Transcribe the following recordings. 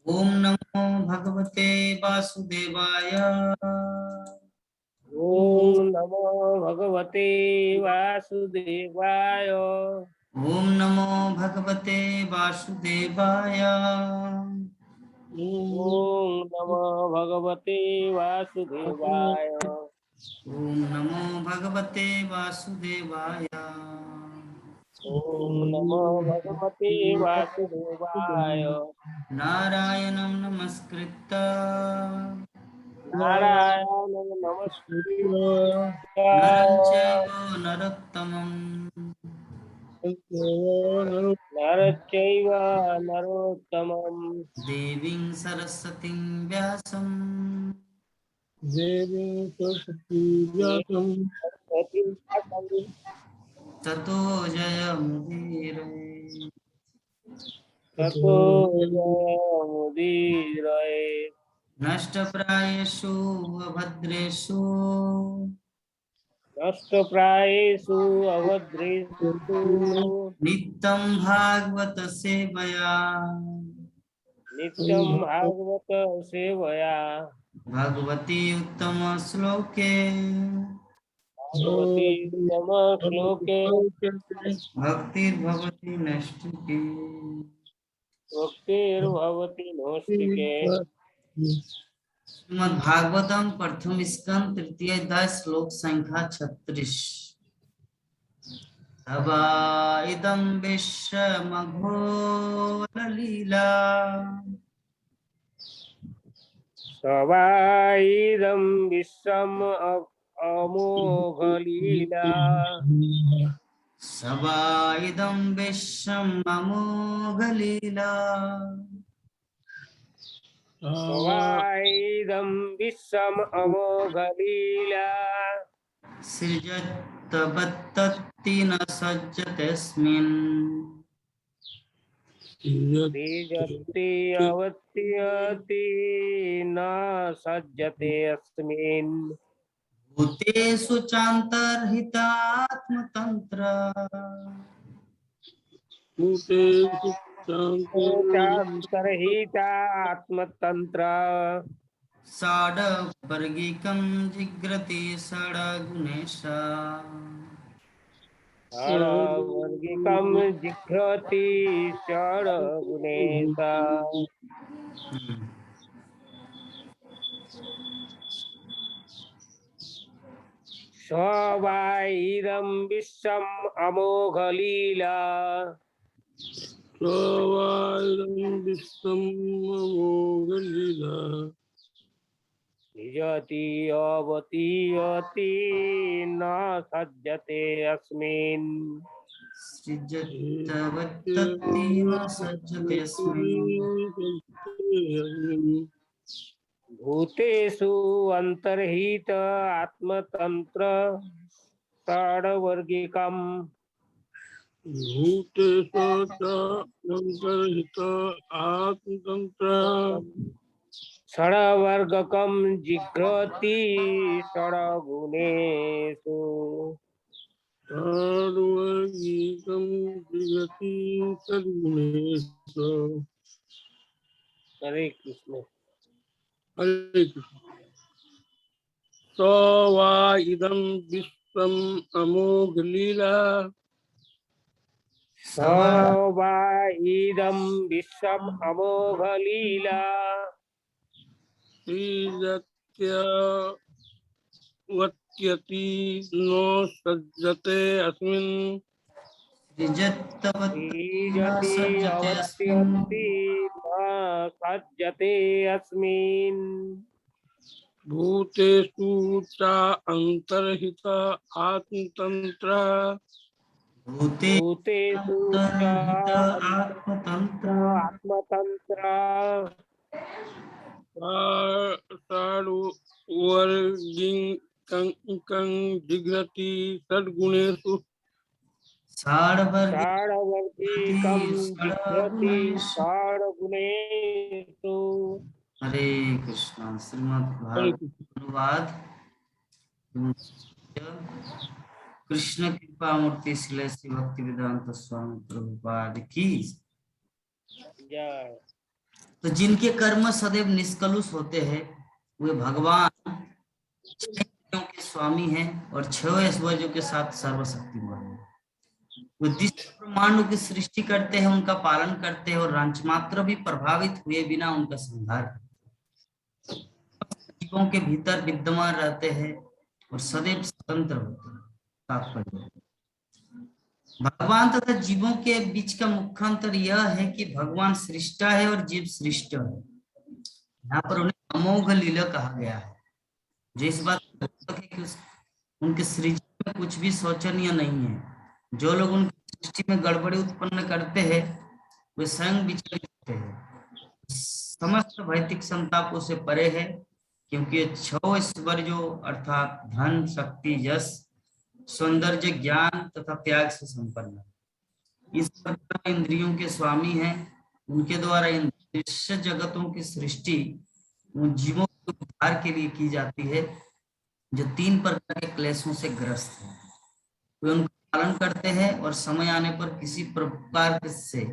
ओम नमो भगवते वासुदेवाय। ओम नमो भगवते वासुदेवाय। ओम नमो भगवते वासुदेवाय। ओम नमो भगवते वासुदेवाय। ओम नमो भगवते वासुदेवाय। ओम नमो भगवते वासुदेवाय। नारायणं नमस्कृत्य नारायण नमस्कृत्य नरं चैव नरोत्तमं नरचैव नरोत्तमम् देवीं सरस्वतीं व्यासं देवीं सरस्वती व्यासं ततो जयमुदीरये। ततो जयमुदीरये। नष्टप्रायेषु अभद्रेषु नष्टप्रायेषु अभद्रेषु नित्यं भागवत सेवया नित्यं भागवत सेवया भगवती उत्तम श्लोके भगवती तम श्लोके भक्तिर्भवति नष्टिके। भक्तिर्भवति नोष्टिके। श्रीमद् भागवतम प्रथम स्कंद तृतीय अध्याय श्लोक संख्या 36। तवा इदं विश्वमघोर लीला सवाइदं विश्वम् अमोघलीला सवा इदं विश्वम् अमोघ लीला सवाइदं विश्वम् अमोघलीला सृजत्तवत्तत्ति न सज्जतेऽस्मिन् सृजति अवत्यति न सज्जते अस्मिन् भूतेषु चान्तर्हितात्मतन्त्र चान्तरहितात्मतन्त्र षड्वर्गिकं जिघ्रति षड्गुणेश षड्वर्गिकं जिघ्रति षड्गुणेश सवाइदं विश्वम् अमोघलीला सृजति अवतीयति न सज्जते अस्मिन् सृजत्तवत्तत्ति न सज्जतेऽस्मिन् भूतेषु अंतर्हित आत्मतंत्र षड्वर्गिकम् भूतेषु आत्मतंत्र षड्वर्गकं जिघ्रति षड्गुणेषु षड्वर्गीकं जगति सद्गुणेषु। हरे कृष्ण। हरे कृष्ण। सो वा इदं विश्वम् अमोघ लीला सवाइदं विश्वम् अमोघ लीला सृजत्यवत्यति नो सज्जते अस्मिन् सृजत्तवत्तत्ति न सृजति सज्जतेऽस्मिन् अवत्यति न सज्जते अस्मिन् भूतेषु च अंतर्हित आत्मतंत्र भूतेषु च आत्मतन्त्र आत्मतन्त्र षड्वर्गीकं जिघ्रति षड्गुणेषु षड्वर्गीकं जिघ्रति षड्गुणेषु। षड्गुणेषु। हरे कृष्णा। श्रीमद् भागवत अनुवाद कृष्ण कृपा मूर्ति श्री भक्ति वेदांत स्वामी प्रभुपाद की। जय। तो जिनके कर्म सदैव निष्कलुष होते हैं वे भगवान 6 इंद्रियों के स्वामी हैं और 6 ऐश्वर्यों के साथ सर्वशक्तिमान हैं। वो जिस ब्रह्मांडों की सृष्टि करते हैं उनका पालन करते हैं और अंश मात्र भी प्रभावित हुए बिना उनका संहार करते हैं। जीवों के भीतर विद्यमान रहते हैं और सदैव स्वतंत्र होते हैं। तात्पर्य भगवान तथा जीवों के बीच का मुख्य अंतर यह है कि भगवान सृष्टा है और जीव सृष्ट है। यहाँ पर उन्हें अमोघ लीला कहा गया है, जो इस बात है कि उनके सृजन में कुछ भी शोचनीय नहीं है। जो लोग उनकी सृष्टि में गड़बड़ी उत्पन्न करते हैं वे स्वयं विचलित होते हैं। समस्त भौतिक संतापों से परे है, क्योंकि ये 6 ऐश्वर्यों अर्थात धन, शक्ति, यश, सौंदर्य, ज्ञान तथा त्याग से संपन्न है। इस प्रकार इंद्रियों के स्वामी हैं। उनके द्वारा इन दृश्य जगतों की सृष्टि उन जीवों के उद्धार के लिए की जाती है जो 3 प्रकार के क्लेशों से ग्रस्त हैं। वे उनका पालन करते हैं और समय आने पर किसी प्रकार से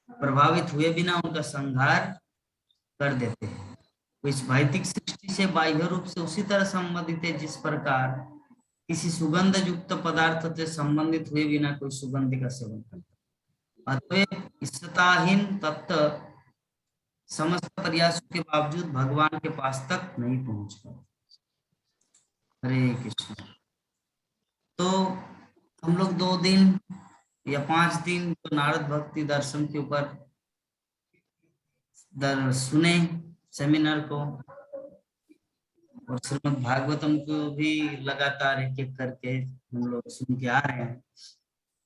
प्रभावित हुए बिना उनका संहार कर देते हैं। वो इस भौतिक सृष्टि से बाह्य रूप से उसी तरह संबंधित है जिस प्रकार किसी सुगंध युक्त पदार्थ से संबंधित हुए बिना कोई सुगंधि का सेवन करता है। अतएव इष्टताहीन तत्व समस्त प्रयासों के बावजूद भगवान के पास तक नहीं पहुंच पाते। हरे कृष्ण। तो हम लोग 2 दिन या 5 दिन तो नारद भक्ति दर्शन के ऊपर सुने सेमिनार को, और श्रीमद् भागवतम को भी लगातार एक एक करके हम लोग सुन के आ रहे हैं।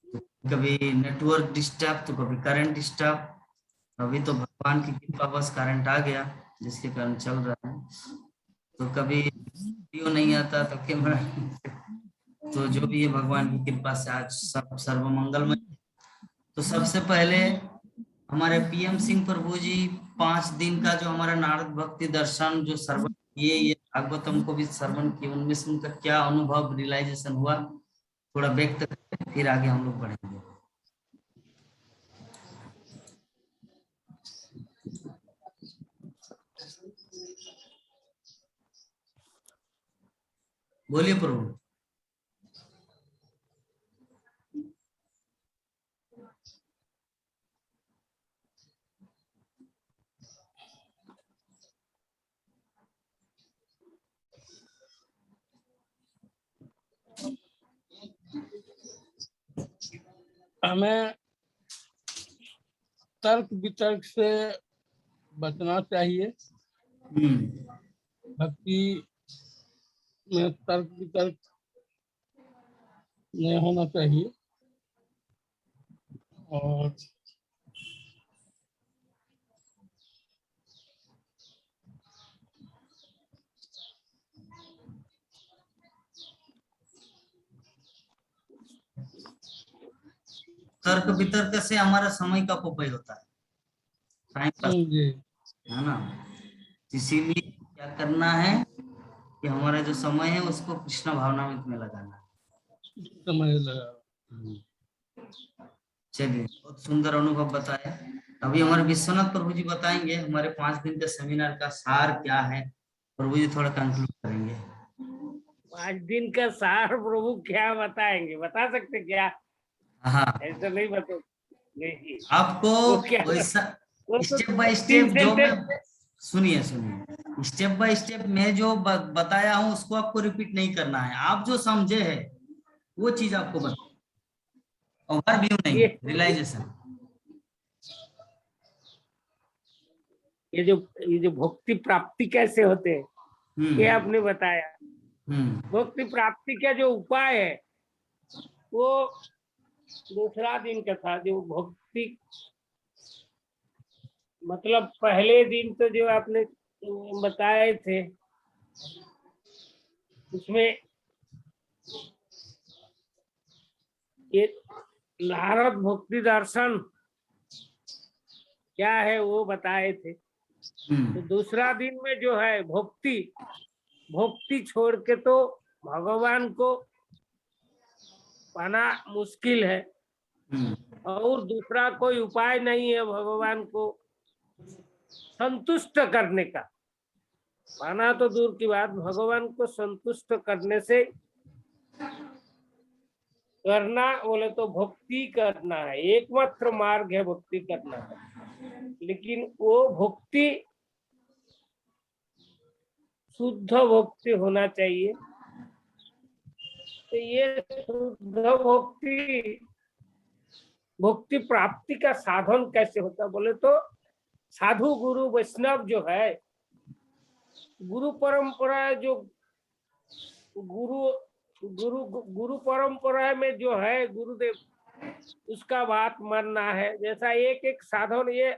तो कभी नेटवर्क डिस्टर्ब तो कभी करंट डिस्टर्ब। अभी तो भगवान की कृपा बस करंट आ गया जिसके कारण चल रहा है। तो कभी वीडियो नहीं आता तो कैमरा तो जो भी है भगवान की कृपा से आज सब सर्व मंगलमय। तो सबसे पहले हमारे पीएम सिंह प्रभु जी 5 दिन का जो हमारा नारद भक्ति दर्शन जो श्रवण ये भागवतम को भी श्रवण किए, उनमें से उनका क्या अनुभव रियलाइजेशन हुआ थोड़ा व्यक्त करें, फिर आगे हम लोग बढ़ेंगे। बोलिए प्रभु। हमें तर्क वितर्क से बचना चाहिए। भक्ति में तर्क वितर्क नहीं होना चाहिए। और तर्क वितर्क से हमारा समय का अपव्यय होता है, टाइम पास है ना। इसीलिए क्या करना है कि हमारा जो समय है उसको कृष्ण भावनामृत में लगाना है। समय लगा। चलिए, बहुत सुंदर अनुभव बताया। अभी हमारे विश्वनाथ प्रभु जी बताएंगे हमारे 5 दिन के सेमिनार का सार क्या है। प्रभु जी थोड़ा कंक्लूड करेंगे। 5 दिन का सार प्रभु क्या बताएंगे, बता सकते क्या? हाँ, ऐसा नहीं बता नहीं। आपको वैसा स्टेप बाय स्टेप जो मैं सुनिए स्टेप बाय स्टेप मैं जो बताया हूँ उसको आपको रिपीट नहीं करना है। आप जो समझे है वो चीज आपको बताओ, ओवरव्यू नहीं, रियलाइजेशन। ये जो भक्ति प्राप्ति कैसे होते हैं ये आपने बताया। भक्ति प्राप्ति का जो उपाय है वो दूसरा दिन का था। जो भक्ति मतलब पहले दिन तो जो आपने बताए थे उसमें ये नारद भक्ति दर्शन क्या है वो बताए थे। तो दूसरा दिन में जो है भक्ति छोड़ के तो भगवान को पाना मुश्किल है और दूसरा कोई उपाय नहीं है भगवान को संतुष्ट करने का, पाना तो दूर की बात, भगवान को संतुष्ट करने से करना बोले तो भक्ति करना है, एकमात्र मार्ग है भक्ति करना है। लेकिन वो भक्ति शुद्ध भक्ति होना चाहिए। तो ये शुद्ध भक्ति, भक्ति प्राप्ति का साधन कैसे होता बोले तो साधु गुरु वैष्णव जो है, गुरु परंपरा जो गुरु परंपरा में जो है गुरुदेव, उसका बात मानना है। जैसा एक एक साधन ये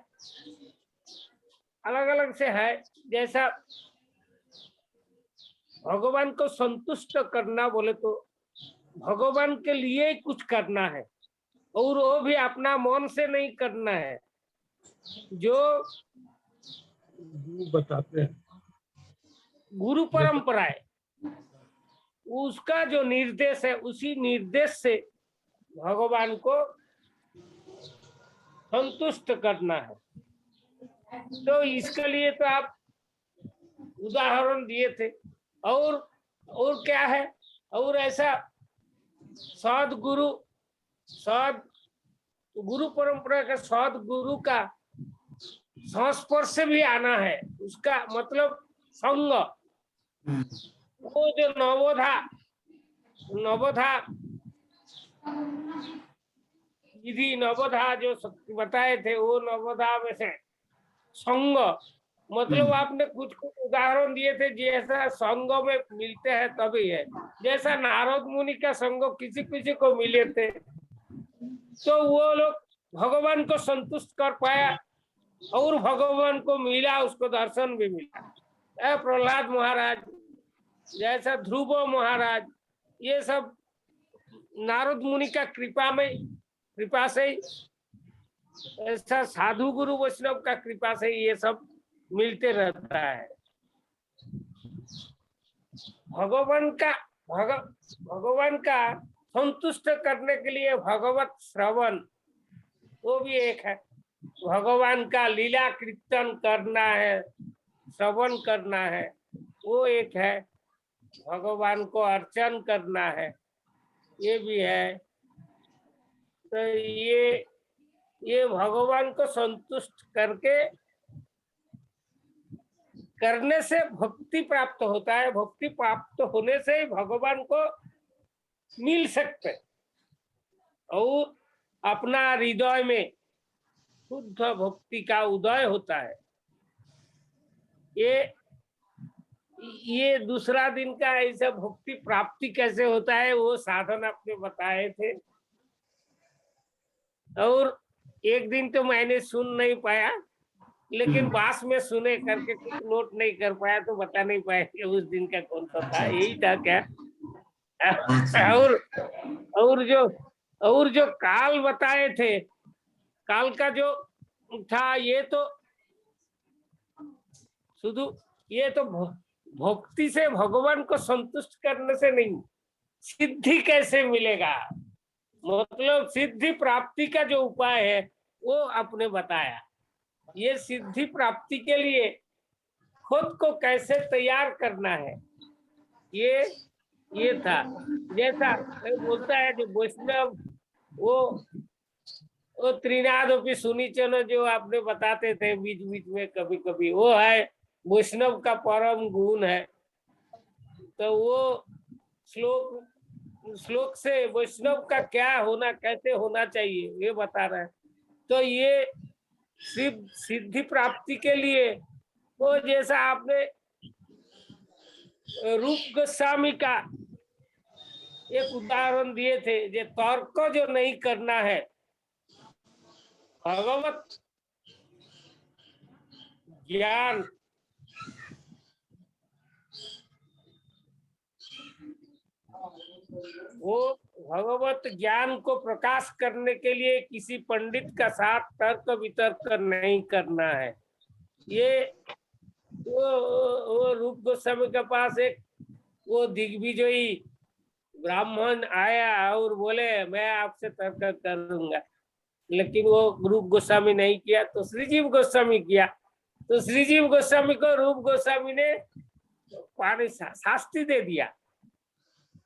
अलग अलग से है, जैसा भगवान को संतुष्ट करना बोले तो भगवान के लिए कुछ करना है, और वो भी अपना मन से नहीं करना है, जो बताते हैं गुरु परंपरा है उसका जो निर्देश है, उसी निर्देश से भगवान को संतुष्ट करना है। तो इसके लिए तो आप उदाहरण दिए थे, और क्या है, और ऐसा गुरु परंपरा का सद्गुरु का संस्पर्श भी आना है। उसका मतलब संग, वो जो नवोधा विधि, नवोधा जो बताए थे, वो नवोधा में से संग मतलब आपने कुछ उदाहरण दिए थे, जैसा संग में मिलते हैं तभी है। जैसा नारद मुनि का संग किसी किसी को मिले थे, तो वो लोग भगवान को संतुष्ट कर पाया और भगवान को मिला, उसको दर्शन भी मिला। प्रहलाद महाराज, जैसा ध्रुव महाराज, ये सब नारद मुनि का कृपा से, ऐसा साधु गुरु वैष्णव का कृपा से ये सब मिलते रहता है। भगवान का संतुष्ट करने के लिए भगवत श्रवण, वो भी एक है। भगवान का लीला कीर्तन करना है, श्रवण करना है, वो एक है। भगवान को अर्चन करना है, ये भी है। तो ये भगवान को संतुष्ट करने से भक्ति प्राप्त होता है। भक्ति प्राप्त होने से ही भगवान को मिल सकते, और अपना हृदय में शुद्ध भक्ति का उदय होता है। ये दूसरा दिन का ऐसा भक्ति प्राप्ति कैसे होता है, वो साधन आपने बताए थे। और एक दिन तो मैंने सुन नहीं पाया, लेकिन बास में सुने करके कुछ नोट नहीं कर पाया, तो बता नहीं पाया कि उस दिन का कौन सा था। यही था क्या? और जो काल बताए थे, काल का जो था, ये तो शुद्ध, ये तो भक्ति से भगवान को संतुष्ट करने से नहीं, सिद्धि कैसे मिलेगा, मतलब सिद्धि प्राप्ति का जो उपाय है वो आपने बताया। ये सिद्धि प्राप्ति के लिए खुद को कैसे तैयार करना है, ये था। जैसा बोलता है जो वैष्णव, वो त्रिनादपि सुनिचन जो आपने बताते थे बीच बीच में कभी कभी, वो है वैष्णव का परम गुण है। तो वो श्लोक से वैष्णव का क्या होना, कैसे होना चाहिए, ये बता रहे हैं। तो ये सिद्धि प्राप्ति के लिए वो जैसा आपने रूप गोस्वामी का एक उदाहरण दिए थे, जो तर्क जो नहीं करना है, भगवत ज्ञान, वो भगवत ज्ञान को प्रकाश करने के लिए किसी पंडित का साथ तर्क वितर्क नहीं करना है। ये वो रूप गोस्वामी के पास एक वो दिग्विजयी ब्राह्मण आया और बोले मैं आपसे तर्क करूंगा, लेकिन वो रूप गोस्वामी नहीं किया, तो श्रीजीव गोस्वामी किया। तो श्रीजीव गोस्वामी को रूप गोस्वामी ने पानी शास्ति दे दिया।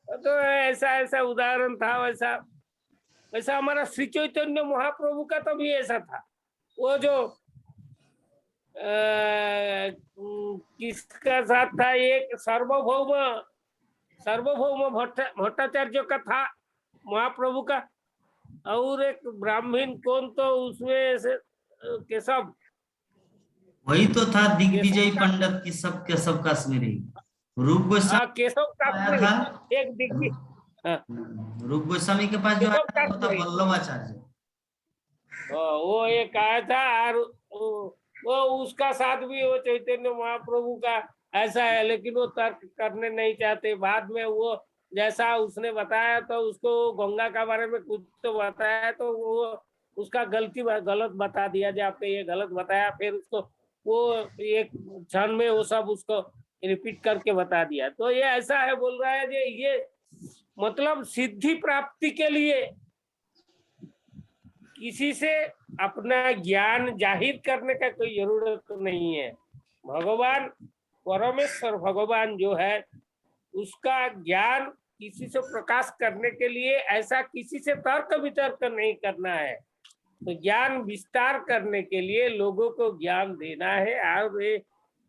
तो ऐसा ऐसा उदाहरण था। वैसा वैसा हमारा श्री चैतन्य महाप्रभु का तो भी ऐसा था। वो जो किसका साथ था, एक सार्वभौम भट्टाचार्य का था महाप्रभु का, और एक ब्राह्मण कौन तो उसमें से केशव, वही तो था दिग्विजय पंडित की सब के सब कश्मीरी। रूप गोस्वामी केशव आया था, एक दिग्विजय। रूप गोस्वामी के पास जो आया था वो था वल्लभाचार्य। वो एक आया था, और वो उसका साथ भी वो चैतन्य महाप्रभु का ऐसा है, लेकिन वो तर्क करने नहीं चाहते। बाद में वो जैसा उसने बताया तो उसको गंगा का बारे में कुछ तो बताया, तो वो उसका गलत बता दिया, जो आपने ये गलत बताया। फिर उसको वो एक क्षण में वो सब उसको रिपीट करके बता दिया। तो ये ऐसा है, बोल रहा है ये मतलब सिद्धि प्राप्ति के लिए किसी से अपना ज्ञान जाहिर करने का कोई जरूरत नहीं है। भगवान परमेश्वर भगवान जो है उसका ज्ञान किसी से प्रकाश करने के लिए ऐसा किसी से तर्क वितर्क नहीं करना है। तो ज्ञान विस्तार करने के लिए लोगों को ज्ञान देना है। और ये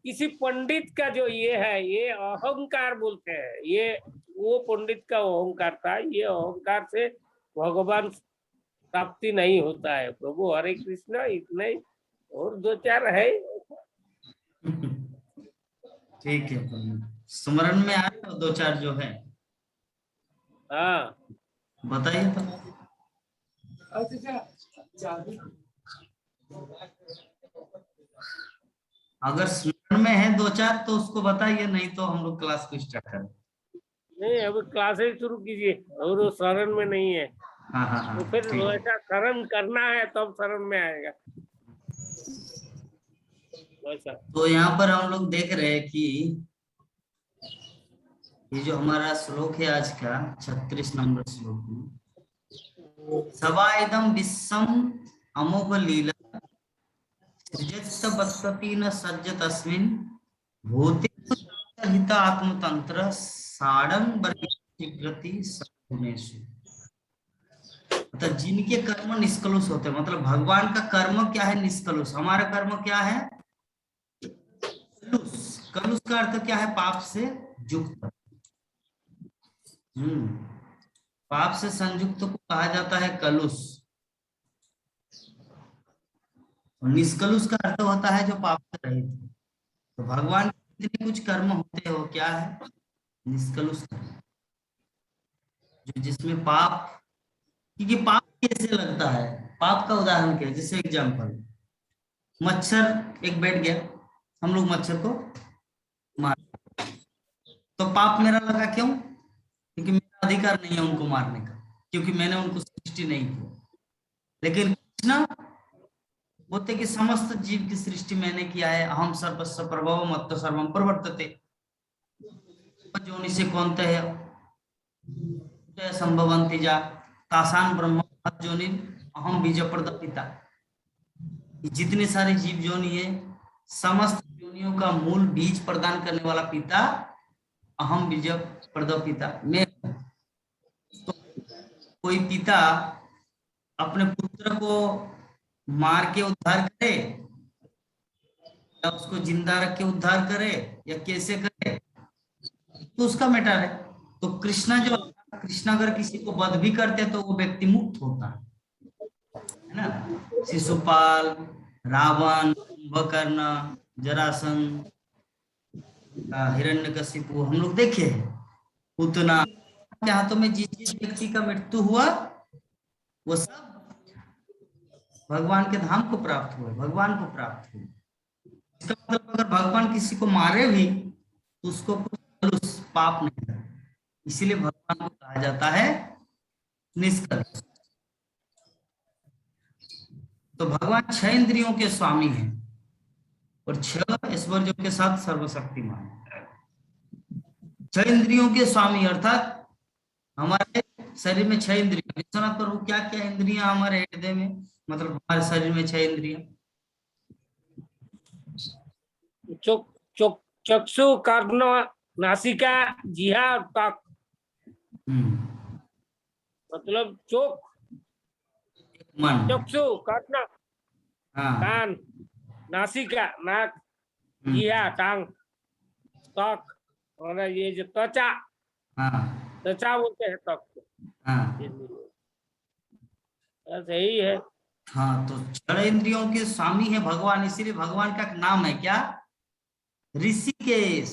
किसी पंडित का जो ये है, ये अहंकार बोलते हैं, ये वो पंडित का अहंकार था। ये अहंकार से भगवान प्राप्ति नहीं होता है। प्रभु हरे कृष्णा। इतने और दो चार है। ठीक है, स्मरण में आए तो दो चार जो है हाँ बताइए तो। अगर स्मरण में है दो चार तो उसको बताइए, नहीं तो हम लोग क्लास को स्टार्ट करें। नहीं, अभी क्लासेस शुरू कीजिए। और वो शरण में नहीं है। हाँ हाँ हाँ, तो फिर वैसा शरण करना है तब शरण में आएगा वैसा। तो यहाँ पर हम लोग देख रहे हैं कि ये जो हमारा श्लोक है आज का 36 नंबर श्लोक में, सवाइदम विश्वम अमोघ लीला सृजत्सवत्सपि न सज्जत अस्मिन् भूते हित आत्मतंत्र साडंग वर्गीकृति सगुणेषु। मतलब जिनके कर्म निष्कलुष होते हैं, मतलब भगवान का कर्म क्या है? निष्कलुष। हमारा कर्म क्या है? कलुष। कलुष का अर्थ क्या है? पाप से युक्त। पाप से संयुक्त को कहा जाता है कलुष। निष्कलुष का अर्थ होता है जो पाप से रहित। तो भगवान के जितने कुछ कर्म होते हो क्या है? निष्कलुष कर्म, जो जिसमें पाप, क्योंकि पाप कैसे लगता है? पाप का उदाहरण क्या है? जैसे एग्जांपल, मच्छर एक बैठ गया, हम लोग मच्छर को मार, तो पाप मेरा लगा। क्यों? क्योंकि मेरा अधिकार नहीं है उनको मारने का, क्योंकि मैंने उनको सृष्टि नहीं की। लेकिन कृष्ण बोलते कि समस्त जीव की सृष्टि मैंने किया है। अहम सर्वस्य प्रभव मत्त सर्वम प्रवर्तते। जोनि से कौनते है संभवंति जा तासान ब्रह्म जोनि अहम बीज प्रदपिता। जितने सारे जीव जोनि है, समस्त योनियों का मूल बीज प्रदान करने वाला पिता अहम बीज प्रदपिता मैं। तो कोई पिता अपने पुत्र को मार के उद्धार करे या उसको जिंदा रख के उद्धार करे या कैसे करे, तो उसका मैटर है। तो कृष्ण अगर किसी को वध भी करते तो वो व्यक्ति मुक्त होता है ना। शिशुपाल, रावण, कुंभकर्ण, जरासंध, हिरण्यकशिपु हम लोग देखे हैं। उतना के हाथों में जिस व्यक्ति का मृत्यु हुआ वो सब भगवान के धाम को प्राप्त हुए, भगवान को प्राप्त हुए। इसका मतलब अगर भगवान किसी को मारे भी तो उसको कुछ पाप नहीं है। इसीलिए भगवान को कहा जाता है निष्कलुष। तो भगवान 6 इंद्रियों के स्वामी हैं और 6 ऐश्वर्यों के साथ सर्वशक्तिमान। 6 इंद्रियों के स्वामी अर्थात हमारे शरीर में 6 इंद्रियां। विश्वनाथ प्रभु क्या क्या इंद्रियां हमारे हृदय में, मतलब हमारे शरीर में 6 इंद्रियां? चक्षु, कर्ण, नासिका, जिहा और त्वक। मतलब मन, चक्षु, कर्ण, कान, नासिका नाक, जिहा टांग, त्वक और ये जो त्वचा, त्वचा बोलते हैं त्वक को। सही है। हाँ, तो छह इंद्रियों के स्वामी है भगवान, इसीलिए भगवान का नाम है क्या? ऋषिकेश।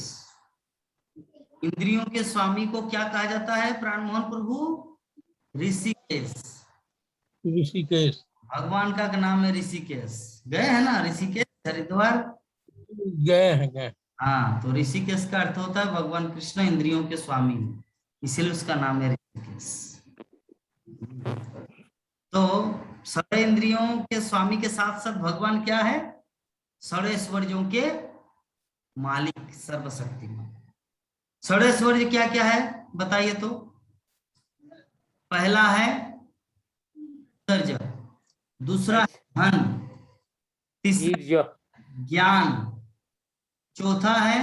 इंद्रियों के स्वामी को क्या कहा जाता है प्राण मोहन प्रभु? ऋषिकेश। ऋषिकेश भगवान का नाम है ऋषिकेश। गए हैं ना ऋषिकेश, हरिद्वार? गए हैं। हाँ, तो ऋषिकेश का अर्थ होता है भगवान कृष्ण इंद्रियों के स्वामी, इसलिए उसका नाम है ऋषिकेश। तो षड इंद्रियों के स्वामी के साथ साथ भगवान क्या है? षड ऐश्वर्यों के मालिक, सर्वशक्तिमान। षड ऐश्वर्य क्या क्या है बताइए तो? पहला है धैर्य, दूसरा है धन, तीसरा ज्ञान, चौथा है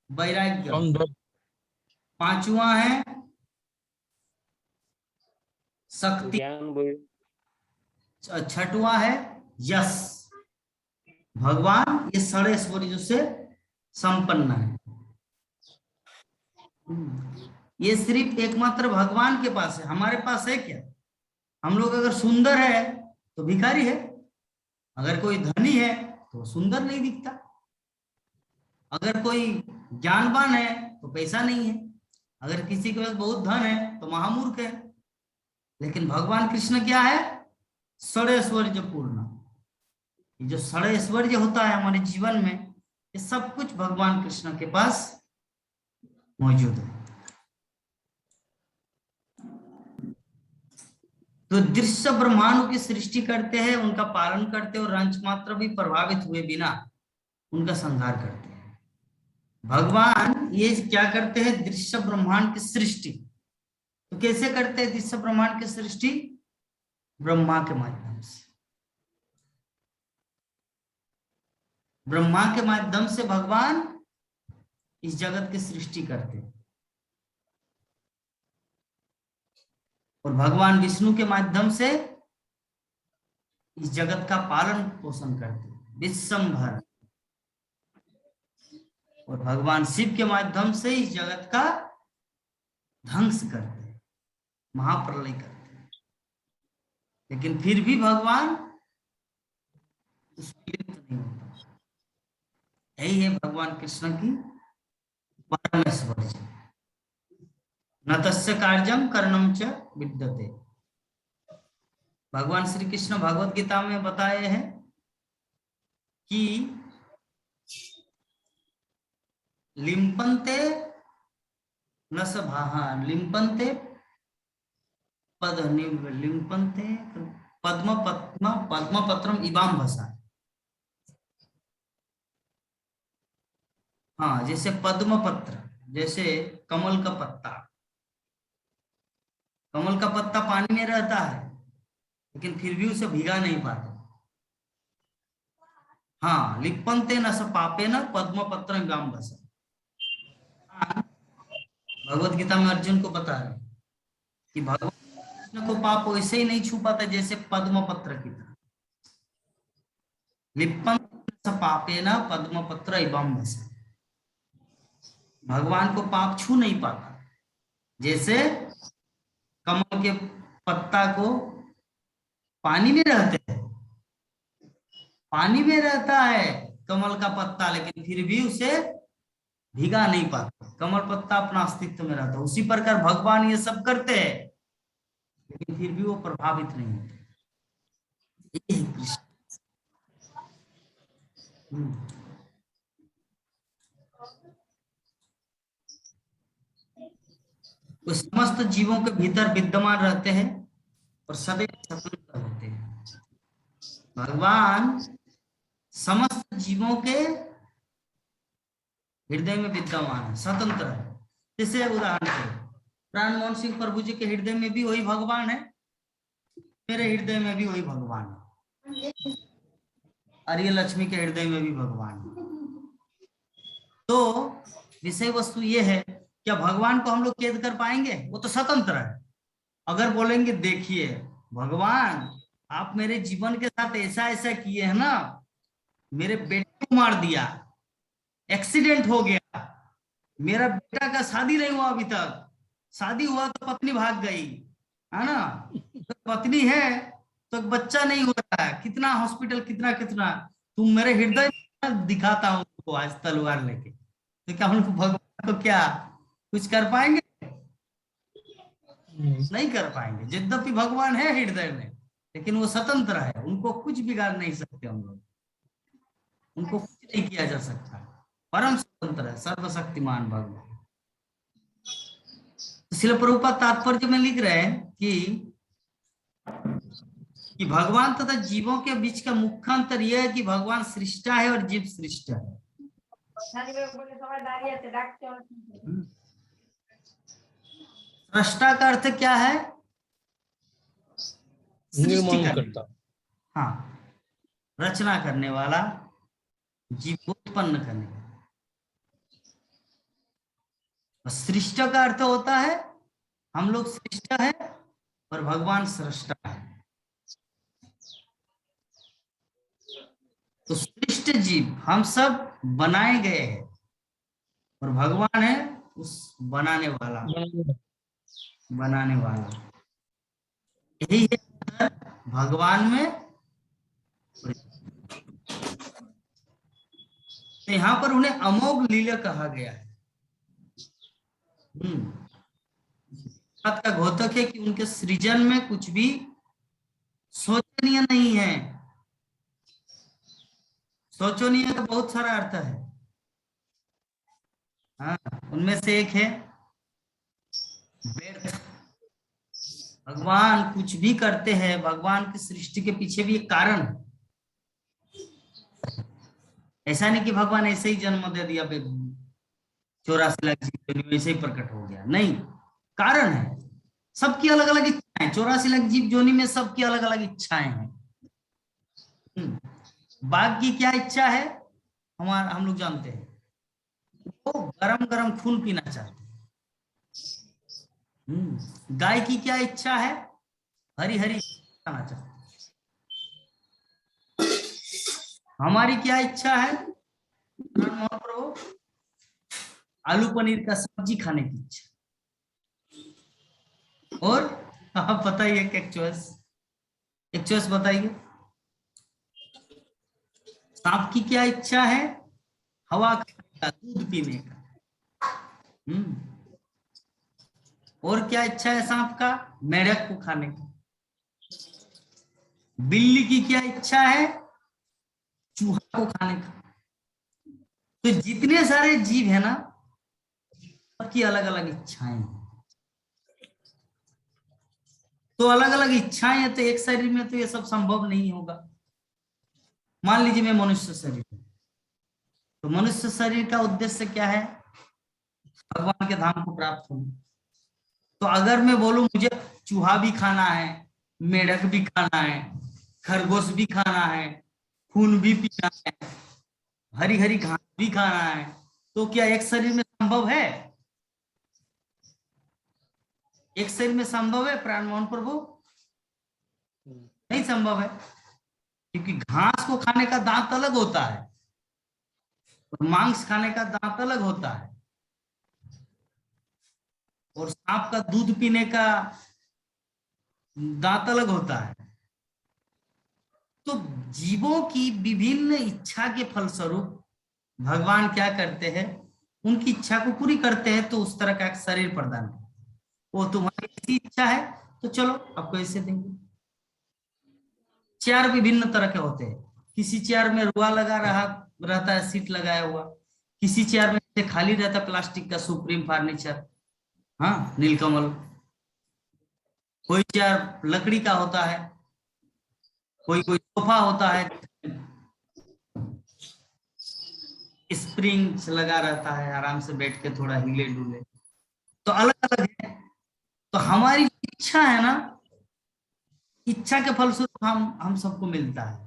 वैराग्य, पांचवा है शक्ति, छठवां है यश। भगवान ये षड ऐश्वर्यों से संपन्न है। ये सिर्फ एकमात्र भगवान के पास है, हमारे पास है क्या? हम लोग अगर सुंदर है तो भिखारी है, अगर कोई धनी है तो सुंदर नहीं दिखता, अगर कोई ज्ञानवान है तो पैसा नहीं है, अगर किसी के पास बहुत धन है तो महामूर्ख है। लेकिन भगवान कृष्ण क्या है? षड ऐश्वर्य पूर्ण। ये जो षड ऐश्वर्य होता है हमारे जीवन में, ये सब कुछ भगवान कृष्ण के पास मौजूद है। तो दृश्य ब्रह्मांड की सृष्टि करते हैं, उनका पालन करते हैं और अंश मात्र भी प्रभावित हुए बिना उनका संहार करते हैं। भगवान ये क्या करते हैं? दृश्य ब्रह्मांड की सृष्टि। तो कैसे करते हैं दृश्य ब्रह्मांड की सृष्टि? ब्रह्मा के माध्यम से। ब्रह्मा के माध्यम से भगवान इस जगत की सृष्टि करते हैं, और भगवान विष्णु के माध्यम से इस जगत का पालन पोषण करते हैं, विश्वंभर। और भगवान शिव के माध्यम से इस जगत का ध्वंस करते हैं, महाप्रलय करते हैं। लेकिन फिर भी भगवान उसमें लिप्त नहीं होता। यही है भगवान कृष्ण की परमेश्वर्य। न तस्य कार्यम करणम च विद्यते। भगवान श्री कृष्ण भगवत गीता में बताए हैं कि लिम्पन्ते न सभाहा लिम्पन्ते लिम्पन्ते पद्मपत्रम इवाम भसा। हाँ, जैसे पद्म पत्र, जैसे कमल का पत्ता। कमल का पत्ता पानी में रहता है लेकिन फिर भी उसे भिगा नहीं पाता। हाँ, लिप्पन्ते न स पापेन पद्म पत्र इवाम भसा। भगवत गीता में अर्जुन को बता रहे कि भगवान कृष्ण को पाप वैसे ही नहीं छू पाता जैसे पद्म पत्र की तरह। लिप्पन्ते न स पापेन पद्म पत्र इवाम भसा। भगवान को पाप छू नहीं पाता, जैसे कमल के पत्ता को पानी में रहते हैं, पानी में रहता है कमल का पत्ता, लेकिन फिर भी उसे भीगा नहीं पाता। कमल पत्ता अपना अस्तित्व में रहता है। उसी प्रकार भगवान ये सब करते हैं लेकिन फिर भी वो प्रभावित नहीं होते। ये है कृष्ण। वो समस्त जीवों के भीतर विद्यमान रहते हैं और सदैव स्वतंत्र होते हैं। भगवान समस्त जीवों के हृदय में विद्यमान है, स्वतंत्र है। जैसे उदाहरण करें, प्राण मोहन सिंह प्रभु जी के हृदय में भी वही भगवान है, मेरे हृदय में भी वही भगवान है। आर्य लक्ष्मी के हृदय में भी भगवान है। तो विषय वस्तु ये है, क्या भगवान को हम लोग कैद कर पाएंगे? वो तो स्वतंत्र है। अगर बोलेंगे देखिए भगवान आप मेरे जीवन के साथ ऐसा ऐसा किए है ना, मेरे बेटे को मार दिया, एक्सीडेंट हो गया, मेरा बेटा का शादी नहीं हुआ अभी तक, शादी हुआ तो पत्नी भाग गई है ना, तो पत्नी है तो बच्चा नहीं हो रहा है, कितना हॉस्पिटल कितना कितना, तुम मेरे हृदय में दिखाता हूँ तो आज तलवार लेके, तो क्या उनको भगवान को क्या कुछ कर पाएंगे? नहीं कर पाएंगे। यद्यपि भगवान है हृदय में, लेकिन वो स्वतंत्र है, उनको कुछ बिगाड़ नहीं सकते हम लोग, उनको कुछ नहीं किया जा सकता, परम स्वतंत्र है, सर्वशक्तिमान भगवान। श्रील प्रभुपाद तात्पर्य में लिख रहे हैं कि भगवान तथा जीवों के बीच का मुख्य अंतर यह है कि भगवान सृष्टा है और जीव सृष्टा है। सृष्टा का अर्थ क्या है? निर्माण करता। हाँ, रचना करने वाला, जीव को उत्पन्न करने वाला। सृष्ट का अर्थ होता है हम लोग सृष्ट है और भगवान सृष्टा है। तो सृष्ट जीव हम सब बनाए गए हैं और भगवान है उस बनाने वाला, बनाने वाला। यही है भगवान में। तो यहाँ पर उन्हें अमोघ लीला कहा गया है। बात का घोतक है कि उनके सृजन में कुछ भी सोचनीय नहीं है। सोचनीय का बहुत सारा अर्थ है। हाँ, उनमें से एक है व्यर्थ। भगवान कुछ भी करते हैं, भगवान की सृष्टि के पीछे भी एक कारण है। ऐसा नहीं कि भगवान ऐसे ही जन्म दे दिया 84 लाख जीव ऐसे ही प्रकट हो गया, नहीं, कारण है। सबकी अलग अलग इच्छाएं, 84 लाख जीव जोनी में सबकी अलग अलग इच्छाएं हैं। बाघ की क्या इच्छा है हम लोग जानते हैं, वो गरम गरम खून पीना चाहते हैं। गाय की क्या इच्छा है? हरी हरी खाना चाहते हैं। हमारी क्या इच्छा है? प्रभु आलू पनीर का सब्जी खाने की इच्छा। और आप बताइए एक चॉइस बताइए। सांप की क्या इच्छा है? हवा खाने का, दूध पीने का। और क्या इच्छा है सांप का? मेढक को खाने का। बिल्ली की क्या इच्छा है? चूहा को खाने का। तो जितने सारे जीव है ना, सबकी अलग अलग इच्छाएं हैं। तो अलग अलग इच्छाएं हैं, तो एक शरीर में तो ये सब संभव नहीं होगा। मान लीजिए मैं मनुष्य शरीर, तो मनुष्य शरीर का उद्देश्य क्या है? भगवान के धाम को प्राप्त होना। तो अगर मैं बोलूं मुझे चूहा भी खाना है, मेढक भी खाना है, खरगोश भी खाना है, खून भी पीना है, हरी हरी घास भी खाना है, तो क्या एक शरीर में संभव है? एक शरीर में संभव है प्राण मोहन प्रभु? नहीं संभव है, क्योंकि घास को खाने का दांत अलग होता है और मांस खाने का दांत अलग होता है, और सांप का दूध पीने का दांत अलग होता है। तो जीवों की विभिन्न इच्छा के फलस्वरूप भगवान क्या करते हैं? उनकी इच्छा को पूरी करते हैं, तो उस तरह का एक शरीर प्रदान करते हैं। वो तुम्हारी ऐसी इच्छा है तो चलो आपको ऐसे देंगे। चेयर विभिन्न तरह के होते हैं। किसी चेयर में रुआ लगा रहता है, सीट लगाया हुआ। किसी चेयर में खाली रहता है प्लास्टिक का सुप्रीम फर्नीचर, हाँ, नीलकमल। कोई चेयर लकड़ी का होता है, कोई कोई सोफा होता है, स्प्रिंग्स लगा रहता है, आराम से बैठ के थोड़ा हिले डुले। तो अलग अलग है। तो हमारी इच्छा है ना, इच्छा के फलस्वरूप हम सबको मिलता है।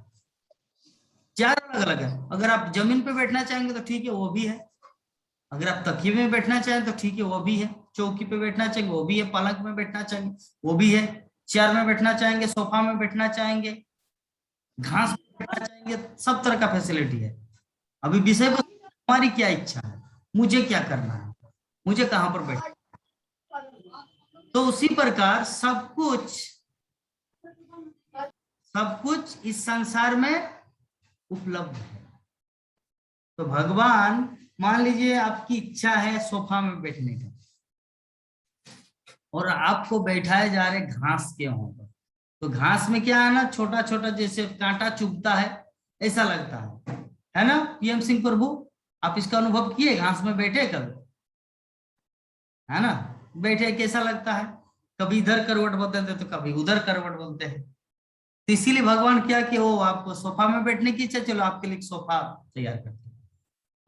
चार अलग अलग है। अगर आप जमीन पे बैठना चाहेंगे तो ठीक है, वो भी है। अगर आप तकिए में बैठना चाहें तो ठीक है, वो भी है। चौकी पे बैठना चाहेंगे वो भी है। पलंग में बैठना चाहेंगे वो भी है। चेयर में बैठना चाहेंगे, सोफा में बैठना चाहेंगे, घास में बैठना चाहेंगे, सब तरह का फैसिलिटी है। अभी विषय पर हमारी क्या इच्छा है, मुझे क्या करना है, मुझे कहां पर बैठना। तो उसी प्रकार सब कुछ इस संसार में उपलब्ध है। तो भगवान, मान लीजिए आपकी इच्छा है सोफा में बैठने का, और आपको बैठाए जा रहे घास के वहां पर, तो घास में क्या है ना, छोटा छोटा जैसे कांटा चुभता है, ऐसा लगता है ना पीएम सिंह प्रभु? आप इसका अनुभव किए, घास में बैठे कभी, है ना? बैठे कैसा लगता है, कभी इधर करवट बदलते तो कभी उधर करवट बदलते हैं। तो इसीलिए भगवान क्या कि वो आपको सोफा में बैठने की इच्छा, चलो आपके लिए सोफा तैयार करते हैं।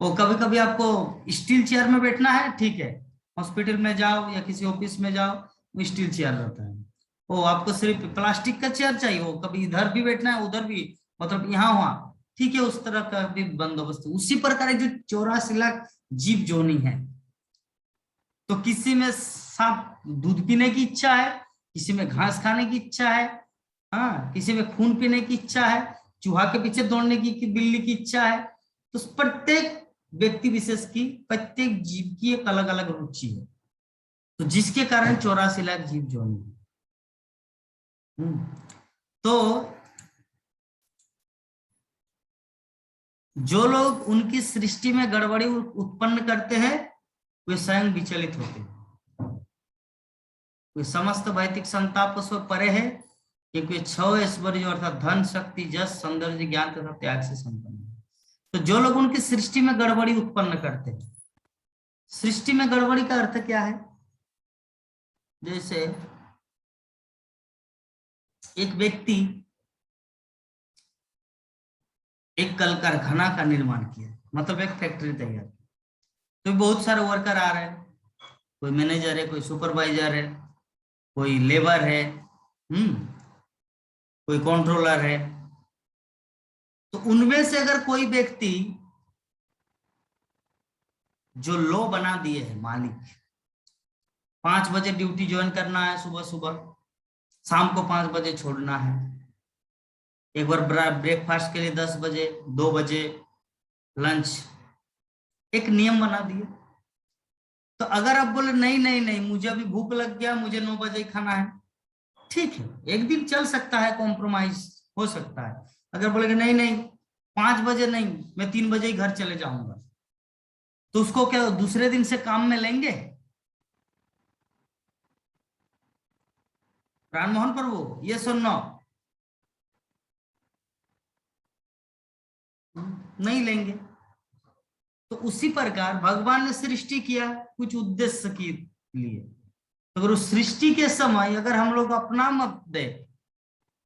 वो कभी कभी आपको स्टील चेयर में बैठना है, ठीक है, हॉस्पिटल में जाओ या किसी ऑफिस में जाओ, वो स्टील चेयर रहता है। वो आपको सिर्फ प्लास्टिक का चेयर चाहिए, वो कभी इधर भी बैठना है उधर भी, मतलब यहाँ वहां, ठीक है, उस तरह का भी बंदोबस्त। उसी प्रकार जो 84 लाख जीव जोनी है, तो किसी में सांप दूध पीने की इच्छा है, किसी में घास खाने की इच्छा है, हाँ, किसी में खून पीने की इच्छा है, चूहा के पीछे दौड़ने की बिल्ली की इच्छा है। तो प्रत्येक व्यक्ति विशेष की, प्रत्येक जीव की एक अलग अलग रुचि है, तो जिसके कारण 84 लाख जीव जोनी है। तो जो लोग उनकी सृष्टि में गड़बड़ी उत्पन्न करते हैं, वे स्वयं विचलित होते हैं। वे समस्त भौतिक संताप से परे है, क्योंकि 6 ऐश्वर्य अर्थात धन, शक्ति, जस, सौंदर्य, ज्ञान तथा त्याग से संपन्न है। तो जो लोग उनकी सृष्टि में गड़बड़ी उत्पन्न करते हैं, सृष्टि में गड़बड़ी का अर्थ क्या है? जैसे एक व्यक्ति एक कल कारखाना का निर्माण किया, मतलब एक फैक्ट्री तैयार की, तो बहुत सारे वर्कर आ रहे हैं, कोई मैनेजर है, कोई सुपरवाइजर है, कोई लेबर है, कोई कंट्रोलर है। तो उनमें से अगर कोई व्यक्ति जो लॉ बना दिए है मालिक, 5 बजे ड्यूटी ज्वाइन करना है सुबह सुबह, शाम को 5 बजे छोड़ना है, एक बार ब्रेकफास्ट के लिए 10 बजे, 2 बजे लंच, एक नियम बना दिए। तो अगर आप बोले नहीं नहीं नहीं, मुझे अभी भूख लग गया, मुझे 9 बजे ही खाना है, ठीक है, एक दिन चल सकता है, कॉम्प्रोमाइज हो सकता है। अगर बोलेगे नहीं नहीं 5 बजे नहीं, मैं 3 बजे ही घर चले जाऊंगा, तो उसको क्या दूसरे दिन से काम में लेंगे? प्राण मोहन प्रभु, ये सुनना, नहीं लेंगे। तो उसी प्रकार भगवान ने सृष्टि किया कुछ उद्देश्य के लिए। तो अगर उस सृष्टि के समय अगर हम लोग अपना मत दे,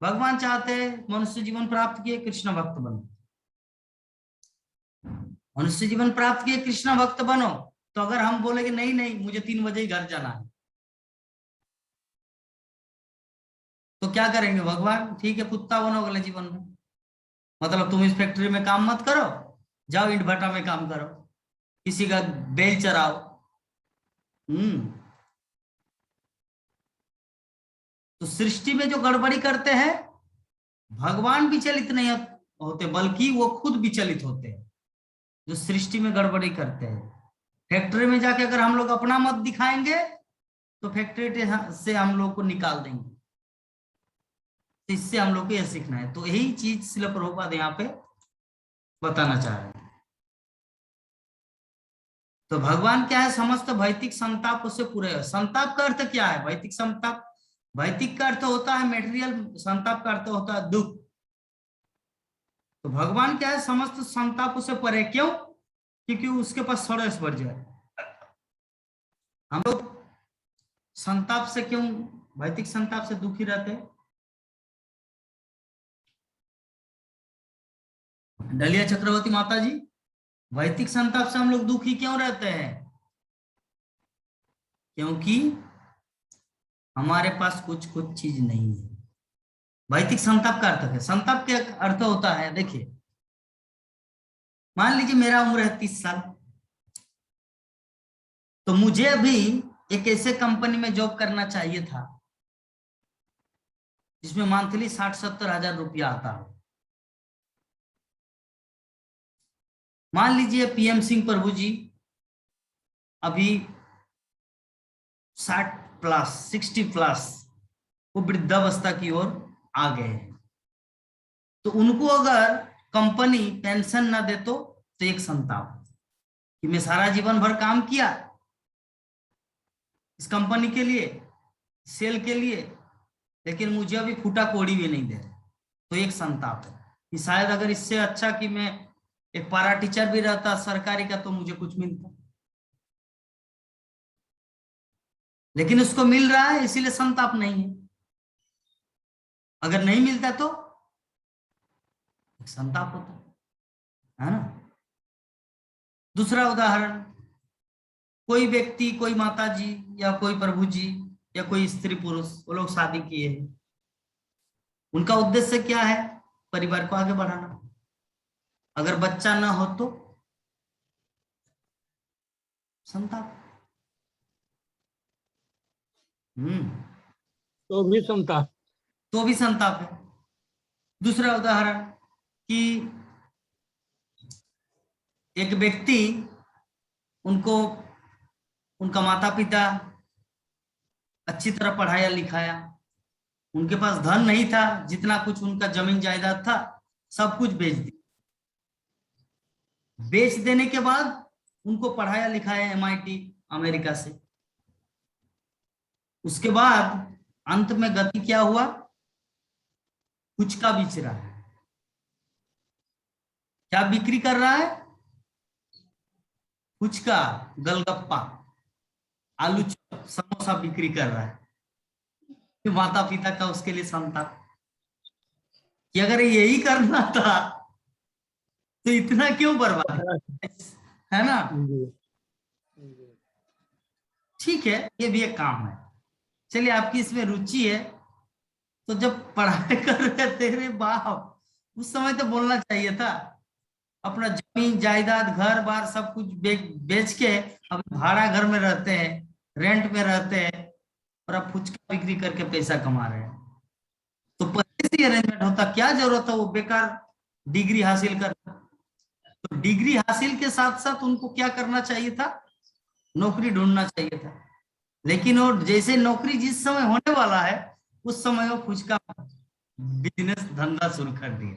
भगवान चाहते हैं मनुष्य जीवन प्राप्त किए, कृष्ण भक्त बनो, मनुष्य जीवन प्राप्त किए, कृष्ण भक्त बनो, तो अगर हम बोलेंगे नहीं नहीं मुझे 3 बजे ही घर जाना है, तो क्या करेंगे भगवान? ठीक है, कुत्ता बनो अगले जीवन में, मतलब तुम इस फैक्ट्री में काम मत करो, जाओ ईंट भट्टा में काम करो, किसी का बैल चराओ। तो सृष्टि में जो गड़बड़ी करते हैं, भगवान विचलित नहीं होते, बल्कि वो खुद विचलित होते हैं जो सृष्टि में गड़बड़ी करते हैं। फैक्ट्री में जाके अगर हम लोग अपना मत दिखाएंगे, तो फैक्ट्री से हम लोग को निकाल देंगे। इससे हम लोग को यह सीखना है। तो यही चीज श्रील प्रभुपाद यहाँ पे बताना चाह रहे हैं। तो भगवान क्या है, समस्त भौतिक संताप से पूरे है। संताप का अर्थ क्या है? भौतिक संताप, भौतिक का अर्थ होता है मेटेरियल, संताप का अर्थ होता है दुख। तो भगवान क्या है, समस्त संताप से परे। क्यों? क्योंकि उसके पास 16 ऐश्वर्य है। हम लोग संताप से क्यों, भौतिक संताप से दुखी रहते हैं? डलिया चक्रवर्ती माता जी, भौतिक संताप से हम लोग दुखी क्यों रहते हैं? क्योंकि हमारे पास कुछ चीज नहीं है। भौतिक संताप का अर्थ है, संताप का अर्थ होता है, देखिए मान लीजिए मेरा उम्र है 30 साल, तो मुझे अभी एक ऐसे कंपनी में जॉब करना चाहिए था जिसमें मंथली 60-70 हजार रुपया आता हो। मान लीजिए पीएम सिंह प्रभु जी अभी 60+, वो वृद्धावस्था की ओर आ गए हैं, तो उनको अगर कंपनी पेंशन ना दे तो एक संताप कि मैं सारा जीवन भर काम किया इस कंपनी के लिए, सेल के लिए, लेकिन मुझे अभी फूटा कोड़ी भी नहीं दे रहे, तो एक संताप है कि शायद अगर इससे अच्छा कि मैं एक पारा टीचर भी रहता सरकारी का तो मुझे कुछ मिलता, लेकिन उसको मिल रहा है इसीलिए संताप नहीं है। अगर नहीं मिलता तो संताप होता है ना। दूसरा उदाहरण, कोई व्यक्ति, कोई माता जी या कोई प्रभु जी या कोई स्त्री पुरुष, वो लोग शादी किए हैं, उनका उद्देश्य क्या है? परिवार को आगे बढ़ाना। अगर बच्चा ना हो तो संताप। तो भी संताप। तो भी संताप है। दूसरा उदाहरण कि एक व्यक्ति, उनको उनका माता पिता अच्छी तरह पढ़ाया लिखाया, उनके पास धन नहीं था, जितना कुछ उनका जमीन जायदाद था सब कुछ बेच दिया। बेच देने के बाद उनको पढ़ाया लिखाया MIT अमेरिका से। उसके बाद अंत में गति क्या हुआ? कुछ का बेच रहा है। क्या बिक्री कर रहा है? कुछ का, गलगप्पा, आलू चॉप, समोसा बिक्री कर रहा है। फिर माता पिता का उसके लिए संताप कि अगर यही करना था तो इतना क्यों बर्बाद, है ना। ठीक है, ये भी एक काम है। चलिए, आपकी इसमें रुचि है तो जब पढ़ाई कर रहे थे रे बाप, उस समय तो बोलना चाहिए था। अपना जमीन जायदाद घर बार सब कुछ बेच के अब भाड़ा घर में रहते हैं, रेंट में रहते हैं, और अब फुचका बिक्री करके पैसा कमा रहे हैं। तो पहले से अरेंजमेंट होता, क्या जरूरत है वो बेकार डिग्री हासिल करना। तो डिग्री हासिल के साथ साथ उनको क्या करना चाहिए था? नौकरी ढूंढना चाहिए था। लेकिन वो जैसे नौकरी जिस समय होने वाला है उस समय वो फुचका बिजनेस धंधा शुरू कर दिया।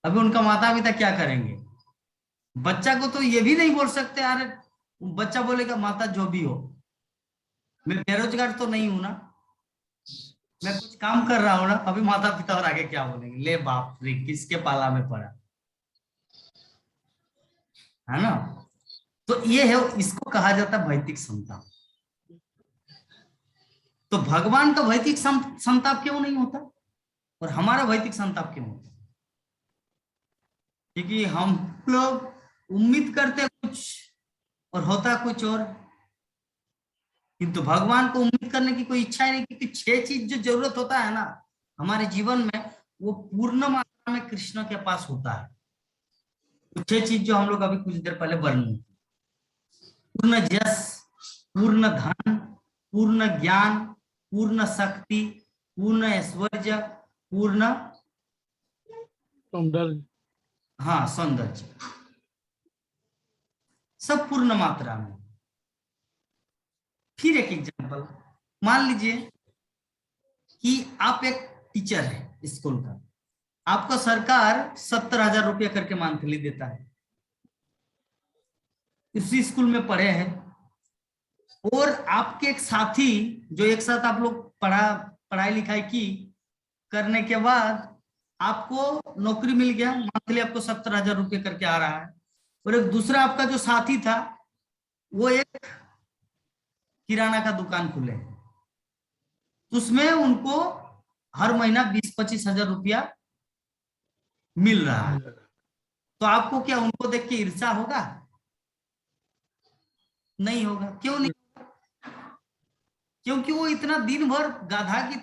अभी उनका माता पिता क्या करेंगे? बच्चा को तो ये भी नहीं बोल सकते, अरे बच्चा बोलेगा माता जो भी हो, मैं बेरोजगार तो नहीं हूं ना, मैं कुछ काम कर रहा हूं ना। अभी माता पिता और आगे क्या बोलेंगे? ले बाप रे, किसके पाला में पड़ा, है ना। तो ये है, इसको कहा जाता है भौतिक संताप। तो भगवान का भौतिक संताप क्यों नहीं होता और हमारा भौतिक संताप क्यों होता? क्योंकि हम लोग उम्मीद करते कुछ और होता कुछ और, किंतु भगवान को उम्मीद करने की कोई इच्छा ही नहीं। क्योंकि 6 चीज जो जरूरत होता है ना हमारे जीवन में, वो पूर्ण मात्रा में कृष्ण के पास होता है। तो 6 चीज जो हम लोग अभी कुछ देर पहले वर्णन, पूर्ण यश, पूर्ण धन, पूर्ण ज्ञान, पूर्ण शक्ति, पूर्ण ऐश्वर्य, पूर्ण सौंदर्य, हाँ सौंदर्य, सब पूर्ण मात्रा में। फिर एक एग्जांपल, मान लीजिए कि आप एक टीचर है स्कूल का, आपको सरकार 70,000 रुपया करके मंथली देता है, इसी स्कूल में पढ़े हैं, और आपके एक साथी जो एक साथ आप लोग पढ़ाई लिखाई की, करने के बाद आपको नौकरी मिल गया, मंथली आपको 70,000 रुपये करके आ रहा है, और एक दूसरा आपका जो साथी था वो एक किराना का दुकान खुले, उसमें उनको हर महीना 20-25 हजार रुपया मिल रहा है। तो आपको क्या उनको देख के ईर्ष्या होगा? नहीं होगा। क्यों नहीं? क्योंकि वो इतना दिन भर गाधा की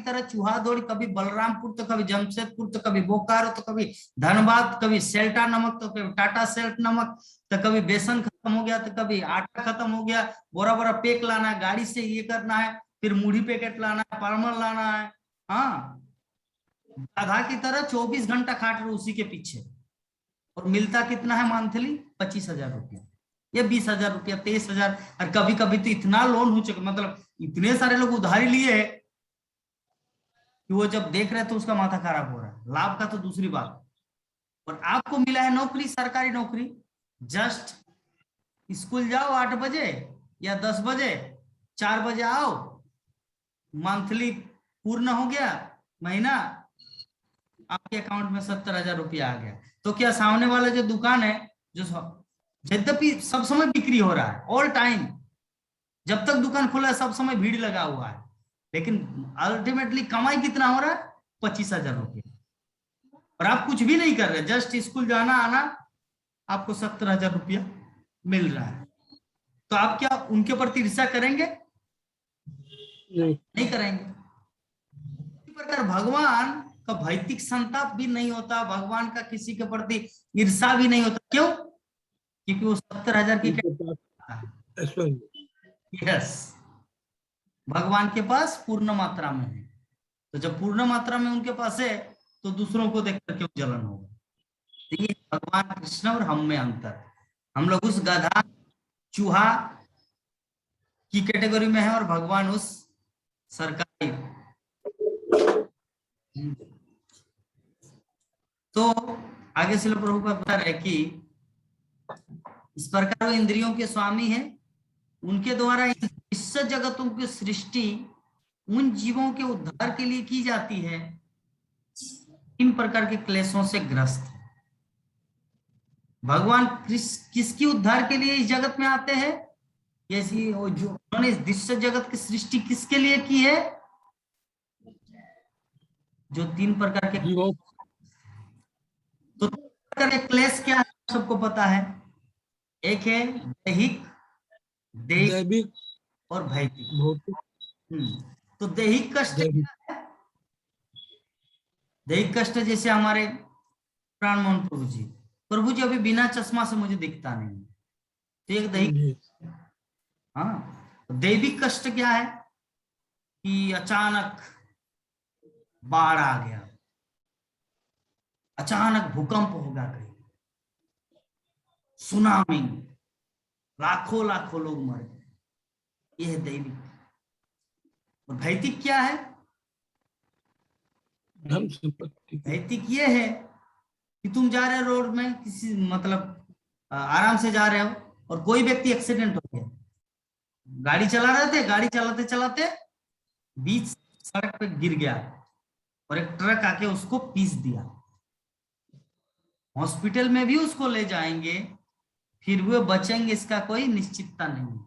तरह चूहा दौड़, कभी बलरामपुर तो कभी जमशेदपुर तो कभी बोकारो तो कभी धनबाद, कभी सेल्टा नमक तो कभी टाटा सेल्ट नमक, तो कभी बेसन खत्म हो गया तो कभी आटा खत्म हो गया, बोरा बोरा पैक लाना है, गाड़ी से ये करना है, फिर मुढ़ी पैकेट लाना है, परमल लाना है। हाँ, गाधा की तरह 24 घंटा खाट रहे उसी के पीछे, और मिलता कितना है मंथली? 25,000 रुपया, या 20,000 रुपया, 23,000। और कभी कभी तो इतना लोन हो चुका, मतलब इतने सारे लोग उधारी लिए है कि वो जब देख रहे तो उसका माथा खराब हो रहा है। लाभ का तो दूसरी बात, और आपको मिला है नौकरी, सरकारी नौकरी, जस्ट स्कूल जाओ 8 बजे या 10 बजे, 4 बजे आओ, मंथली पूर्ण हो गया, महीना आपके अकाउंट में 70,000 रुपया आ गया। तो क्या सामने वाला जो दुकान है, जो यद्यपि सब समय बिक्री हो रहा है, ऑल टाइम, जब तक दुकान खुला है सब समय भीड़ लगा हुआ है, लेकिन अल्टीमेटली कमाई कितना हो रहा है? 25,000 रुपया, और आप कुछ भी नहीं कर रहे, जस्ट स्कूल जाना आना, आपको 70,000 रुपया मिल रहा है। तो आप क्या उनके प्रति ईर्ष्या करेंगे? नहीं करेंगे। इसी प्रकार भगवान का भौतिक संताप भी नहीं होता, भगवान का किसी के प्रति ईर्ष्या भी नहीं होता। क्यों? क्योंकि वो 70,000 की यस, भगवान के पास पूर्ण मात्रा में है। तो जब पूर्ण मात्रा में उनके पास है तो दूसरों को देखकर क्यों जलन होगा? तो ये भगवान कृष्ण और हम में अंतर, हम लोग उस गधा चूहा की कैटेगरी में है और भगवान उस सरकारी। तो आगे से प्रभु का बता रहे कि इस प्रकार वो इंद्रियों के स्वामी हैं, उनके द्वारा इस जगतों की सृष्टि उन जीवों के उद्धार के लिए की जाती है इन प्रकार के क्लेशों से ग्रस्त है। भगवान किसकी उद्धार के लिए इस जगत में आते हैं? जैसी जो उन्होंने इस दृश्य जगत की सृष्टि किसके लिए की है? जो 3 प्रकार के, तो 3 प्रकार के क्लेश क्या है सबको पता है? एक है दैहिक, दैविक और भौतिक। तो दैहिक कष्ट क्या है? दैहिक कष्ट जैसे हमारे प्राण मोहन प्रभु जी अभी बिना चश्मा से मुझे दिखता नहीं, तो एक दैहिक। हाँ, दैविक कष्ट क्या है? कि अचानक बाढ़ आ गया, अचानक भूकंप होगा, कहीं सुनामी, लाखों लाखों लोग मर गए, यह है दैविक। और भौतिक क्या है? भौतिक ये है कि तुम जा रहे हो रोड में, किसी मतलब आराम से जा रहे हो और कोई व्यक्ति एक्सीडेंट हो गया, गाड़ी चला रहे थे, गाड़ी चलाते चलाते बीच सड़क पे गिर गया और एक ट्रक आके उसको पीस दिया। हॉस्पिटल में भी उसको ले जाएंगे, फिर वो बचेंगे इसका कोई निश्चितता नहीं।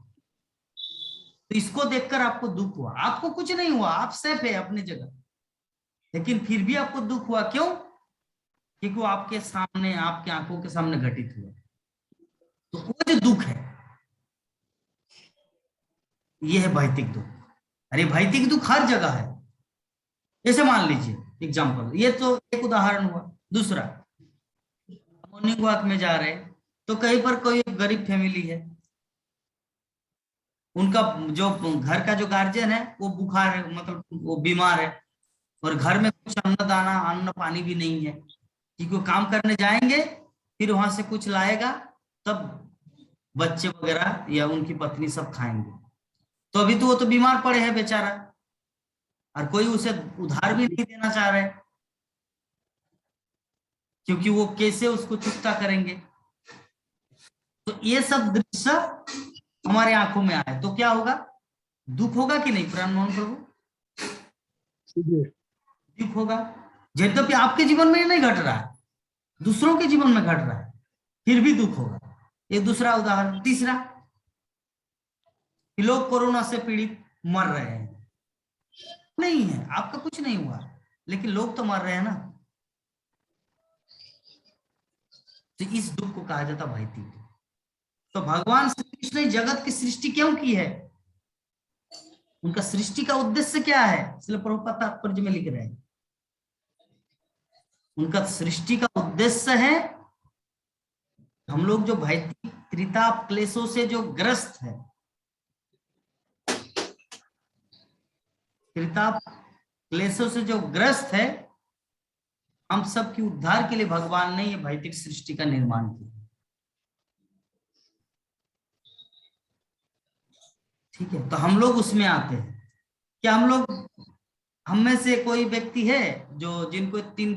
तो इसको देखकर आपको दुख हुआ, आपको कुछ नहीं हुआ, आप सेफ है अपनी जगह, लेकिन फिर भी आपको दुख हुआ। क्यों? क्योंकि वो आपके सामने, आपकी आंखों के सामने घटित हुआ। तो वो जो दुख है ये है भौतिक दुख। अरे भौतिक दुख हर जगह है। जैसे मान लीजिए एग्जाम्पल, ये तो एक उदाहरण हुआ। दूसरा, मॉर्निंग वॉक में जा रहे तो कहीं पर कोई गरीब फैमिली है, उनका जो घर का जो गार्जियन है वो बुखार है, मतलब वो बीमार है, और घर में कुछ अन्न दाना, अन्न पानी भी नहीं है, क्योंकि वो काम करने जाएंगे फिर वहां से कुछ लाएगा तब बच्चे वगैरह या उनकी पत्नी सब खाएंगे। तो अभी तो वो तो बीमार पड़े हैं बेचारा, और कोई उसे उधार भी नहीं देना चाह रहे, क्योंकि वो कैसे उसको चुकता करेंगे। तो ये सब दृश्य हमारे आंखों में आए तो क्या होगा? दुख होगा कि नहीं प्राण मोहन प्रभु? दुख होगा। यद्यपि आपके जीवन में नहीं घट रहा है, दूसरों के जीवन में घट रहा है, फिर भी दुख होगा। ये दूसरा उदाहरण। तीसरा, लोग कोरोना से पीड़ित मर रहे हैं, नहीं है, आपका कुछ नहीं हुआ, लेकिन लोग तो मर रहे हैं ना, तो इस दुख को कहा जाता भौतिक। तो भगवान श्री कृष्ण ने जगत की सृष्टि क्यों की है? उनका सृष्टि का उद्देश्य क्या है, इसलिए प्रभुपाद तात्पर्य में लिख रहे हैं, उनका सृष्टि का उद्देश्य है हम लोग जो भौतिक त्रिताप क्लेशों से जो ग्रस्त है, त्रिताप क्लेशों से जो ग्रस्त है, हम सब की उद्धार के लिए भगवान ने ये भौतिक सृष्टि का निर्माण किया। ठीक है, तो हम लोग उसमें आते हैं। क्या हम में से कोई व्यक्ति है जो जिनको तीन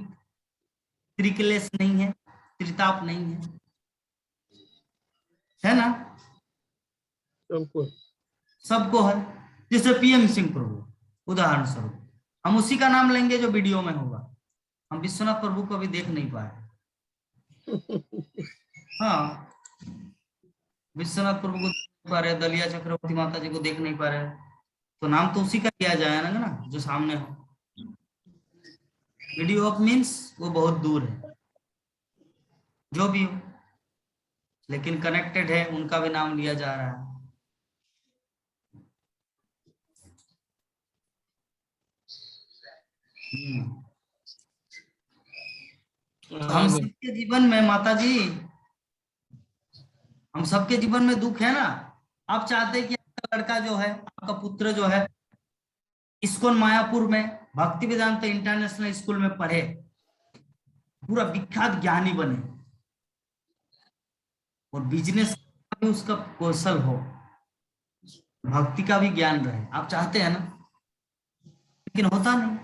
त्रिक्लेश नहीं है, त्रिताप नहीं है ना? सबको है। जैसे पीएम सिंह प्रभु उदाहरण स्वरूप, हम उसी का नाम लेंगे जो वीडियो में होगा। हम विश्वनाथ प्रभु को भी देख नहीं पाए। हाँ, विश्वनाथ प्रभु को देख पा रहे, दलिया चक्रवर्ती माता जी को देख नहीं पा रहे, तो नाम तो उसी का लिया जाएगा ना जो सामने हो। वीडियो ऑफ मीन्स वो बहुत दूर है, जो भी हो, लेकिन कनेक्टेड है, उनका भी नाम लिया जा रहा है। हम सबके जीवन में माता जी, हम सबके जीवन में दुख है ना। आप चाहते हैं कि आपका लड़का जो है, आपका पुत्र जो है, इस्कॉन मायापुर में भक्ति वेदांत इंटरनेशनल स्कूल में पढ़े, पूरा विख्यात ज्ञानी बने और बिजनेस का भी उसका कौशल हो, भक्ति का भी ज्ञान रहे। आप चाहते हैं ना, लेकिन होता नहीं।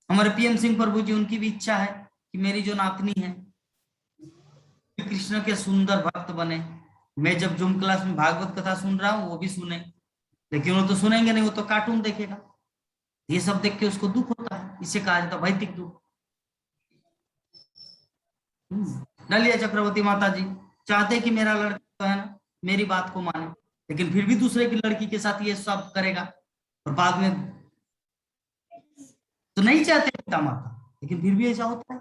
हमारे पीएम सिंह प्रभु जी, उनकी भी इच्छा है कि मेरी जो नातनी है कृष्ण के सुंदर भक्त बने। मैं जब जूम क्लास में भागवत कथा सुन रहा हूँ वो भी सुने, लेकिन वो तो सुनेंगे नहीं, वो तो कार्टून देखेगा। ये सब देख के उसको दुख होता है, इसे कहा जाता है भौतिक दुख। दलिया चक्रवर्ती माता जी चाहते कि मेरा लड़का जो है ना मेरी बात को माने, लेकिन फिर भी दूसरे की लड़की के साथ ये सब करेगा, और बाद में तो नहीं चाहते पिता माता, लेकिन फिर भी ऐसा होता है।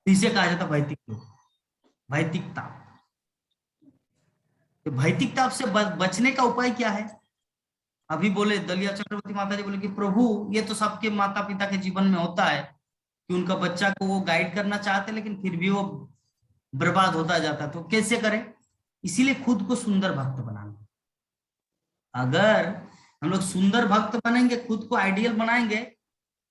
इसे कहा जाता है भौतिक दुख, भौतिकता। तो भौतिकता से बचने का उपाय क्या है? अभी बोले दलिया चक्रवर्ती माता जी बोले कि प्रभु ये तो सबके माता पिता के जीवन में होता है कि उनका बच्चा को वो गाइड करना चाहते, लेकिन फिर भी वो बर्बाद होता जाता है, तो कैसे करें? इसीलिए खुद को सुंदर भक्त बनाना। अगर हम लोग सुंदर भक्त बनेंगे, खुद को आइडियल बनाएंगे,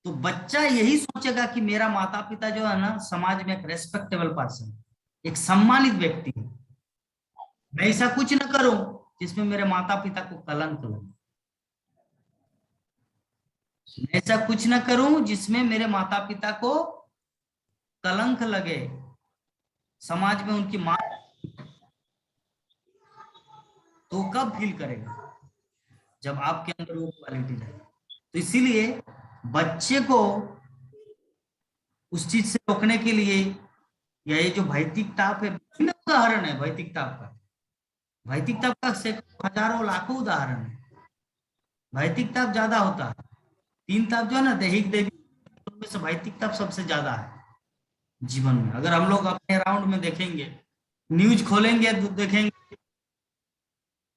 तो बच्चा यही सोचेगा कि मेरा माता पिता जो है ना समाज में एक रेस्पेक्टेबल पर्सन, एक सम्मानित व्यक्ति है। मैं ऐसा कुछ न करूं जिसमें मेरे माता पिता को कलंक लगे, ऐसा कुछ न करूं जिसमें मेरे माता पिता को कलंक लगे, समाज में उनकी मां। तो कब फील करेगा? जब आपके अंदर वो क्वालिटी रहे। तो इसीलिए बच्चे को उस चीज से रोकने के लिए ये जो भौतिक ताप है, उदाहरण है भौतिक ताप का। भौतिक ताप का सैकड़ों हजारों लाखों उदाहरण है। भौतिक ताप ज्यादा होता है, तीन ताप जो है ना दैहिक दैविक से भौतिक ताप सबसे ज्यादा है जीवन में। अगर हम लोग अपने अराउंड में देखेंगे, न्यूज खोलेंगे तो देखेंगे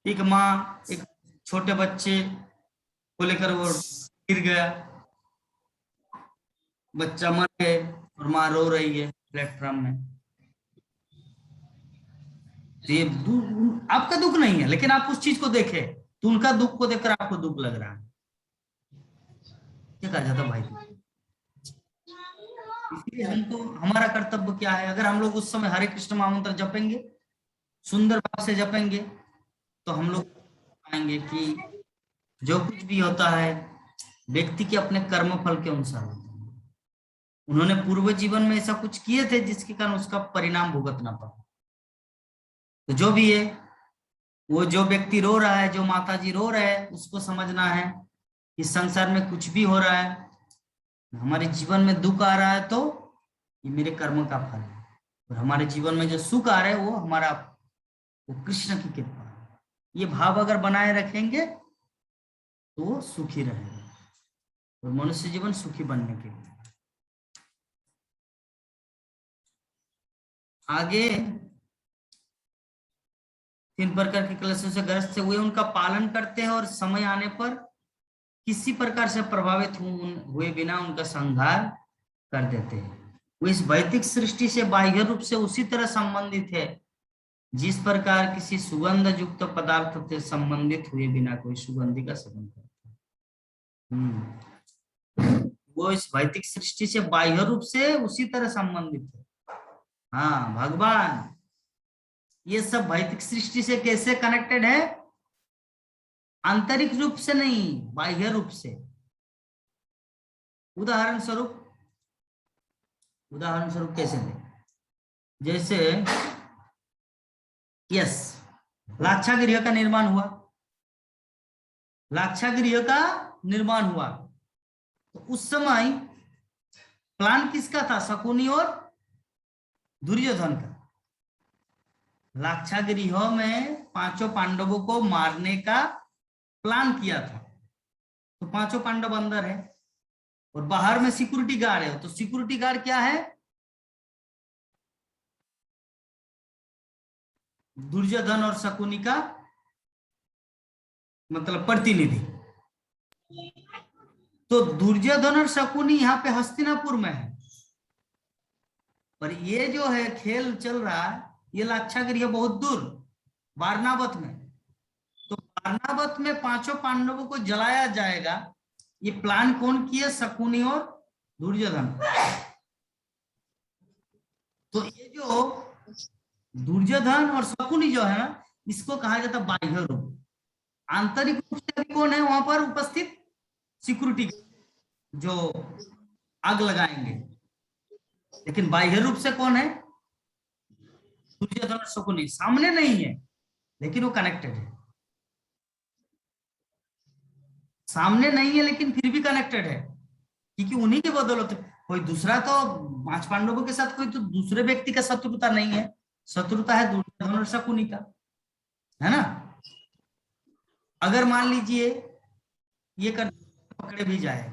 एक माँ एक छोटे बच्चे को लेकर वो गिर गया, बच्चा मर गए और माँ रो रही है प्लेटफॉर्म में। तो ये आपका दुख नहीं है, लेकिन आप उस चीज को देखे तो उनका दुख को देखकर आपको दुख लग रहा है। क्या कहा जाता भाई? इसलिए हमको हमारा कर्तव्य क्या है? अगर हम लोग उस समय हरे कृष्ण महामंत्र जपेंगे, सुंदर भाव से जपेंगे, तो हम लोग पाएंगे कि जो कुछ भी होता है व्यक्ति के अपने कर्म फल के अनुसार होता है। उन्होंने पूर्व जीवन में ऐसा कुछ किए थे जिसके कारण उसका परिणाम भुगतना पड़ा। तो जो भी है, वो जो व्यक्ति रो रहा है, जो माता जी रो रहे हैं, उसको समझना है कि संसार में कुछ भी हो रहा है, हमारे जीवन में दुख आ रहा है तो ये मेरे कर्म का फल है, और हमारे जीवन में जो सुख आ रहा है वो हमारा, वो कृष्ण की कृपा है। ये भाव अगर बनाए रखेंगे तो वो सुखी रहेगा, और मनुष्य जीवन सुखी बनने के लिए आगे तीन प्रकार के क्लेशों से ग्रस्त थे, वे उनका पालन करते हैं और समय आने पर किसी प्रकार से प्रभावित हुए बिना उनका संहार कर देते हैं। वो इस भौतिक सृष्टि से बाह्य रूप से उसी तरह संबंधित है जिस प्रकार किसी सुगंध युक्त पदार्थ से संबंधित हुए बिना कोई सुगंधी का सेवन करता है। वो इस भौतिक सृष्टि से बाह्य रूप से उसी तरह संबंधित है। हाँ, भगवान ये सब भौतिक सृष्टि से कैसे कनेक्टेड है? आंतरिक रूप से नहीं, बाह्य रूप से। उदाहरण स्वरूप कैसे दें? जैसे यस, लाक्षागृह का निर्माण हुआ, तो उस समय प्लान किसका था? शकुनी और दुर्योधन का। लाक्षागृह में पांचों पांडवों को मारने का प्लान किया था। तो पांचों पांडव अंदर है और बाहर में सिक्योरिटी गार्ड है। तो सिक्योरिटी गार्ड क्या है? दुर्योधन और शकुनी का मतलब प्रतिनिधि। तो दुर्योधन और शकुनी यहाँ पे हस्तिनापुर में है और ये जो है खेल चल रहा है, ये लाक्षागृह बहुत दूर वारनावत में। तो वारनावत में पांचों पांडवों को जलाया जाएगा, ये प्लान कौन किया? शकुनी और दुर्योधन। तो ये जो दुर्योधन और शकुनी जो है ना, इसको कहा जाता बाह्य रूप। आंतरिक रूप से कौन है वहां पर उपस्थित? सिक्योरिटी जो आग लगाएंगे। लेकिन बाह्य रूप से कौन है? दुर्योधन और शकुनी। सामने नहीं है लेकिन वो कनेक्टेड है। सामने नहीं है लेकिन फिर भी कनेक्टेड है, क्योंकि उन्हीं के बदौलत। कोई दूसरा तो पांच पांडवों के साथ कोई तो दूसरे व्यक्ति का शत्रुता नहीं है, शत्रुता है दुर्योधन और शकुनी का, है ना। अगर मान लीजिए ये कर पकड़े भी जाए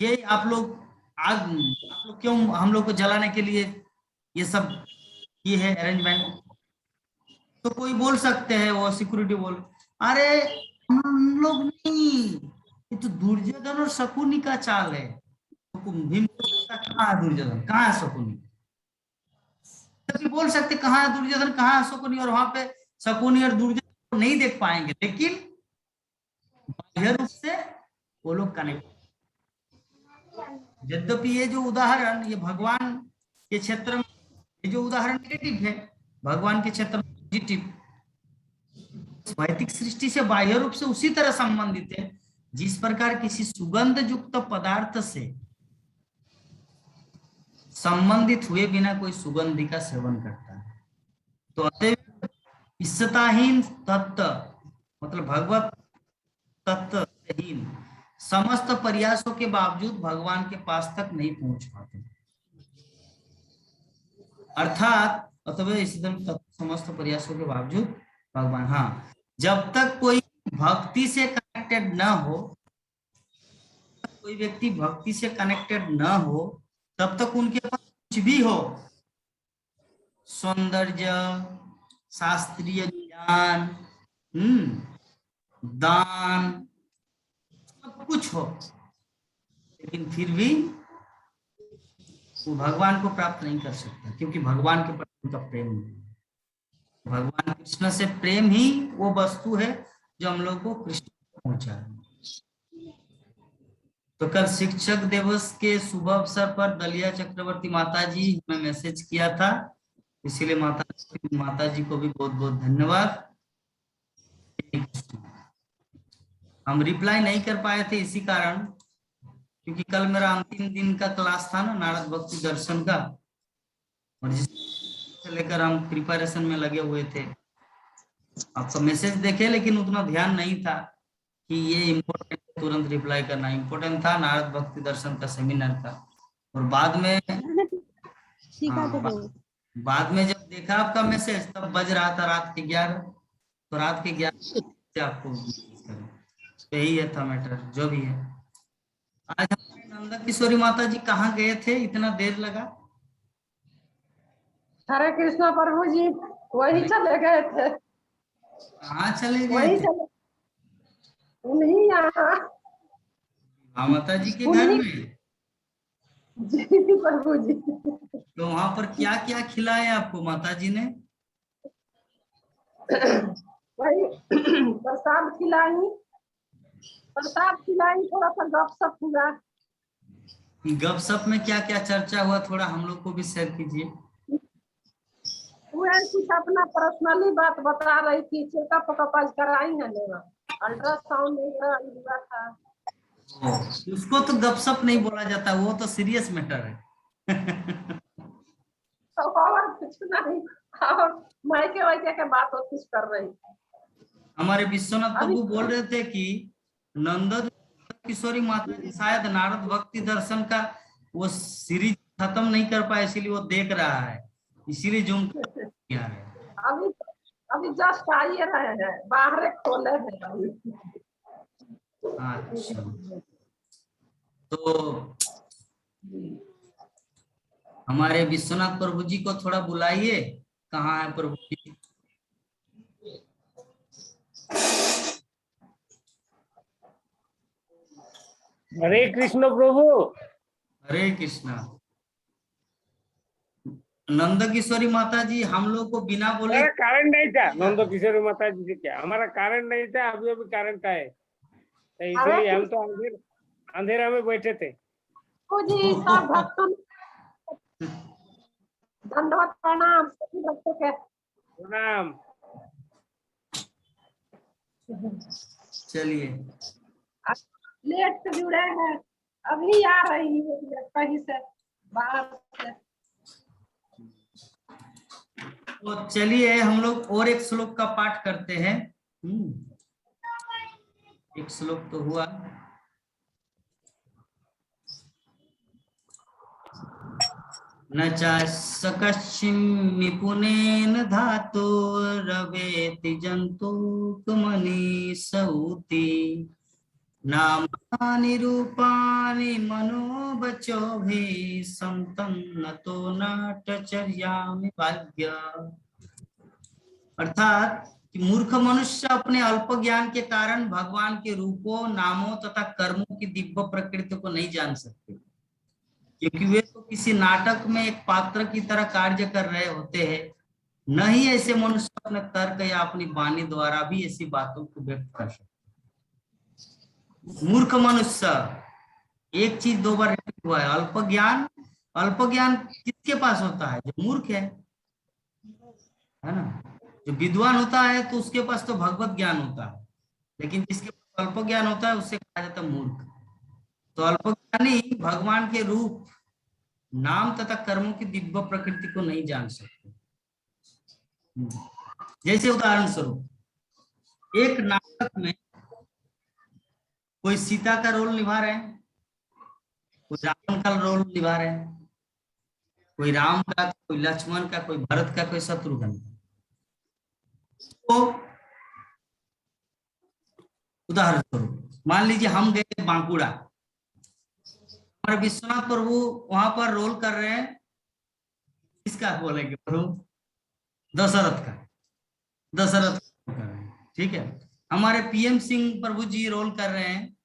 कि आप लोग क्यों हम लोग को जलाने के लिए ये सब ये है अरेंजमेंट, तो कोई बोल सकते हैं, वो सिक्योरिटी बोल, अरे हम लोग नहीं, ये तो दुर्योधन और शकुनी का चाल है। तो भीम कहाँ है दुर्योधन, कहाँ है शकुनी? तभी बोल सकते कहाँ है दुर्योधन, कहाँ है शकुनी, और वहां पे शकुनी और दुर्योधन को नहीं देख पाएंगे, लेकिन बाह्य रूप से वो लोग कनेक्ट। यद्यपि ये जो उदाहरण ये भगवान के क्षेत्र में, ये जो उदाहरण नेगेटिव है, भगवान के क्षेत्र में पॉजिटिव। भौतिक सृष्टि से बाह्य रूप से उसी तरह संबंधित है जिस प्रकार किसी सुगंध युक्त पदार्थ से संबंधित हुए बिना कोई सुगंधी का सेवन करता है। तो अतएव ईश्वताहीन तत्व मतलब भगवत तत्वहीन समस्त प्रयासों के बावजूद भगवान के पास तक नहीं पहुंच पाते। अर्थात अतएव समस्त प्रयासों के बावजूद भगवान, हाँ, जब तक कोई भक्ति से कनेक्टेड न हो, कोई व्यक्ति भक्ति से कनेक्टेड न हो, तब तक उनके पास कुछ भी हो, सौंदर्य, शास्त्रीय ज्ञान, दान, सब कुछ हो, लेकिन फिर भी वो भगवान को प्राप्त नहीं कर सकता, क्योंकि भगवान के प्रति उनका प्रेम नहीं। भगवान कृष्ण से प्रेम ही वो वस्तु है जो हम लोग को कृष्ण को पहुंचा है। तो कल शिक्षक दिवस के शुभ अवसर पर दलिया चक्रवर्ती माता जी हमें मैसेज किया था, इसीलिए माता जी को भी बहुत बहुत धन्यवाद। हम रिप्लाई नहीं कर पाए थे इसी कारण, क्योंकि कल मेरा अंतिम दिन का क्लास था ना, नारद भक्ति दर्शन का, और जिससे लेकर हम प्रिपरेशन में लगे हुए थे। आपका मैसेज देखे लेकिन उतना ध्यान नहीं था कि ये इम्पोर्टेंट, तुरंत रिप्लाई करना इम्पोर्टेंट था, नारद भक्ति दर्शन का सेमिनार था। और बाद में बाद में जब देखा आपका मैसेज, तब बज रहा था रात के 11, तो रात के 11 से आपको तो यही है था मैटर, जो भी है। आज हमारे नंदा किशोरी माता जी कहाँ गए थे, इतना देर लगा? हरे कृष्णा प्रभु जी, वही चले गए थे। कहाँ चले गए वही थे? चले, उन्हीं यहाँ। हाँ, माता जी के घर उन्हीं, में। जी प्रभु जी। तो वहां पर क्या क्या खिलाया आपको माता जी ने? वही प्रसाद खिलाई, प्रसाद खिलाई, थोड़ा सा गपशप हुआ। गपशप में क्या क्या चर्चा हुआ, थोड़ा हम लोग को भी शेयर कीजिए। वो कुछ अपना पर्सनली बात बता रही थी, चेकअप वेकअप आज कराई है ना, अल्ट्रासाउंड हुआ था। उसको तो गपशप नहीं बोला जाता, वो तो सीरियस मैटर है। तो और कुछ नहीं, और मायके वायके के बात और कुछ कर रही। हमारे विश्वनाथ अभी प्रभु बोल रहे थे कि नंद किशोरी माता जी शायद नारद भक्ति दर्शन का वो सीरीज खत्म नहीं कर पाए, इसीलिए वो देख रहा है, इसीलिए जूम किया है। अभी अभी जस्ट आइए रहे हैं, बाहर खोले हैं अभी। अच्छा, तो हमारे विश्वनाथ प्रभु जी को थोड़ा बुलाइए, कहाँ है प्रभु जी? हरे कृष्ण प्रभु। हरे कृष्णा। नंद किशोरी माता जी हम लोग को बिना बोले हमारा कारण नहीं था, नंद किशोरी माता जी से क्या हमारा कारण नहीं था, अभी अभी कारण का है, तो इसलिए हम तो अंधेरा में बैठे थे। जी सब भक्तों दंडवत प्रणाम सभी भक्तों के। प्रणाम। चलिए, लेट से जुड़े हैं, अभी आ रही है कहीं से बाहर से। तो चलिए हम लोग और एक श्लोक का पाठ करते हैं। एक श्लोक तो हुआ। न चास्यकश्चिन् निपुणेन धातुरवेति जन्तुकमनीषौति नामानि रूपाणि मनोवचोभिः संतन्नतो नाट्यचर्यामि भाग्य। अर्थात कि मूर्ख मनुष्य अपने अल्प ज्ञान के कारण भगवान के रूपों, नामों तथा कर्मों की दिव्य प्रकृति को नहीं जान सकते, क्योंकि वे तो किसी नाटक में एक पात्र की तरह कार्य कर रहे होते हैं। न ही ऐसे मनुष्य अपने तर्क या अपनी वाणी द्वारा भी ऐसी बातों को व्यक्त कर सकते। मूर्ख मनुष्य, एक चीज दो बार रिपीट हुआ है, अल्प ज्ञान। अल्प ज्ञान किसके पास होता है? जो मूर्ख है ना। जो विद्वान होता है तो उसके पास तो भगवत ज्ञान होता है, लेकिन जिसके पास अल्प ज्ञान होता है उससे कहा जाता है मूर्ख। तो अल्पज्ञानी भगवान के रूप, नाम तथा कर्मों की दिव्य प्रकृति को नहीं जान सकते। जैसे उदाहरण स्वरूप एक नाटक में कोई सीता का रोल निभा रहे हैं, कोई रावण का रोल निभा रहे हैं, कोई राम का, कोई लक्ष्मण का, कोई भरत का, कोई शत्रुघ्न का। तो उदाहरण स्वरूप मान लीजिए हम गए बांकुड़ा, हमारे विश्वनाथ प्रभु वहां पर रोल कर रहे हैं, किसका बोलेंगे प्रभु? दशरथ का। दशरथ कर रहे हैं, ठीक है। हमारे पीएम सिंह प्रभु जी रोल कर रहे हैं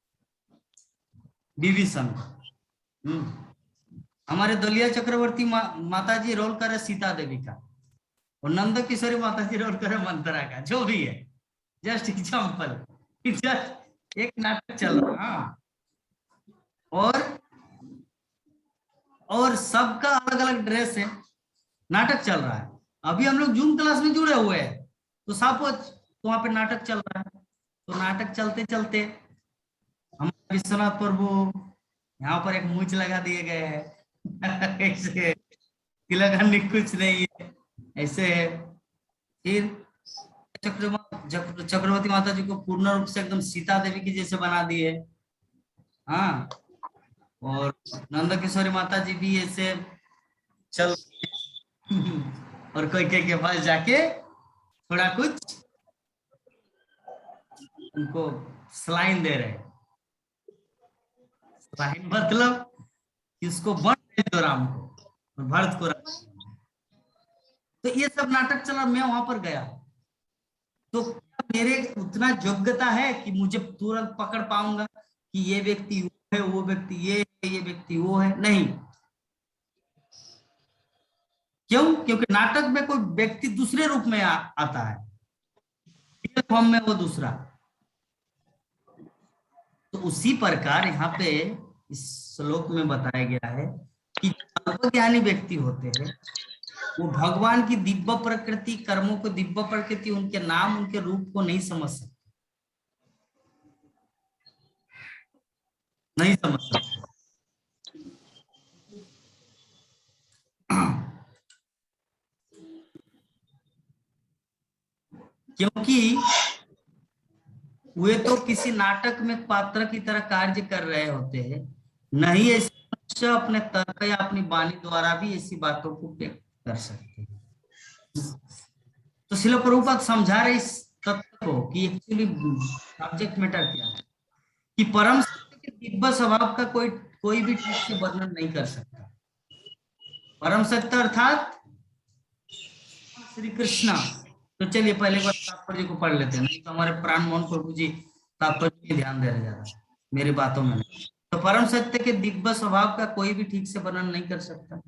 विभीषण। हमारे दलिया चक्रवर्ती माता जी रोल कर रहे सीता देवी का, और नंद किशोरी माता जी रोल कर रहे मंत्रा का। जो भी है, जस्ट एग्जाम्पल, जस्ट एक नाटक चल रहा। और सबका अलग अलग ड्रेस है, नाटक चल रहा है। अभी हम लोग जूम क्लास में जुड़े हुए हैं, तो सपोज तो वहां पे नाटक चल रहा है। तो नाटक चलते चलते हमारे विश्वनाथ प्रभु यहाँ पर एक मूंछ लगा दिए गए हैं। ऐसे तिलक कुछ नहीं है, ऐसे है। फिर चक्रवर्ती माता जी को पूर्ण रूप से एकदम सीता देवी की जैसे बना दिए। हाँ, और नंद किशोरी माता जी भी ऐसे चल और कोई के पास जाके थोड़ा कुछ उनको सलाइन दे रहे। सलाइन मतलब इसको बन दो राम को और भरत को। तो ये सब नाटक चला, मैं वहां पर गया तो मेरे उतना योग्यता है कि मुझे तुरंत पकड़ पाऊंगा कि ये व्यक्ति वो है, वो व्यक्ति ये है, ये व्यक्ति वो है? नहीं। क्यों? क्योंकि नाटक में कोई व्यक्ति दूसरे रूप में आता है, रियल फॉर्म में वो दूसरा। तो उसी प्रकार यहाँ पे इस श्लोक में बताया गया है कि अल्पज्ञानी व्यक्ति होते हैं, वो भगवान की दिव्य प्रकृति, कर्मों को दिव्य प्रकृति, उनके नाम, उनके रूप को नहीं समझ सकते, नहीं समझ सकते। क्योंकि वे तो किसी नाटक में पात्र की तरह कार्य कर रहे होते हैं, नहीं ऐसे मनुष्य अपने तर्क या अपनी वाणी द्वारा भी ऐसी बातों को व्यक्त कर सकते हैं। तो श्रील प्रभुपाद समझा रहे इस तत्व को कि एक्चुअली सब्जेक्ट मैटर क्या है, कि परम सत्य के दिव्य स्वभाव का कोई भी ठीक से वर्णन नहीं कर सकता। परम सत्य अर्थात श्री कृष्ण। तो चलिए पहले बार तात्पर्य को पढ़ लेते हैं, नहीं तो हमारे प्राण मोहन प्रभु जी तात्पर्य में ध्यान दे रहे ज्यादा, मेरी बातों में नहीं। तो परम सत्य के दिव्य स्वभाव का कोई भी ठीक से वर्णन नहीं कर सकता,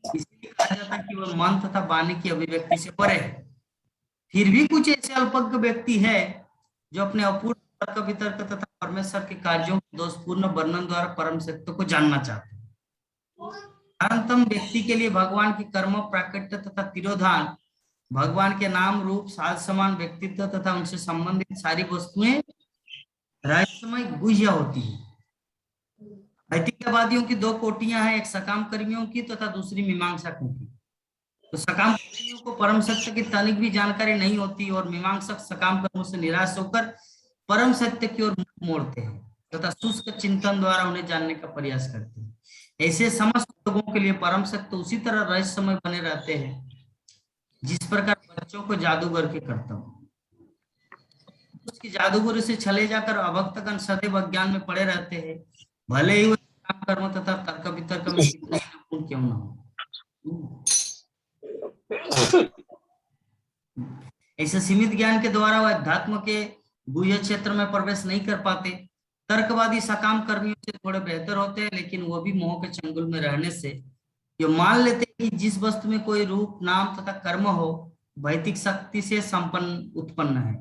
इसलिए कहा जाता है कि वह मन तथा वाणी की अभिव्यक्ति से परे है। फिर भी कुछ ऐसे अल्पज्ञ व्यक्ति है जो अपने अपूर्ण तर्क वितर्क तथा परमेश्वर के कार्यों के दोषपूर्ण वर्णन द्वारा परम सत्य को जानना चाहते हैं। अनंतम व्यक्ति के लिए भगवान की कर्म, प्राकट्य तथा तिरोधान, भगवान के नाम, रूप, साज समान, व्यक्तित्व तथा उनसे संबंधित सारी वस्तुएं रहस्यमय गुह्य होती है। भौतिकवादियों की दो कोटियां हैं, एक सकाम कर्मियों की तथा दूसरी मीमांसकों की। तो सकाम कर्मियों को परम सत्य की तनिक भी जानकारी नहीं होती और मीमांसक सकाम कर्मों से निराश होकर परम सत्य की ओर मुख मोड़ते हैं तथा शुष्क चिंतन द्वारा उन्हें जानने का प्रयास करते हैं। ऐसे समस्त लोगों के लिए परम सत्य उसी तरह रहस्यमय बने रहते हैं जिस प्रकार बच्चों को जादूगर के करता हूँ। उसकी जादूगर से छले जाकर अभक्तगण सदैव अज्ञान में पड़े रहते हैं, भले ही वो कर्म तथा तर्क वितर्क में कितने निपुण क्यों न हो। ऐसे सीमित ज्ञान के द्वारा वह अध्यात्म के गुह्य क्षेत्र में प्रवेश नहीं कर पाते। तर्कवादी सकाम कर्मियों से थोड़े बेहतर होते हैं, लेकिन वो भी मोह के चंगुल में रहने से ये मान लेते हैं कि जिस वस्तु में कोई रूप, नाम तथा कर्म हो, भौतिक शक्ति से संपन्न उत्पन्न है।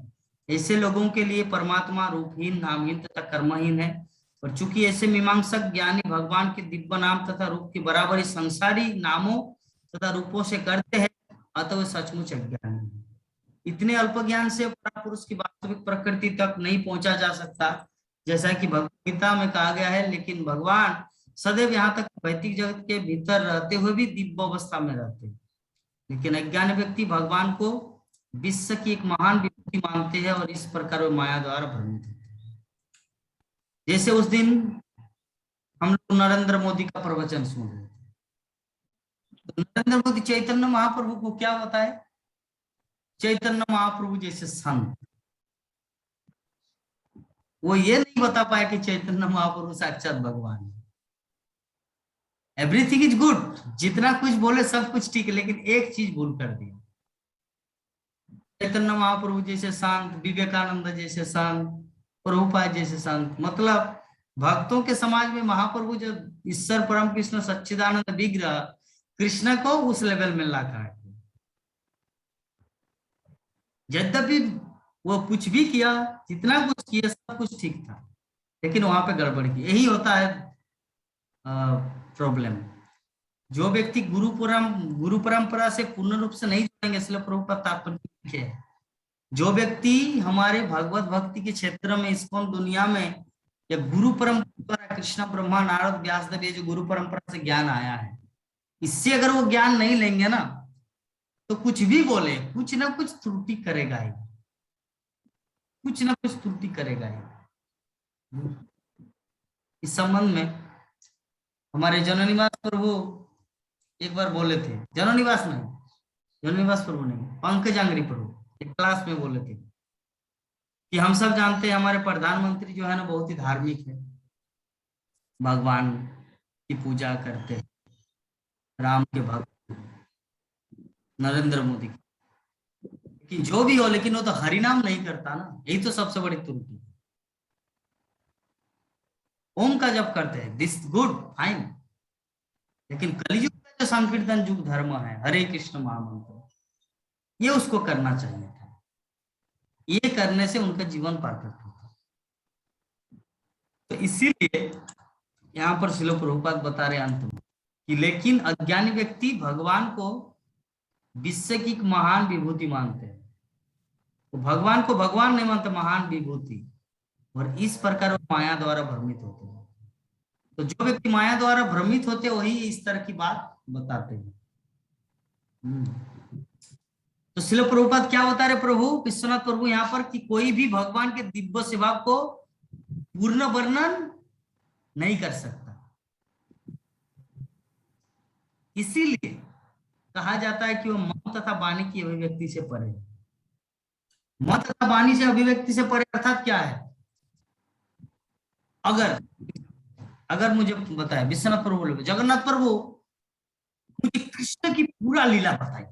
ऐसे लोगों के लिए परमात्मा रूपहीन, नामहीन तथा कर्महीन है। और चूंकि ऐसे मीमांसक ज्ञानी भगवान के दिव्य नाम तथा रूप की बराबरी संसारी नामों तथा रूपों से करते हैं, अतः वे सचमुच अज्ञानी है। इतने अल्प ज्ञान से पुरुष की वास्तविक प्रकृति तक नहीं पहुंचा जा सकता, जैसा कि भगवद गीता में कहा गया है। लेकिन भगवान सदैव यहाँ तक भौतिक जगत के भीतर रहते हुए भी दिव्य अवस्था में रहते हैं। लेकिन अज्ञानी व्यक्ति भगवान को विश्व की एक महान विभूति मानते हैं और इस प्रकार वे माया द्वारा भ्रमित होते हैं। जैसे उस दिन हम लोग नरेंद्र मोदी का प्रवचन सुन रहे थे, तो नरेंद्र मोदी चैतन्य महाप्रभु को क्या बताए? चैतन्य महाप्रभु जैसे संत। वो ये नहीं बता पाए कि चैतन्य महाप्रभु साक्षात भगवान है। एवरीथिंग इज गुड, जितना कुछ बोले सब कुछ ठीक है, लेकिन एक चीज भूल कर दिया। चैतन्य महाप्रभु जैसे संत, विवेकानंद जैसे संत, प्रभुपाद जैसे संत, मतलब भक्तों के समाज में महाप्रभु जो ईश्वर परम कृष्ण सच्चिदानंद विग्रह कृष्ण को उस लेवल में ला है। यद्यपि वो कुछ भी किया, जितना कुछ किया सब कुछ ठीक था, लेकिन वहां पे गड़बड़ की। यही होता है प्रॉब्लम। जो व्यक्ति गुरु परंपरा से पूर्ण रूप से नहीं जुड़ेंगे, इसलिए प्रभुपाद तात्पर्य है, जो व्यक्ति हमारे भगवत भक्ति के क्षेत्र में, इस्कॉन दुनिया में, या गुरु परंपरा, कृष्ण ब्रह्मा नारद व्यासदेव, ये जो गुरु परंपरा से ज्ञान आया है, इससे अगर वो ज्ञान नहीं लेंगे ना, तो कुछ भी बोले, कुछ ना कुछ त्रुटि करेगा ही, कुछ ना कुछ त्रुटि करेगा ही। इस संबंध में हमारे जननिवास प्रभु एक बार बोले थे, जननिवास प्रभु नहीं, पंकजांगरी प्रभु एक क्लास में बोले थे कि हम सब जानते हैं हमारे प्रधानमंत्री जो है ना बहुत ही धार्मिक है, भगवान की पूजा करते हैं, राम के भक्त, नरेंद्र मोदी। लेकिन जो भी हो, लेकिन वो तो हरि नाम नहीं करता ना, यही तो सबसे बड़ी त्रुटि। ओम का जप करते हैं, दिस गुड फाइन, लेकिन कलयुग में जो संकीर्तन युग धर्म है, हरे कृष्ण महामंत्र, ये उसको करना चाहिए था। ये करने से उनका जीवन प्रकट होता। तो इसीलिए यहाँ पर श्रील प्रभुपाद बता रहे अंत में कि लेकिन अज्ञानी व्यक्ति भगवान को विश्व की महान विभूति मानते हैं, तो भगवान को भगवान नहीं मानते, महान विभूति, और इस प्रकार वो माया द्वारा भ्रमित होते हैं। तो जो व्यक्ति माया द्वारा भ्रमित होते हैं वही इस तरह की बात बताते हैं। तो श्रील प्रभुपाद क्या बता रहे प्रभु विश्वनाथ प्रभु यहाँ पर कि कोई भी भगवान के दिव्य स्वभाव को पूर्ण वर्णन नहीं कर सकता। इसीलिए कहा जाता है कि वो मन तथा वाणी की अभिव्यक्ति से परे है। मन तथा वाणी से अभिव्यक्ति से परे अर्थात क्या है? अगर मुझे बताया विश्वनाथ प्रभु बोले, जगन्नाथ प्रभु मुझे कृष्ण की पूरा लीला बताई,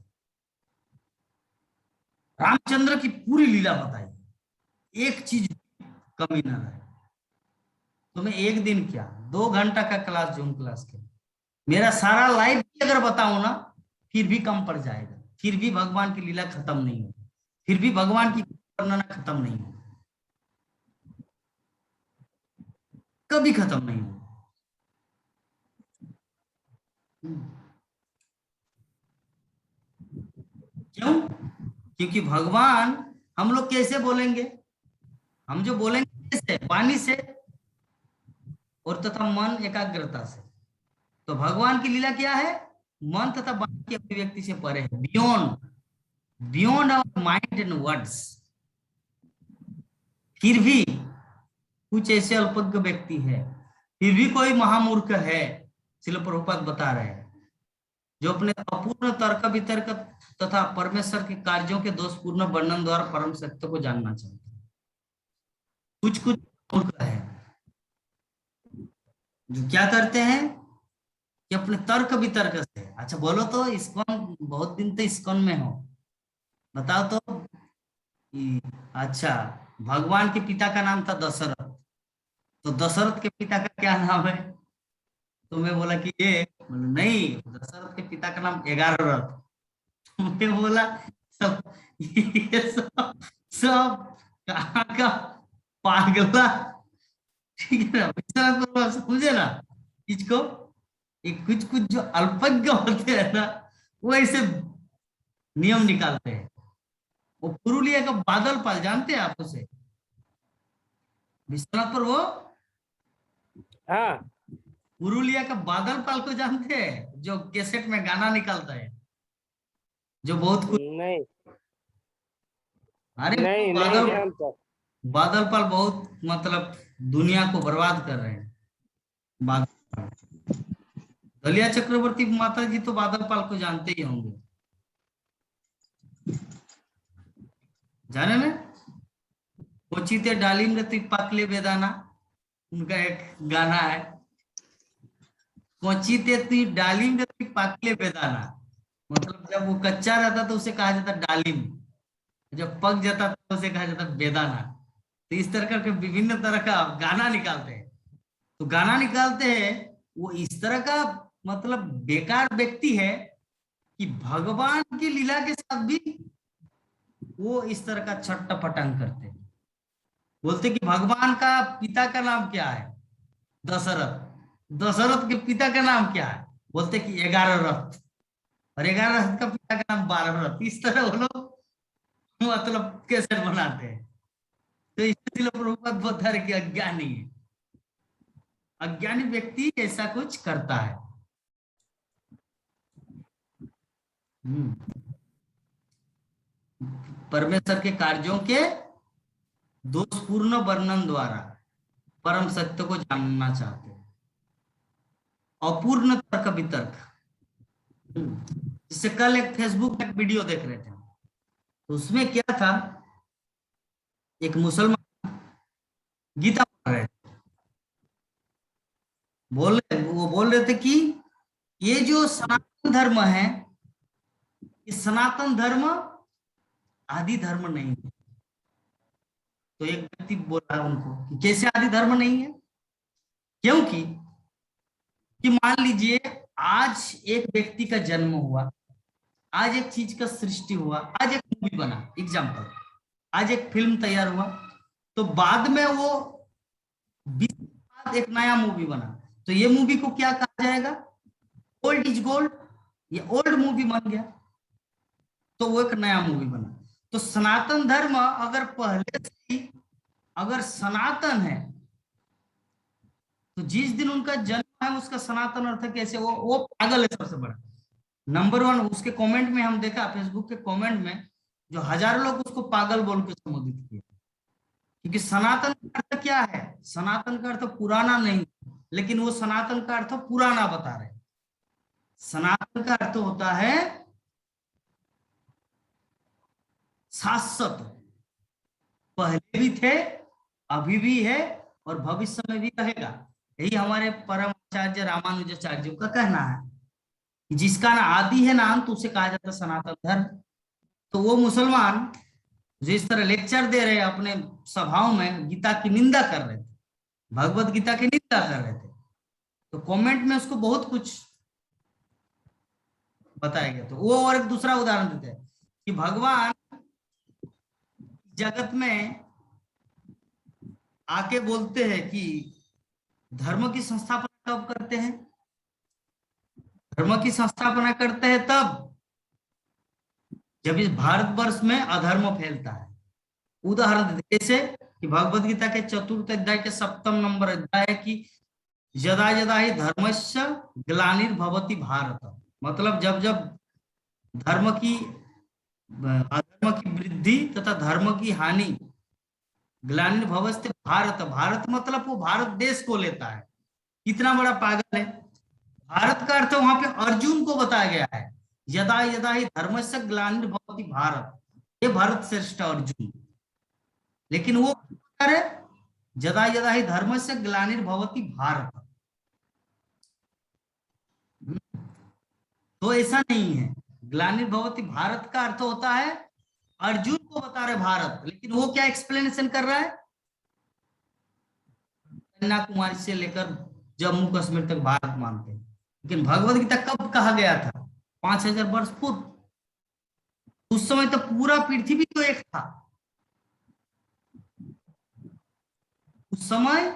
रामचंद्र की पूरी लीला बताई, एक चीज कमी ना रहे, तो मैं एक दिन क्या 2 घंटा का क्लास जूम क्लास के मेरा सारा लाइफ भी अगर बताऊं ना, फिर भी कम पड़ जाएगा, फिर भी भगवान की लीला खत्म नहीं होगी, फिर भी भगवान की वर्णना खत्म नहीं होगी, कभी खत्म नहीं होगी। क्यों? क्योंकि भगवान, हम लोग कैसे बोलेंगे? हम जो बोलेंगे कैसे? वाणी से और तथा मन एकाग्रता से। तो भगवान की लीला क्या है? मन तथा वाणी की अभिव्यक्ति से परे है, beyond our mind and words. फिर भी कुछ ऐसे अल्पज्ञ व्यक्ति है, फिर भी कोई महामूर्ख है, श्रील प्रभुपाद बता रहे हैं, जो अपने अपूर्ण तर्क वितर्क तथा परमेश्वर के कार्यों के दोषपूर्ण वर्णन द्वारा परम सत्य को जानना चाहते हैं। कुछ मूर्ख है जो क्या करते हैं कि अपने तर्क वितर्क से, अच्छा बोलो तो इस्कॉन, बहुत दिन तो इस्कॉन में हो, बताओ तो अच्छा भगवान के पिता का नाम था दशरथ, तो दशरथ के पिता का क्या नाम है? तो मैं बोला कि ये, नहीं, दशरथ के पिता का नाम 11 रथ। तो मैं बोला सब ये सब कहाँ का पागला, ठीक है ना, समझे ना इसको? कुछ जो अल्पज्ञ होते हैं ना, वो ऐसे नियम निकालते हैं। वो पुरुलिया का बादल पाल, जानते हैं आप उसे? विश्वनाथ पर वो, हाँ, पुरुलिया का बादल पाल को जानते हैं, जो कैसेट में गाना निकालता है, जो बहुत कुछ, नहीं अरे नहीं बादल पाल बहुत मतलब दुनिया को बर्बाद कर रहे हैं। बादल, दलिया चक्रवर्ती माता जी तो बादल पाल को जानते ही होंगे, जाने में? कोचिते डालिम रे पाकले बेदाना, उनका एक गाना है, कोचिते तु डालिम रे पाकले बेदाना, मतलब जब वो कच्चा रहता तो उसे कहा जाता डालिम, जब पक जाता तो उसे कहा जाता बेदाना। तो इस तरह के विभिन्न तरह का गाना निकालते हैं। तो गाना निकालते हैं वो इस तरह का मतलब बेकार व्यक्ति है कि भगवान की लीला के साथ भी वो इस तरह का छट्टापटांग करते हैं। बोलते कि भगवान का पिता का नाम क्या है? दशरथ। दशरथ के पिता का नाम क्या है? बोलते कि 11 रथ, और 11 रथ का पिता का नाम 12 रथ। इस तरह वो लोग मतलब कैसे बनाते हैं। तो इसलिए प्रभुपाद बता रहे कि अज्ञानी है, अज्ञानी व्यक्ति ऐसा कुछ करता है। परमेश्वर के कार्यों के दोषपूर्ण वर्णन द्वारा परम सत्य को जानना चाहते हैं। अपूर्ण तर्क वितर्क, जिससे कल एक फेसबुक पे एक वीडियो देख रहे थे, तो उसमें क्या था, एक मुसलमान गीता पढ़ रहे थे, वो बोल रहे थे कि ये जो सनातन धर्म है, इस सनातन धर्म आदि धर्म नहीं है। तो एक व्यक्ति बोला उनको कि कैसे आदि धर्म नहीं है, क्योंकि कि मान लीजिए आज एक व्यक्ति का जन्म हुआ, आज एक चीज का सृष्टि हुआ, आज एक मूवी बना, एग्जाम्पल, आज एक फिल्म तैयार हुआ, तो बाद में वो 20 बाद एक नया मूवी बना, तो ये मूवी को क्या कहा जाएगा? Old is gold. ये ओल्ड मूवी बन गया, तो वो एक नया मूवी बना। तो सनातन धर्म अगर पहले से ही अगर सनातन है, तो जिस दिन उनका जन्म है उसका सनातन अर्थ कैसे? वो पागल है सबसे बड़ा। नंबर 1 उसके कमेंट में हम देखा, फेसबुक के कमेंट में जो हजारों लोग उसको पागल बोल के संबोधित किए, क्योंकि सनातन का अर्थ क्या है? सनातन का अर्थ पुराना नहीं, लेकिन वो सनातन का अर्थ पुराना बता रहे। सनातन का अर्थ होता है शाश्वत, पहले भी थे, अभी भी है और भविष्य में भी रहेगा। यही हमारे परम आचार्य रामानुजाचार्य का कहना है, जिसका ना आदि है ना अंत, उसे कहा जाता है सनातन धर्म। तो वो मुसलमान जो इस तरह लेक्चर दे रहे अपने सभाओं में, गीता की निंदा कर रहे थे, भगवत गीता की निंदा कर रहे थे, तो कमेंट में उसको बहुत कुछ बताया गया। तो वो और एक दूसरा उदाहरण देते हैं कि भगवान जगत में आके बोलते हैं कि धर्म की संस्थापना कब करते हैं? धर्म की संस्थापना करते हैं तब जब इस भारतवर्ष में अधर्म फैलता है। उदाहरण देते जैसे कि भगवद गीता के 4th अध्याय के 7 नंबर अध्याय है कि यदा यदा ही धर्मस्य ग्लानिर्भवति भारत, मतलब जब जब धर्म की अधर्म की वृद्धि तथा धर्म की हानि, ग्लानिर्भवस्ते भारत, भारत मतलब वो भारत देश को लेता है। कितना बड़ा पागल है। भारत का अर्थ वहां पे अर्जुन को बताया गया है, यदा यदा ही धर्मस्य ग्लानिर्भवति भारत, ये भारत श्रेष्ठ अर्जुन। लेकिन वो बता रहे यदा यदा ही धर्मस्य ग्लानिर्भवति भारत, तो ऐसा नहीं है। ग्लानिर्भवति भारत का अर्थ होता है अर्जुन को बता रहे भारत, लेकिन वो क्या एक्सप्लेनेशन कर रहा है? कन्याकुमारी से लेकर जम्मू कश्मीर तक भारत मानते हैं, लेकिन भगवद गीता कब कहा गया था? 5000 वर्ष पूर्व। उस समय तो पूरा पृथ्वी तो एक था। उस समय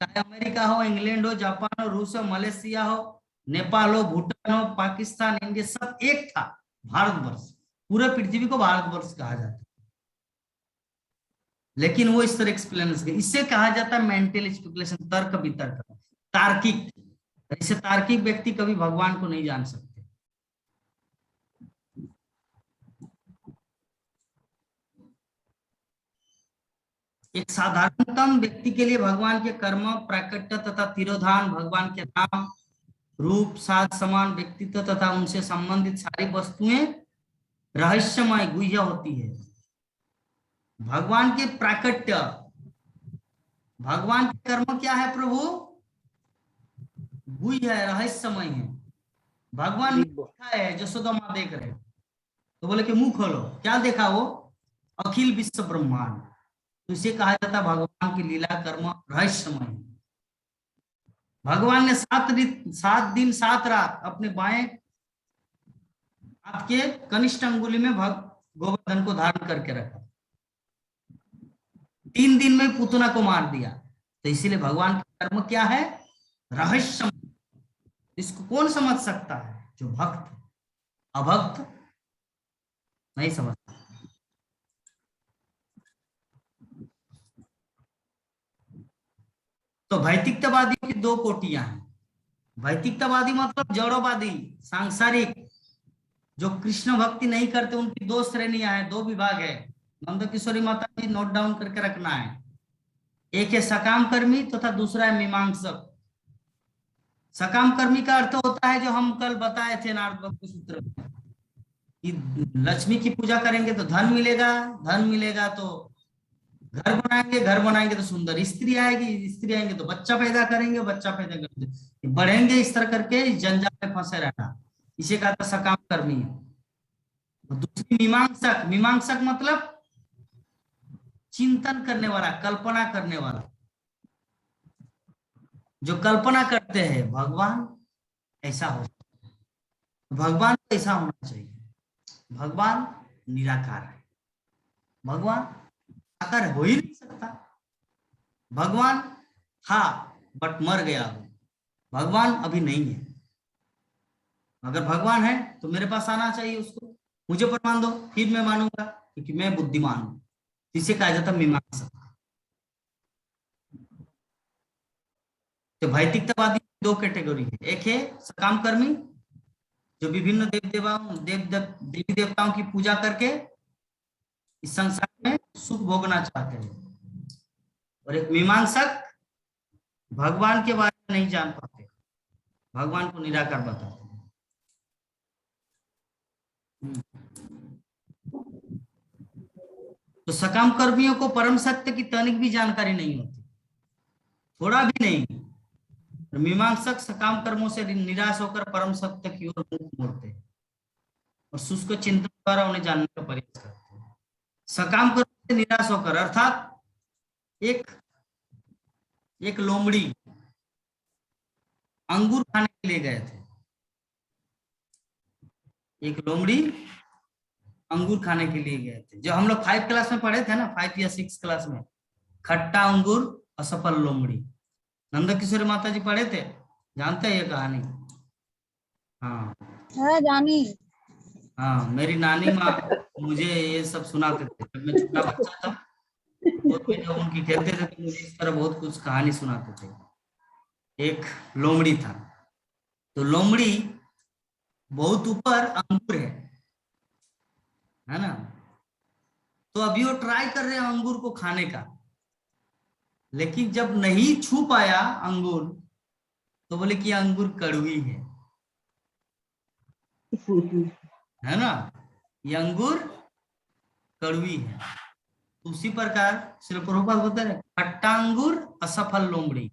चाहे अमेरिका हो, इंग्लैंड हो, जापान हो, रूस हो, मलेशिया हो, नेपाल हो, भूटान हो, पाकिस्तान, इंडिया, सब एक था। भारतवर्ष, पूरे पृथ्वी को भारतवर्ष कहा जाता है। लेकिन वो इस तरह एक्सप्लेनेशन, इससे कहा जाता है मेंटल स्पेकुलेशन, तर्क वितर्क, तार्किक। ऐसे तार्किक व्यक्ति कभी भगवान को नहीं जान सकते। एक साधारणतम व्यक्ति के लिए भगवान के कर्म, प्राकट्य तथा तिरोधान, भगवान के नाम, रूप, साध, समान, व्यक्तित्व तथा उनसे संबंधित सारी वस्तुएं रहस्यमय, गुह्य होती है। भगवान के प्राकट्य, भगवान के कर्म क्या है प्रभु? गुह्य है, रहस्यमय है। भगवान ने देखा है, जसोदा माँ देख रहे, तो बोले कि मुंह खोलो, क्या देखा? वो अखिल विश्व ब्रह्मांड। तो इसे कहा जाता है भगवान की लीला कर्म रहस्यमय। भगवान ने 7 दिन 7 रात अपने बाएं हाथ के कनिष्ठ अंगुली में गोवर्धन को धारण करके रखा। 3 दिन में पुतना को मार दिया। तो इसीलिए भगवान का कर्म क्या है? रहस्यमय। इसको कौन समझ सकता है? जो भक्त, अभक्त नहीं समझ। तो भौतिकतावादियों की 2 कोटियां हैं। भौतिकतावादी मतलब जड़ोवादी, सांसारिक। जो कृष्ण भक्ति नहीं करते उनकी 2 श्रेणियां हैं, 2 विभाग है। नंद किशोरी माता जी नोट डाउन करके रखना है। एक है सकाम कर्मी तथा दूसरा है मीमांसक। सकाम कर्मी का अर्थ होता है जो हम कल बताए थे नारद सूत्र में, कि लक्ष्मी की पूजा करेंगे तो धन मिलेगा, धन मिलेगा तो घर बनाएंगे, घर बनाएंगे तो सुंदर स्त्री आएगी, स्त्री आएंगे तो बच्चा पैदा करेंगे, बच्चा पैदा करेंगे, बढ़ेंगे, इस तरह करके जंजाल में फंसे रहना। इसे कहता सकाम कर्मी है। और दूसरी मीमांसक। मीमांसक मतलब चिंतन करने वाला, कल्पना करने वाला, जो कल्पना करते हैं भगवान ऐसा हो, भगवान को ऐसा होना चाहिए। भगवान निराकार है, भगवान आकार हो ही नहीं सकता। भगवान था बट मर गया, भगवान अभी नहीं है। अगर भगवान है तो मेरे पास आना चाहिए उसको, मुझे प्रमाण दो, फिर मैं मानूंगा, क्योंकि मैं बुद्धिमान हूं। इसे कहा जाता मीमांसक। तो भौतिकतावादी दो कैटेगरी है, एक है सकाम कर्मी, जो विभिन्न देवी देवताओं की पूजा करके इस संसार में सुख भोगना चाहते हैं, और एक मीमांसक भगवान के बारे में नहीं जान पाते, भगवान को निराकार बताते हैं। तो सकाम कर्मियों को परम सत्य की तनिक भी जानकारी नहीं होती, थोड़ा भी नहीं। मीमांसक सकाम कर्मों से निराश होकर परम सत्य की ओर मुख मोड़ते हैं और शुष्क चिंतन द्वारा उन्हें जानने का प्रयास करते हैं। सकाम कर्मों से निराश होकर, अर्थात एक लोमड़ी अंगूर खाने के लिए गए थे, एक लोमड़ी अंगूर खाने के लिए गए थे, जो हम लोग 5 क्लास में पढ़े थे ना, 5 या 6 क्लास में, खट्टा अंगूर असफल लोमड़ी, नंद किशोरी माता जी पढ़े थे, जानते हैं ये कहानी? हाँ है जानी। हाँ, मेरी नानी माँ मुझे ये सब सुनाते थे जब मैं छोटा बच्चा था, जब उनकी खेलते थे तो मुझे इस तरह बहुत कुछ कहानी सुनाते थे। एक लोमड़ी था, तो लोमड़ी बहुत ऊपर अंगूर है ना, तो अभी वो ट्राई कर रहे हैं अंगूर को खाने का, लेकिन जब नहीं छू पाया अंगूर तो बोले कि अंगूर कड़वी है ना, ये अंगूर कड़वी है। तो उसी प्रकार श्री प्रभुपाद बता रहे, खट्टा अंगूर असफल लोमड़ी,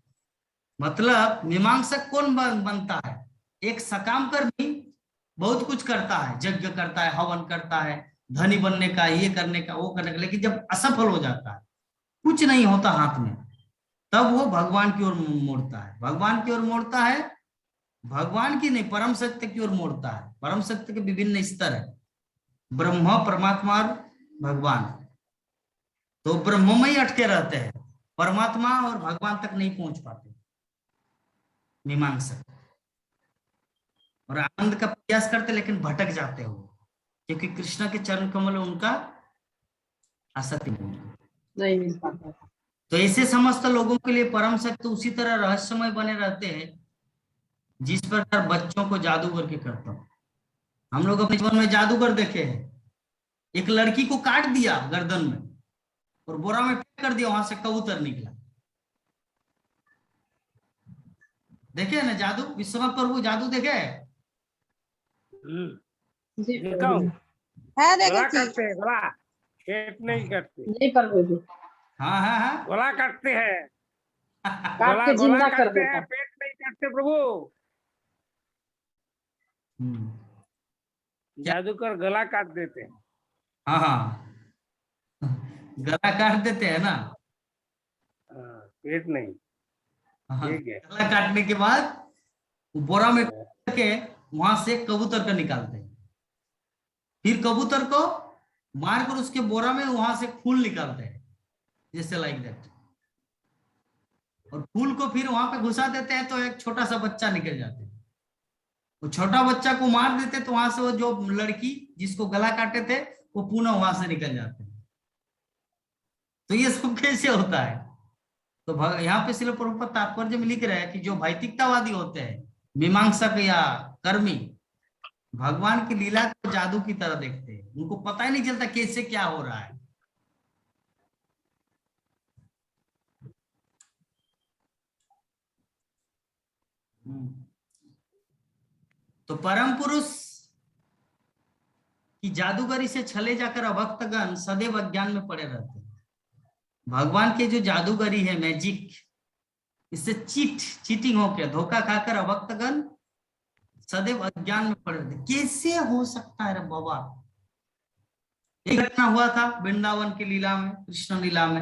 मतलब मीमांसक कौन बनता है? एक सकाम कर्मी बहुत कुछ करता है, यज्ञ करता है, हवन करता है, धनी बनने का, ये करने का, वो करने का, लेकिन जब असफल हो जाता है, कुछ नहीं होता हाथ में, तब वो भगवान की ओर मोड़ता है। भगवान की ओर मोड़ता है, भगवान की नहीं, परम सत्य की ओर मोड़ता है। परम सत्य के विभिन्न स्तर है, ब्रह्म, परमात्मा और भगवान। तो ब्रह्म में ही अटके रहते हैं, परमात्मा और भगवान तक नहीं पहुंच पाते मीमांसक, और आनंद का प्रयास करते लेकिन भटक जाते हो, क्योंकि कृष्ण के चरण कमल में उनका आसक्ति नहीं मिल पाता। तो ऐसे समस्त लोगों के लिए परम सत्य उसी तरह रहस्यमय बने रहते हैं जिस प्रकार बच्चों को जादूगर के करता हूं। हम लोग अपने जीवन में जादूगर देखे हैं, एक लड़की को काट दिया गर्दन में और बोरा में पैक कर दिया, वहां से कबूतर निकला। देखे ना जादू, विश्वनाथ प्रभु जादू देखे? देखा हूँ, है गला देखी काटते हैं, गला पेट नहीं काटते। नहीं प्रभु जी, हाँ हाँ हाँ, गला काटते हैं, काट के जिंदा कर काटते देता। हैं, पेट नहीं काटते प्रभु। जादूकर गला काट देते हैं। हाँ हाँ, गला काट देते हैं ना, पेट नहीं। हाँ, ठीक है। गला काटने के बाद वो बोरा में करके वहां से कबूतर को निकालते हैं, फिर कबूतर को मारकर उसके बोरा में वहां से फूल निकालते हैं, जैसे लाइक दैट, और फूल को फिर वहां पे घुसा देते हैं तो एक छोटा सा बच्चा निकल जाता है। वो छोटा बच्चा को मार देते तो वहां से वो जो लड़की जिसको गला काटे थे वो पुनः वहां से निकल जाते हैं। तो ये सब कैसे होता है? तो यहाँ पे श्रील प्रभुपाद तात्पर्य में लिख रहे हैं कि जो भौतिकतावादी होते हैं, मीमांसक या कर्मी, भगवान की लीला को जादू की तरह देखते हैं, उनको पता ही नहीं चलता कैसे क्या हो रहा है। तो परम पुरुष की जादूगरी से छले जाकर अभक्तगण सदैव अज्ञान में पड़े रहते हैं। भगवान के जो जादूगरी है, मैजिक, इससे चीटिंग होकर, धोखा खाकर अभक्तगण सदैव अज्ञान में पड़े रहते। कैसे हो सकता है रे बाबा? एक घटना हुआ था वृंदावन की लीला में, कृष्ण लीला में,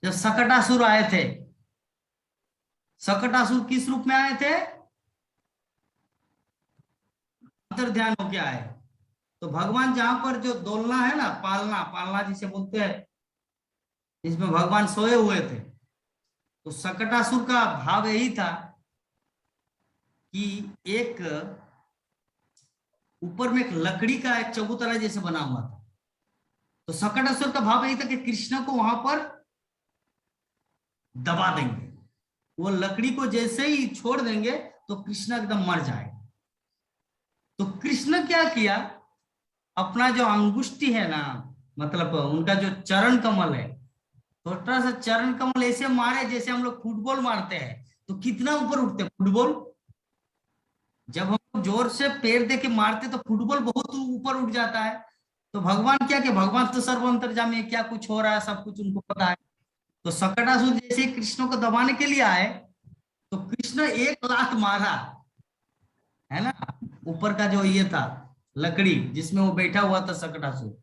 जब सकटासुर आए थे। सकटासुर किस रूप में आए थे? अंतर ध्यान होके आए। तो भगवान जहां पर जो दोलना है ना, पालना, पालना जिसे बोलते हैं, इसमें भगवान सोए हुए थे। तो सकटासुर का भाव यही था कि एक ऊपर में एक लकड़ी का एक चबूतरा जैसे बना हुआ था। तो सकटासुर का भाव यही था कि कृष्ण को वहां पर दबा देंगे। वो लकड़ी को जैसे ही छोड़ देंगे तो कृष्ण एकदम मर जाएगा। तो कृष्ण क्या किया, अपना जो अंगुष्ठी है ना, मतलब उनका जो चरण कमल है, छोटा सा चरण कमल ऐसे मारे जैसे हम लोग फुटबॉल मारते हैं तो कितना ऊपर उठते फुटबॉल। जब हम लोग जोर से पैर दे के मारते तो फुटबॉल बहुत ऊपर उठ जाता है। तो भगवान क्या, कि भगवान तो सर्व अंतर्यामी है, क्या कुछ हो रहा है सब कुछ उनको पता है। तो सकटासुर जैसे कृष्ण को दबाने के लिए आए तो कृष्ण एक लात मारा, है ना, ऊपर का जो ये था लकड़ी जिसमें वो बैठा हुआ था सकटासुर,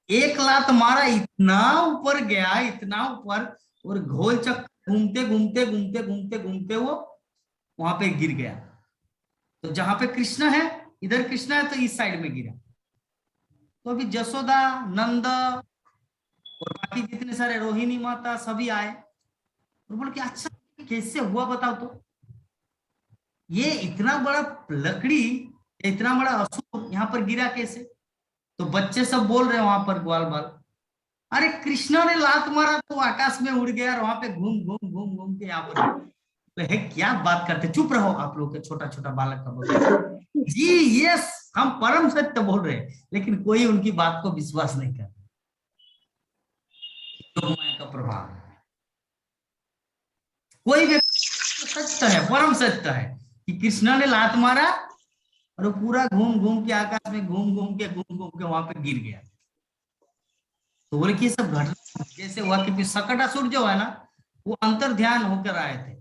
एक लात मारा, इतना ऊपर गया, इतना ऊपर, और गोल चक्कर घूमते घूमते घूमते घूमते घूमते वो वहां पे गिर गया। तो जहां पे कृष्ण है, इधर कृष्ण है तो इस साइड में गिरा। तो अभी जसोदा, नंद और बाकी जितने सारे रोहिणी माता सभी आए और बोले कि अच्छा कैसे हुआ बताओ तो, ये इतना बड़ा लकड़ी, इतना बड़ा असुर यहाँ पर गिरा कैसे? तो बच्चे सब बोल रहे हैं वहां पर ग्वाल बाल, अरे कृष्णा ने लात मारा तो आकाश में उड़ गया और वहां पे घूम घूम घूम घूम के यहाँ पर। तो है क्या बात करते, चुप रहो आप लोग के छोटा छोटा बालक का बोल जी, यस हम परम सत्य बोल रहे हैं, लेकिन कोई उनकी बात को विश्वास नहीं कर। का प्रभाव, कोई व्यक्ति सत्य है, परम सत्य है कि कृष्णा ने लात मारा और वो पूरा घूम घूम के आकाश में घूम घूम के वहां पे गिर गया। तो बोले कि सब घटना जैसे हुआ कि सकटासुर जो है ना, वो अंतर ध्यान होकर आए थे।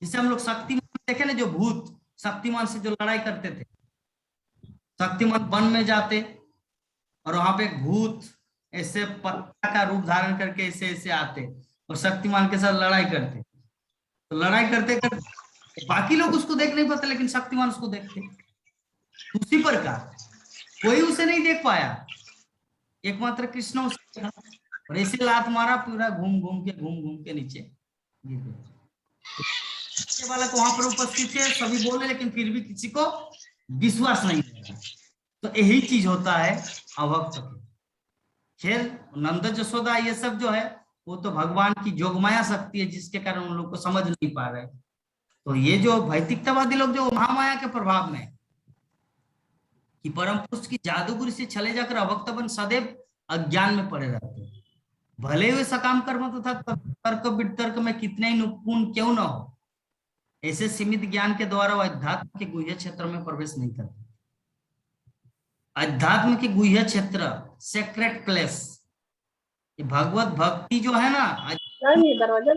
जिसे हम लोग शक्तिमान देखे ना, जो भूत शक्तिमान से जो लड़ाई करते थे, शक्तिमान वन में जाते और वहां पे भूत ऐसे पत्ता का रूप धारण करके ऐसे ऐसे आते और शक्तिमान के साथ लड़ाई करते। तो लड़ाई करते करते बाकी लोग उसको देख नहीं पाते, लेकिन शक्तिमान उसको देखते। उसी प्रकार कोई उसे नहीं देख पाया, एकमात्र कृष्ण उसे, और ऐसे लात मारा, पूरा घूम घूम के नीचे गिर गया। बालक वहां पर उपस्थित थे, सभी बोले, लेकिन फिर भी किसी को विश्वास नहीं हुआ। तो यही चीज होता है अभक्त के। खैर नंद जसोदा ये सब जो है वो तो भगवान की जोगमाया शक्ति है, जिसके कारण उन लोग को समझ नहीं पा रहे। तो ये जो भौतिकतावादी लोग जो महामाया के प्रभाव में कि परम पुरुष की जादूगुरी से चले जाकर अभक्त बन सदैव अज्ञान में पड़े रहते हैं। भले हुए सकाम कर्म तथा तर्क वितर्क में कितने ही निपुण क्यों न हो, ऐसे सीमित ज्ञान के द्वारा वो अध्यात्म के गुह्य क्षेत्र में प्रवेश नहीं करते। अध्यात्म के गुह्य क्षेत्र, सेक्रेट प्लेस, ये भगवत भक्ति जो है ना, दरवाजा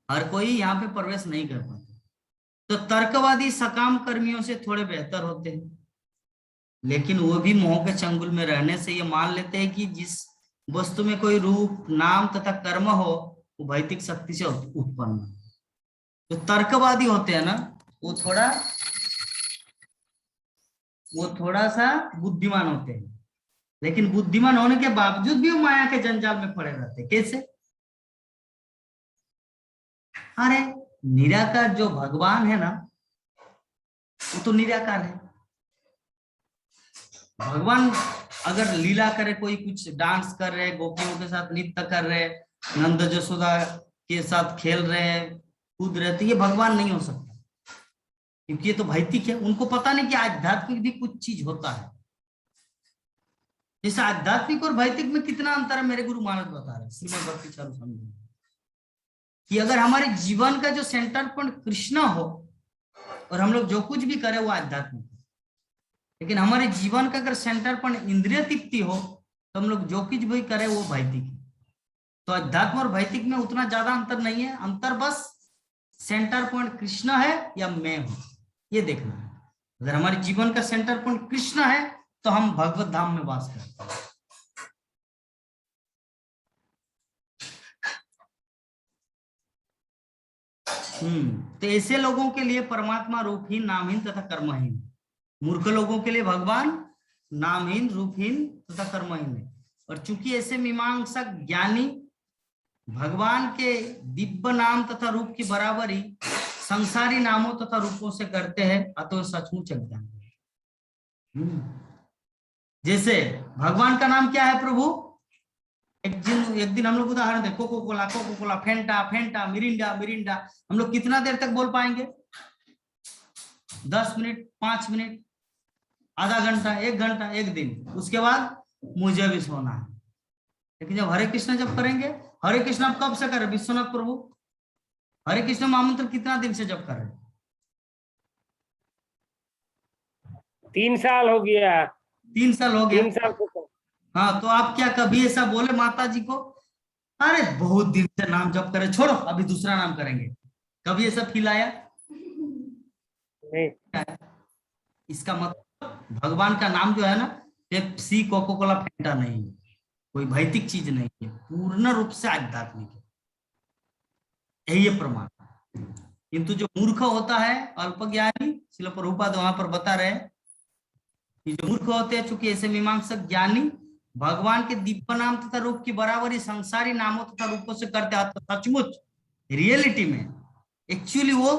हर कोई यहाँ पे प्रवेश नहीं कर पाता। तो तर्कवादी सकाम कर्मियों से थोड़े बेहतर होते हैं, लेकिन वो भी मोह के चंगुल में रहने से ये मान लेते हैं कि जिस वस्तु में कोई रूप, नाम तथा कर्म हो वो भौतिक शक्ति से उत्पन्न। तो तर्कवादी होते हैं ना, वो थोड़ा सा बुद्धिमान होते हैं, लेकिन बुद्धिमान होने के बावजूद भी वो माया के जंजाल में पड़े रहते हैं। कैसे? अरे निराकार जो भगवान है ना, वो तो निराकार है। भगवान अगर लीला करे, कोई कुछ डांस कर रहे, गोपियों के साथ नृत्य कर रहे, नंद जसोदा के साथ खेल रहे, कूद रहे, तो ये भगवान नहीं हो सकता, क्योंकि ये तो भौतिक है। उनको पता नहीं कि आध्यात्मिक भी कुछ चीज होता है। जैसे आध्यात्मिक और भौतिक में कितना अंतर है, मेरे गुरु महाराज बता रहे श्रीमद् भक्ति चारू समझ, कि अगर हमारे जीवन का जो सेंटर पॉइंट कृष्ण हो और हम लोग जो कुछ भी करें वो आध्यात्मिक, लेकिन हमारे जीवन का अगर सेंटर पॉइंट इंद्रिय तृप्ति हो तो हम लोग जो कुछ भी करें वो भौतिक है। तो अध्यात्म और भौतिक में उतना ज्यादा अंतर नहीं है। अंतर बस सेंटर पॉइंट कृष्ण है या मैं हूं, ये देखना है। अगर हमारे जीवन का सेंटर पॉइंट कृष्ण है तो हम भगवत धाम में वास करते हैं। तो ऐसे लोगों के लिए परमात्मा रूपहीन, नामहीन तथा कर्महीन। मूर्ख लोगों के लिए भगवान नामहीन, रूपहीन तथा कर्महीन है। और चूंकि ऐसे मीमांसक ज्ञानी भगवान के दिव्य नाम तथा रूप की बराबरी संसारी नामों तथा रूपों से करते हैं, अतः सचमुच अज्ञान है। जैसे भगवान का नाम क्या है प्रभु? एक दिन हम लोग उदाहरण दें, कोको कोला, कोको कोला, फेंटा फेंटा, मिरिंडा मिरिंडा। हम लोग कितना देर तक बोल पाएंगे? 10 मिनट, 5 मिनट, आधा घंटा, 1 घंटा, 1 दिन। उसके बाद मुझे भी सोना है। लेकिन जब हरे कृष्ण जब करेंगे, हरे कृष्ण आप कब से कर रहे विश्वनाथ प्रभु? हरे कृष्ण महामंत्र कितना दिन से जब कर रहे? 3 साल हो गया। 3 साल हो गया। 3 साल से। हाँ, तो आप क्या कभी ऐसा बोले माता जी को, अरे बहुत दिन से नाम जप करे, छोड़ो अभी दूसरा नाम करेंगे? कभी ऐसा फील आया? नहीं। इसका मतलब भगवान का नाम जो है ना, पेप्सी, कोको कोला, फेंटा नहीं है, कोई भौतिक चीज नहीं है, पूर्ण रूप से आध्यात्मिक है। यही है प्रमाण। किंतु जो मूर्ख होता है, अल्पज्ञानी, श्रील प्रभुपाद वहां पर बता रहे हैं कि जो मूर्ख होते हैं, चूंकि ऐसे मीमांसक ज्ञानी भगवान के दिव्य नाम तथा रूप की बराबरी संसारी नामों तथा रूपों से करते हैं, तो सचमुच रियलिटी में एक्चुअली वो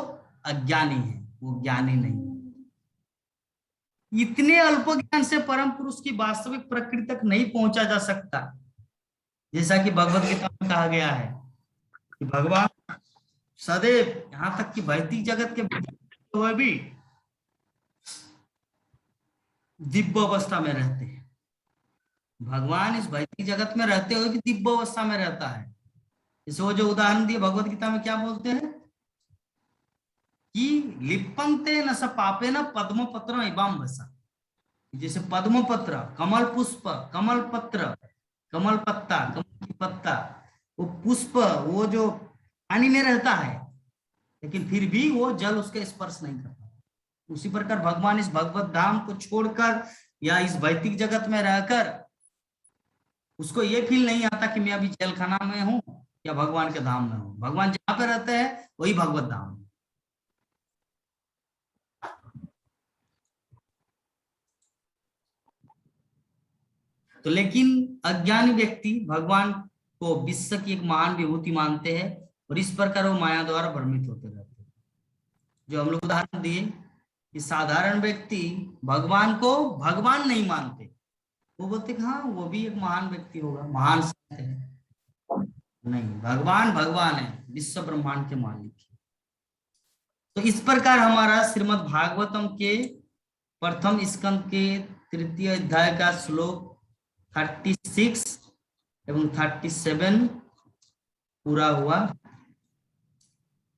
अज्ञानी है, वो ज्ञानी नहीं है। इतने अल्प ज्ञान से परम पुरुष की वास्तविक प्रकृति तक नहीं पहुंचा जा सकता। जैसा कि भगवत गीता में कहा गया है कि भगवान सदैव, यहां तक कि भौतिक जगत के हुए भी दिव्य अवस्था में रहते हैं। भगवान इस भौतिक जगत में रहते हुए भी दिव्य अवस्था में रहता है। जैसे वो जो उदाहरण दिए भगवत गीता में, क्या बोलते हैं कि लिप्पन्ते न स पापे न पद्म पत्र इवाम वसा। जैसे पद्म पत्र, कमल पुष्प, कमल पत्र, कमल पत्ता, कमल की पत्ता, वो पुष्प, वो जो पानी में रहता है लेकिन फिर भी वो जल उसके स्पर्श नहीं करता। उसी प्रकार भगवान इस भगवत धाम को छोड़कर या इस भौतिक जगत में रहकर उसको ये फील नहीं आता कि मैं अभी जेलखाना में हूं या भगवान के धाम में हूं। भगवान जहां पे रहते हैं वही भगवत धाम है। तो लेकिन अज्ञानी व्यक्ति भगवान को विश्व की एक महान विभूति मानते हैं और इस प्रकार वो माया द्वारा भ्रमित होते रहते हैं। जो हम लोग उदाहरण दिए कि साधारण व्यक्ति भगवान को भगवान नहीं मानते, वो बोलते हाँ वो भी एक महान व्यक्ति होगा, महान संत है। नहीं, भगवान भगवान है, विश्व ब्रह्मांड के मालिक है। तो इस प्रकार हमारा श्रीमद् भागवतम के प्रथम स्कंद के 3 अध्याय का श्लोक 36 एवं 37 पूरा हुआ।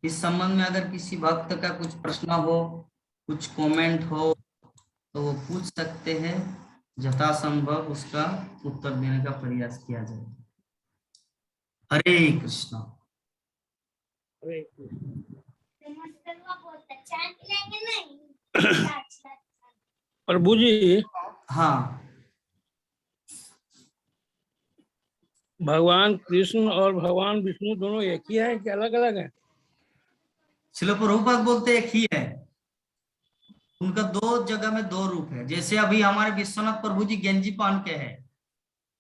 इस संबंध में अगर किसी भक्त का कुछ प्रश्न हो, कुछ कमेंट हो तो वो पूछ सकते हैं, यथासंभव उसका उत्तर देने का प्रयास किया जाए। हरे कृष्णा। प्रभु जी, हाँ, भगवान कृष्ण और भगवान विष्णु दोनों एक ही है कि अलग अलग है? श्रील प्रभुपाद बोलते एक ही है। उनका 2 जगह में 2 रूप है। जैसे अभी हमारे विश्वनाथ प्रभु जी गेंजी पहन के है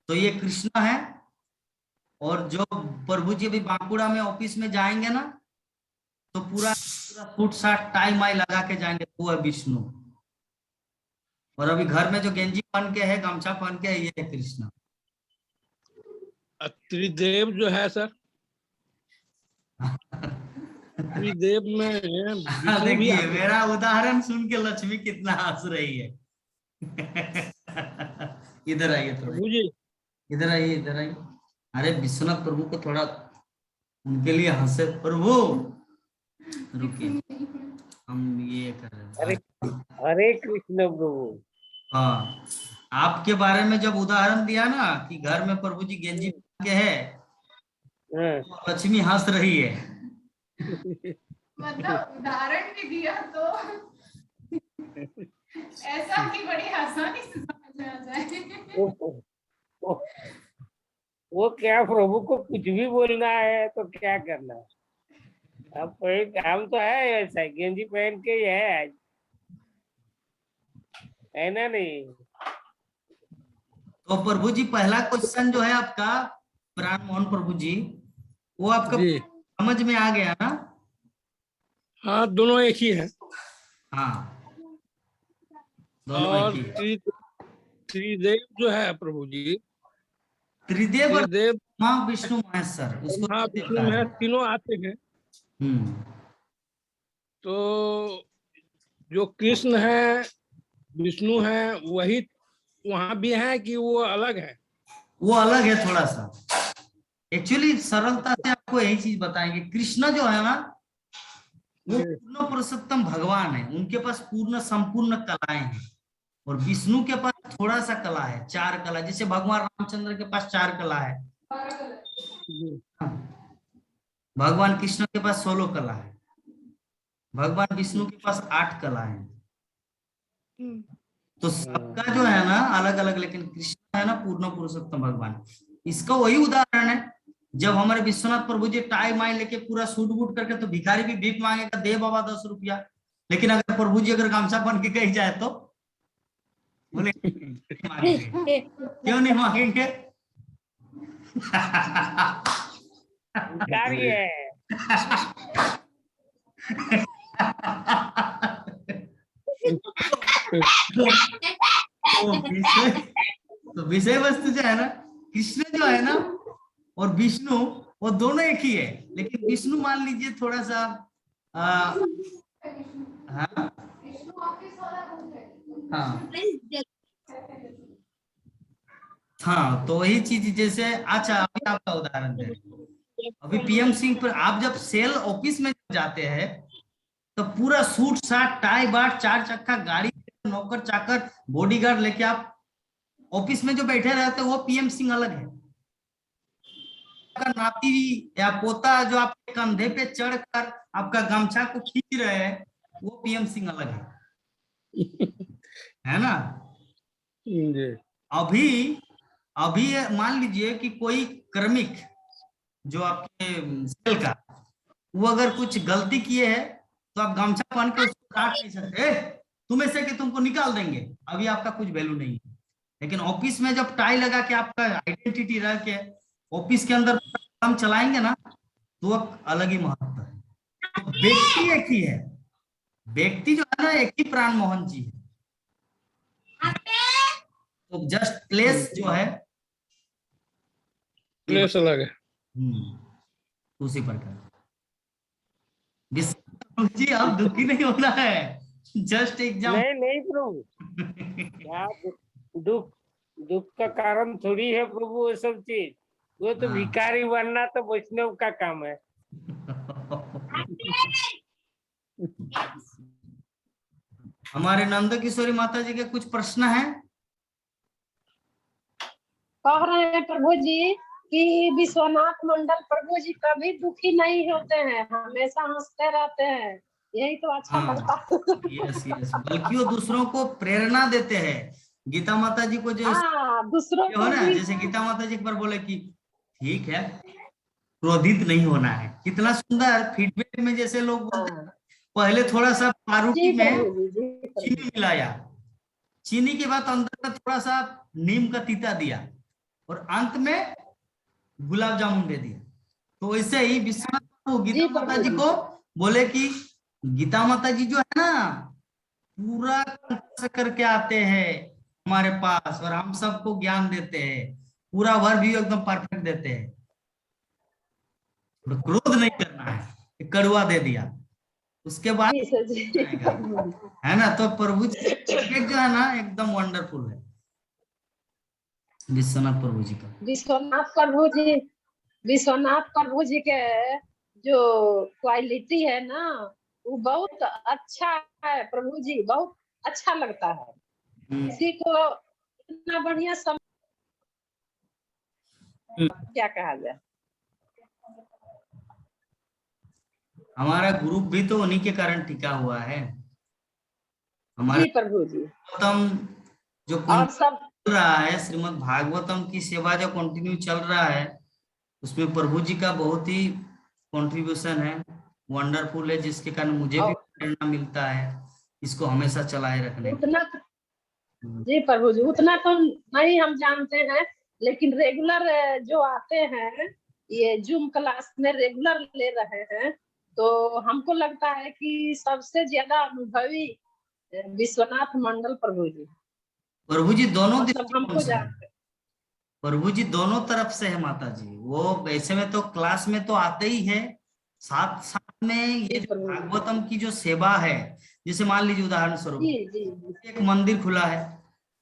तो ये कृष्ण है, और जो प्रभु जी अभी बांकुड़ा में ऑफिस में जाएंगे ना तो पूरा सूट साट टाई माई लगा के जाएंगे, वो है विष्णु। और अभी घर में जो गेंजी पहन के है, गमछा पहन के है, ये है कृष्ण। त्रिदेव जो है सर, त्रिदेव में देखिए मेरा उदाहरण सुन के लक्ष्मी कितना हंस रही है। इधर आइए थोड़ा, इधर आइए, इधर आइए। अरे विश्वनाथ प्रभु को थोड़ा उनके लिए हंसे। प्रभु रुकिए, हम ये कर रहे हैं। हरे कृष्ण प्रभु। हाँ, आपके बारे में जब उदाहरण दिया ना कि घर में प्रभु जी गेंजी पहन के है, लक्ष्मी हंस रही है। मतलब उदाहरण भी दिया तो ऐसा कि बड़ी आसानी से समझ में आ जाए। वो क्या प्रभु को कुछ भी बोलना है तो क्या करना है। अब कोई काम तो है ऐसा, गेंजी पहन के ही है आज, है ना नहीं। तो प्रभु जी पहला क्वेश्चन जो है आपका प्राण मोहन प्रभु जी, वो आपका जी समझ में आ गया ना? हाँ, दोनों एक ही है। हाँ, दोनों एक और ही है। त्रिदेव जो है प्रभु जी, त्रिदेव और त्रिदेव माँ विष्णु महेश्वर उसको ब्रह्मा त्रिदेव विष्णु कहा में जाता तीनों आते हैं। है। तो जो कृष्ण है, विष्णु है, वही वहां भी है कि वो अलग है? वो अलग है थोड़ा सा। एक्चुअली सरलता से आपको यही चीज बताएंगे, कृष्ण जो है ना वो जी पूर्ण पुरुषोत्तम भगवान है, उनके पास पूर्ण संपूर्ण कलाएं हैं। और विष्णु के पास थोड़ा सा कला है, 4 कला, जैसे भगवान रामचंद्र के पास 4 कला है, जी भगवान कृष्ण के पास 16 कला है, भगवान विष्णु के पास 8 कला है। तो सबका जो है ना अलग अलग, लेकिन कृष्ण है ना पूर्ण पुरुषोत्तम भगवान। इसका वही उदाहरण है, जब हमारे विश्वनाथ प्रभु जी टाई माई लेके पूरा सूट बूट करके, तो भिखारी भी भीख मांगेगा, दे बाबा 10 रुपया। लेकिन अगर प्रभु जी अगर गामछा बन के कहीं जाए तो बोले नहीं मांगेंगे। क्यों नहीं मांगेंगे? कार्य है। तो विषय वस्तु जो है ना, कृष्ण जो है ना और विष्णु, वो दोनों एक ही है। लेकिन विष्णु मान लीजिए थोड़ा सा आ, हाँ हाँ हाँ, तो वही चीज जैसे, अच्छा अभी आपका उदाहरण दे रहे हैं। अभी पीएम सिंह पर आप जब सेल ऑफिस में जाते हैं तो पूरा सूट साट टाई बाट 4 चक्का गाड़ी, नौकर चाकर बॉडीगार्ड लेके आप ऑफिस में जो बैठे रहते हैं वो पीएम सिंह अलग है। आपका नाती या पोता जो आपके कंधे पे चढ़कर आपका गमछा को खींच रहे हैं वो पीएम सिंह अलग है ना? जी अभी अभी मान लीजिए कि कोई क्रमिक जो आपके सेल का, वो अगर कुछ गलती किए है तो आप गमछा पहन के उसको डांट नहीं सकते, तुम ऐसे कि तुमको निकाल देंगे, अभी आपका कुछ वैल्यू नहीं है। लेकिन ऑफिस में जब टाई लगा के आपका आइडेंटिटी रह के ऑफिस के अंदर काम चलाएंगे ना, तो वो अलग ही महत्व है। तो व्यक्ति एक ही है, व्यक्ति जो है ना एक ही प्राण मोहन जी है। तो जस्ट प्लेस जो है ये प्लेस अलग है। उसी प्रकार। जी आप दुखी नहीं होना है, जस्ट एग्जाम। नहीं नहीं प्रभु, क्या दुख, दुख का कारण थोड़ी है प्रभु वो सब चीज। वो तो हाँ। भिखारी बनना तो वैष्णव का काम है। हमारे नंद किशोरी माता जी के कुछ प्रश्न हैं? कह रहे हैं प्रभु जी कि विश्वनाथ मंडल प्रभु जी कभी दुखी नहीं होते हैं, हमेशा हंसते रहते हैं, यही तो अच्छा लगता हाँ, है। यस यस, बल्कि वो दूसरों को प्रेरणा देते हैं। गीता माता जी को जो हाँ, दूसरों हो को ना, भी। जैसे गीता माता जी एक बार बोले कि ठीक है, क्रोधित नहीं होना है। कितना सुंदर फीडबैक में जैसे लोग बोलते हैं, हाँ पहले थोड़ा सा जी पारूटी प्रभु में जी, जी प्रभु चीनी मिलाया, चीनी के बाद अंदर में थोड़ा सा नीम का तीता दिया, और अंत में गुलाब जामुन दे दिया। तो वैसे ही विश्वनाथ को जी गीता माता प्रभु जी जी। को बोले कि गीता माता जी जो है ना पूरा कंठ करके आते हैं हमारे पास, और हम सबको ज्ञान देते हैं, पूरा वर भी एकदम परफेक्ट देते हैं। और क्रोध नहीं करना है, ये कड़वा दे दिया, उसके बाद जी सर जी आएगा, प्रभु जी। है ना? तो प्रभु जी feedback जो है ना एकदम वंडरफुल है विश्वनाथ प्रभु जी का। विश्वनाथ प्रभु जी, विश्वनाथ प्रभु जी के जो क्वालिटी है ना, वो बहुत अच्छा है प्रभु जी, बहुत अच्छा लगता है। किसी को इतना बढ़िया सम क्या कहा जाए। हमारा ग्रुप भी तो उन्हीं के कारण टिका हुआ है। हमारा जी प्रभु जी। भागवतम जो और सब चल रहा है, श्रीमद् भागवतम की सेवा जो कंटिन्यू चल रहा है, उसमें प्रभु जी का बहुत ही कंट्रीब्यूशन है, वंडरफुल है, जिसके कारण मुझे भी और प्रेरणा मिलता है इसको हमेशा चलाए रखने की। उतना, जी प्रभु जी, उतना तो नहीं हम जानते हैं, लेकिन रेगुलर जो आते हैं ये जूम क्लास में रेगुलर ले रहे हैं, तो हमको लगता है कि सबसे ज्यादा अनुभवी विश्वनाथ मंडल प्रभु जी, प्रभु जी दोनों मतलब दृष्टिकोण हमको से है, जानते हैं। प्रभु जी दोनों तरफ से है माता जी। वो वैसे में तो क्लास में तो आते ही है, साथ साथ में ये जी जो प्रभु जी। भागवतम की जो सेवा है, जैसे मान लीजिए उदाहरण जी स्वरूप जी जी एक मंदिर खुला है,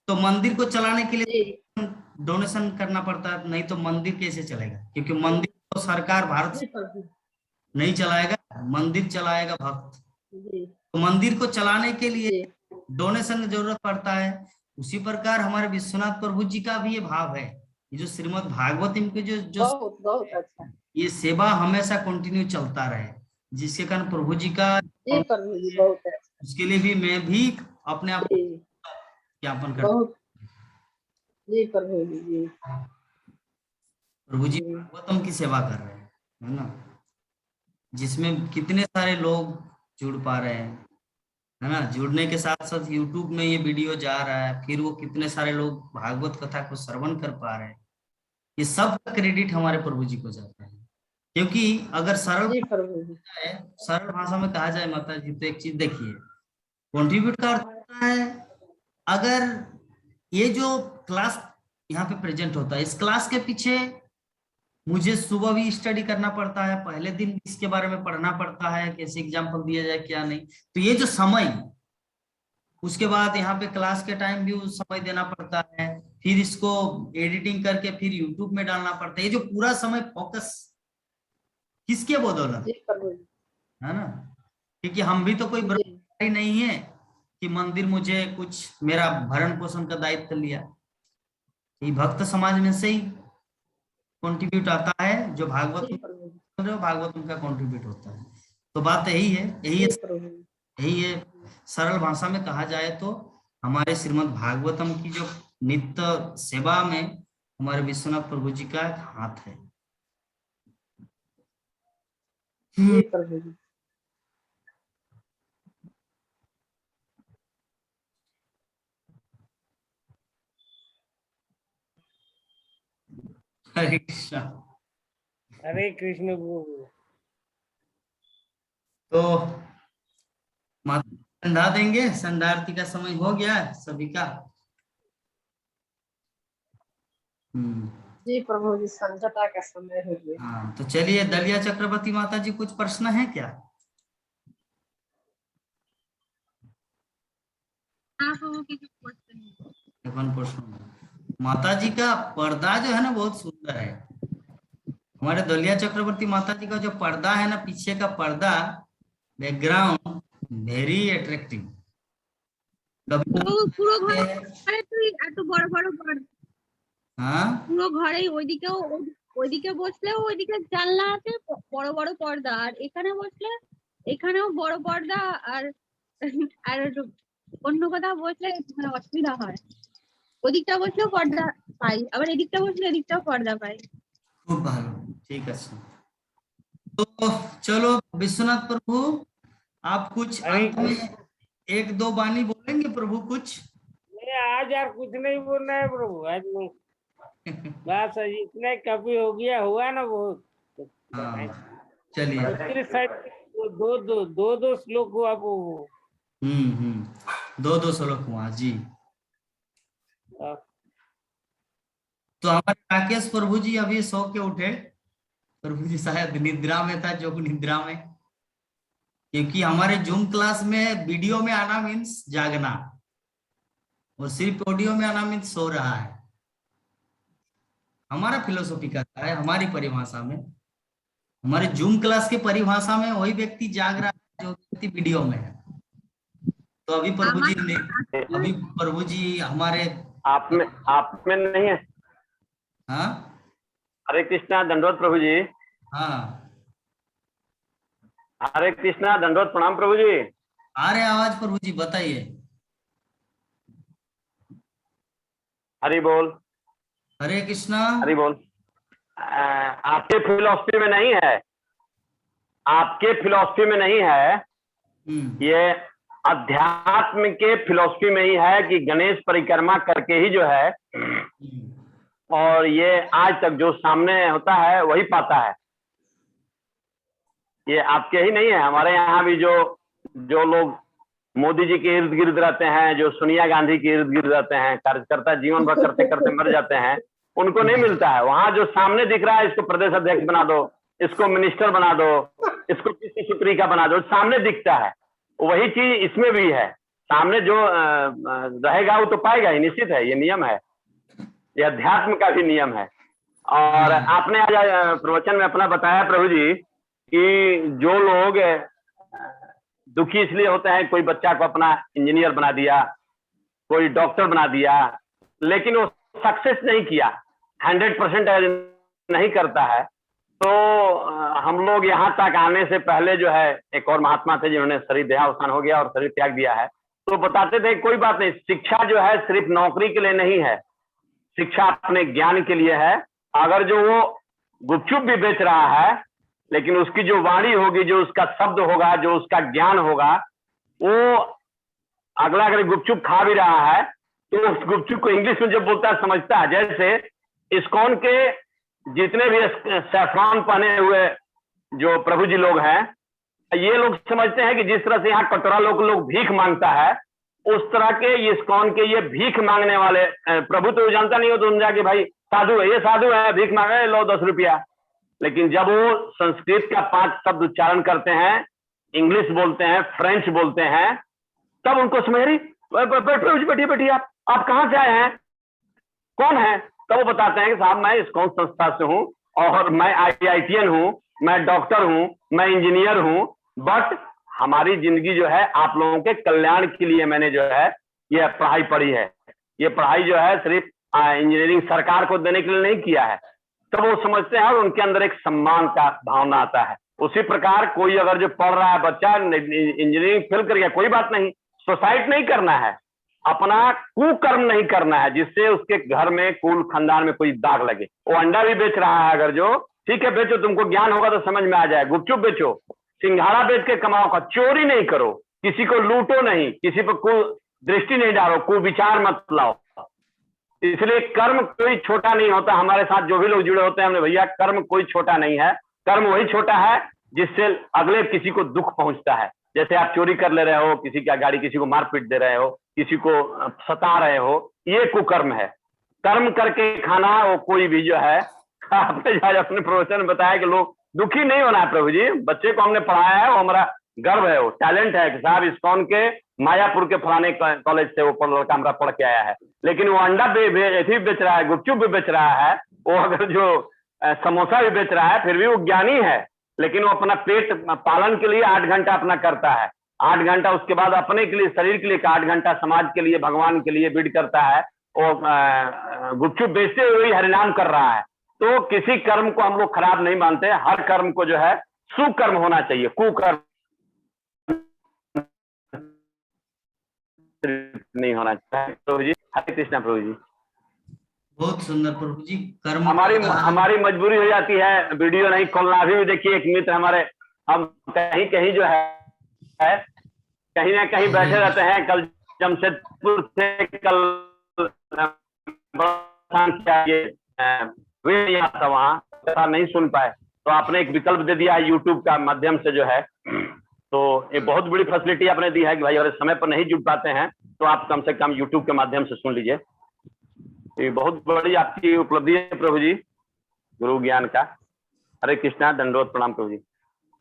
तो मंदिर को चलाने के लिए जी डोनेशन करना पड़ता है, नहीं तो मंदिर कैसे चलेगा? क्योंकि मंदिर तो सरकार भारत जी प्रभु नहीं चलाएगा, मंदिर चलाएगा भक्त। जी तो मंदिर को चलाने के लिए जी। डोनेशन की जरूरत पड़ता है। उसी प्रकार हमारे विश्वनाथ प्रभु जी का भी ये भाव है, ये जो श्रीमद् भागवतम के जो जो बहुत बहुत अच्छा। ये सेवा हमेशा कंटिन्यू चलता रहे, जिसके कारण प्रभु जी का जी प्रभु जी बहुत अच्छा। उसके लिए भी मैं भी अपने आप को जी ज्ञापन करता बहुत। जी प्रभु जी जी हूँ। प्रभु जी जी भागवतम की सेवा कर रहे हैं, है ना, जिसमें कितने सारे लोग जुड़ पा रहे हैं, है ना। जुड़ने के साथ साथ यूट्यूब में ये वीडियो जा रहा है, फिर वो कितने सारे लोग भागवत कथा को श्रवण कर पा रहे हैं। ये सब का क्रेडिट हमारे प्रभु जी को जाता है। क्योंकि अगर जी प्रभु जी। सरल भाषा में कहा जाए माता जी, तो एक चीज देखिए, कंट्रीब्यूट का अर्थ होता है, अगर ये जो क्लास यहाँ पे प्रेजेंट होता है, इस क्लास के पीछे मुझे सुबह भी स्टडी करना पड़ता है, पहले दिन भी इसके बारे में पढ़ना पड़ता है, कैसे एग्जाम्पल दिया जाए क्या नहीं, तो ये जो समय, उसके बाद यहाँ पे क्लास के टाइम भी उस समय देना पड़ता है, फिर इसको एडिटिंग करके फिर यूट्यूब में डालना पड़ता है, ये जो पूरा समय फोकस किसके बदौलत, जी प्रभु जी है ना। क्योंकि हम भी तो कोई जी ब्रह्मचारी नहीं है कि मंदिर मुझे कुछ मेरा भरण पोषण का दायित्व लिया। ये भक्त समाज में से ही कंट्रीब्यूट आता है, जो भागवत जी प्रभु जी भागवतम का कंट्रीब्यूट होता है। तो बात यही है, जी प्रभु जी यही है। सरल भाषा में कहा जाए तो हमारे श्रीमद् भागवतम की जो नित्य सेवा में हमारे विश्वनाथ प्रभु जी का एक हाथ है। जी प्रभु जी। हरे कृष्णा। हरे कृष्ण प्रभु। तो माता संधा देंगे, संध्या आरती का समय हो गया है सभी का। जी प्रभु जी संध्या का समय हो गया। हाँ, तो चलिए दलिया चक्रवर्ती माता जी, कुछ प्रश्न है क्या? प्रश्न, माता जी का पर्दा जो है ना बहुत सुंदर है। हमारे दलिया चक्रवर्ती माता जी का जो पर्दा है ना, पीछे का पर्दा, बैकग्राउंड वेरी अट्रैक्टिव। পুরো ঘরে তুই এত বড় বড় हाँ, পুরো ঘরেই ওইদিকে বসলেও ওইদিকে জানলা আছে, বড় বড় পর্দা, আর এখানে বসলে এখানেও বড় পর্দা, আর আর অন্য কোথাও বসলে মানে অসুবিধা হয়। ওদিকটা বসলেও পর্দা পাই, আবার এদিকটা বসলে এদিকটাও পর্দা পাই। खूब भालो, ठीक है। तो चलो विश्वनाथ प्रभु, आप कुछ हरे अंत में एक दो बानी बोलेंगे प्रभु कुछ? नहीं, आज यार कुछ नहीं बोलना है प्रभु, आज नहीं, बस इतना कभी हो गया, हुआ ना बहुत। हाँ, चलिए। दो श्लोक हुआ वो। दो दो श्लोक हुआ जी। तो हमारे राकेश प्रभु जी अभी सो के उठे, प्रभु जी शायद निद्रा में था, जोग निद्रा में। क्योंकि हमारे जूम क्लास में वीडियो में आना मीन्स जागना, और सिर्फ ऑडियो में आना मीन्स सो रहा है। हमारा फिलोसॉफी कहता है, हमारी परिभाषा में, हमारे जूम क्लास की परिभाषा में वही व्यक्ति जाग रहा है जो व्यक्ति वीडियो में है। तो अभी प्रभु जी हमारे आप में नहीं है। हाँ, हरे कृष्णा, दंडोत प्रभु जी। हाँ, हरे कृष्णा, दंडवत प्रणाम प्रभु जी। आ रहे आवाज प्रभु जी, बताइए। हरि बोल। हरे कृष्णा। हरि बोल। आपके फिलॉसफी में नहीं है, आपके फिलॉसफी में नहीं है, ये अध्यात्म के फिलॉसफी में ही है कि गणेश परिक्रमा करके ही जो है, और ये आज तक जो सामने होता है वही पाता है। ये आपके ही नहीं है, हमारे यहाँ भी जो लोग मोदी जी के इर्द गिर्द रहते हैं, जो सोनिया गांधी के इर्द गिर्द रहते हैं, कार्यकर्ता जीवन भर करते करते मर जाते हैं, उनको नहीं मिलता है। वहां जो सामने दिख रहा है, इसको प्रदेश अध्यक्ष बना दो, इसको मिनिस्टर बना दो, इसको किसी सुप्री का बना दो, सामने दिखता है। वही चीज इसमें भी है, सामने जो रहेगा वो तो पाएगा ही, निश्चित है, ये नियम है, ये अध्यात्म का भी नियम है। और आपने आज प्रवचन में अपना बताया प्रभु जी कि जो लोग दुखी इसलिए होते हैं, कोई बच्चा को अपना इंजीनियर बना दिया, कोई डॉक्टर बना दिया, लेकिन वो सक्सेस नहीं किया, 100% नहीं करता है, तो हम लोग यहाँ तक आने से पहले जो है, एक और महात्मा थे जिन्होंने शरीर देहावसान हो गया और शरीर त्याग दिया है, तो बताते थे कोई बात नहीं, शिक्षा जो है सिर्फ नौकरी के लिए नहीं है, शिक्षा अपने ज्ञान के लिए है। अगर जो वो गुपचुप भी बेच रहा है, लेकिन उसकी जो वाणी होगी, जो उसका शब्द होगा, जो उसका ज्ञान होगा, वो अगला अगर गुपचुप खा भी रहा है तो उस गुपचुप को इंग्लिश में जब बोलता है समझता है। जैसे इस्कॉन के जितने भी सैफरान पहने हुए जो प्रभु जी लोग हैं, ये लोग समझते हैं कि जिस तरह से यहाँ कटोरा लोग भीख मांगता है, उस तरह के इस्कॉन के ये भीख मांगने वाले प्रभु तो जानता नहीं हो, तो जाके भाई साधु है, ये साधु है, भीख मांगे, लो 10 रुपया। लेकिन जब वो संस्कृत का 5 शब्द उच्चारण करते हैं, इंग्लिश बोलते हैं, फ्रेंच बोलते हैं, तब उनको समझ रही, प्रभु जी बैठिए बैठिए, आप कहाँ से आए हैं, कौन है? तब वो बताते हैं कि साहब मैं इस्कॉन संस्था से हूँ, और मैं IITian हूँ, मैं डॉक्टर हूँ, मैं इंजीनियर हूँ, बट हमारी जिंदगी जो है आप लोगों के कल्याण के लिए मैंने जो है ये पढ़ाई पढ़ी है। ये पढ़ाई जो है सिर्फ इंजीनियरिंग सरकार को देने के लिए नहीं किया है। तब वो समझते हैं और उनके अंदर एक सम्मान का भावना आता है। उसी प्रकार कोई अगर जो पढ़ रहा है बच्चा, इंजीनियरिंग फेल कर गया, कोई बात नहीं, सुसाइड नहीं करना है, अपना कुकर्म नहीं करना है जिससे उसके घर में, कुल खानदान में कोई दाग लगे। वो अंडा भी बेच रहा है, अगर जो ठीक है बेचो, तुमको ज्ञान होगा तो समझ में आ जाए, गुपचुप बेचो, सिंघाड़ा बेच के कमाओ का, चोरी नहीं करो, किसी को लूटो नहीं, किसी पर कुदृष्टि नहीं डालो, कुविचार मत लाओ। इसलिए कर्म कोई छोटा नहीं होता। हमारे साथ जो भी लोग जुड़े होते हैं, हमने भैया कर्म कोई छोटा नहीं है, कर्म वही छोटा है जिससे अगले किसी को दुख पहुंचता है। जैसे आप चोरी कर ले रहे हो, किसी का गाड़ी, किसी को मारपीट दे रहे हो, किसी को सता रहे हो, ये कुकर्म है। कर्म करके खाना वो कोई भी जो है, आपने आज अपने प्रवचन में बताया कि लोग दुखी नहीं होना है प्रभु जी। बच्चे को हमने पढ़ाया है, वो हमारा गर्व है, वो टैलेंट है कि साहब इस्कॉन के मायापुर के फलाने कॉलेज से वो लड़का हमारा पढ़ के आया है। लेकिन वो अंडा भी बेच रहा है, गुपचुप भी बेच रहा है, वो अगर जो समोसा भी बेच रहा है, फिर भी वो ज्ञानी है। लेकिन वो अपना पेट पालन के लिए 8 घंटा अपना करता है, 8 घंटा उसके बाद अपने के लिए, शरीर के लिए 8 घंटा समाज के लिए, भगवान के लिए बीड करता है। वो गुपचुप बेचते हुए हरिनाम कर रहा है। तो किसी कर्म को हम लोग खराब नहीं मानते, हर कर्म को जो है सुकर्म होना चाहिए, कुकर्म नहीं होना चाहिए। प्रभु जी, हरे कृष्णा प्रभु जी। बहुत सुंदर प्रभु जी। कर्म हमारी मजबूरी हो जाती है वीडियो नहीं खोलना। अभी भी देखिए एक मित्र हमारे, हम कहीं कहीं जो है कहीं ना कहीं बैठे रहते हैं। कल जमशेदपुर से, कल वहाँ नहीं सुन पाए, तो आपने एक विकल्प दे दिया है यूट्यूब का माध्यम से जो है, तो ये बहुत बड़ी फैसिलिटी आपने दी है कि भाई अगर समय पर नहीं जुड़ पाते हैं तो आप कम से कम यूट्यूब के माध्यम से सुन लीजिए। ये बहुत बड़ी आपकी उपलब्धि है प्रभु जी, गुरु ज्ञान का। हरे कृष्णा, दंडवत प्रणाम प्रभु जी।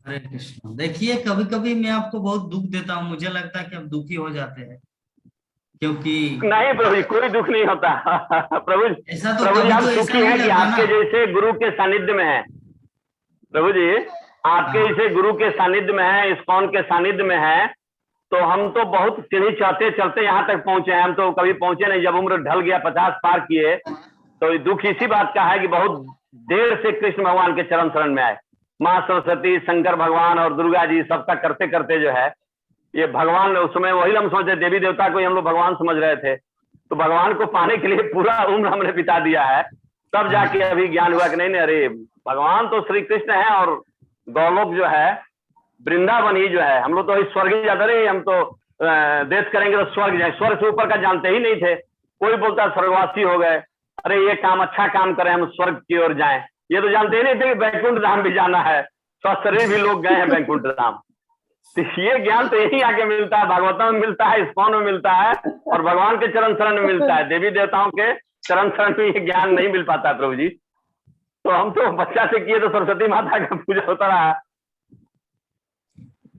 हरे कृष्णा। देखिए कभी कभी मैं आपको बहुत दुख देता हूँ, मुझे लगता है कि आप दुखी हो जाते हैं, क्योंकि नहीं प्रभु जी, कोई दुख नहीं होता। प्रभु ऐसा तो प्रभु जी, हम तो दुखी हैं कि आपके जैसे गुरु के सानिध्य में है। प्रभु जी, आपके जैसे गुरु के सानिध्य में है, इस्कॉन के सानिध्य में है, तो हम तो बहुत सीढ़ी चढ़ते चलते यहाँ तक पहुंचे हैं। हम तो कभी पहुंचे नहीं, जब उम्र ढल गया, 50 पार किए, तो दुख इसी बात का है कि बहुत देर से कृष्ण भगवान के चरण शरण में आए। माँ सरस्वती, शंकर भगवान और दुर्गा जी सबका करते करते जो है ये भगवान, उस समय वही हम सोचे देवी देवता को हम लोग भगवान समझ रहे थे, तो भगवान को पाने के लिए पूरा उम्र हमने बिता दिया है, तब जाके अभी ज्ञान हुआ कि नहीं नहीं, अरे भगवान तो श्री कृष्ण है और गौलोक जो है वृंदावन ही जो है, हम लोग तो स्वर्ग ही जाते रहे, हम तो देश करेंगे तो स्वर्ग जाए, स्वर्ग से ऊपर का जानते ही नहीं थे। कोई बोलता स्वर्गवासी हो गए, अरे ये काम अच्छा काम करें हम स्वर्ग की ओर जाएं, ये तो जानते ही नहीं थे कि बैकुंठ धाम भी जाना है, स्वस्थ शरीर भी लोग गए हैं बैकुंठ धाम। तो ये ज्ञान तो यही आके मिलता है, भागवतम में मिलता है, इस्कॉन में मिलता है और भगवान के चरण शरण में मिलता है। देवी देवताओं के चरण शरण में ये ज्ञान नहीं मिल पाता प्रभु जी। तो हम तो बच्चा से किए तो सरस्वती माता का पूजा होता रहा,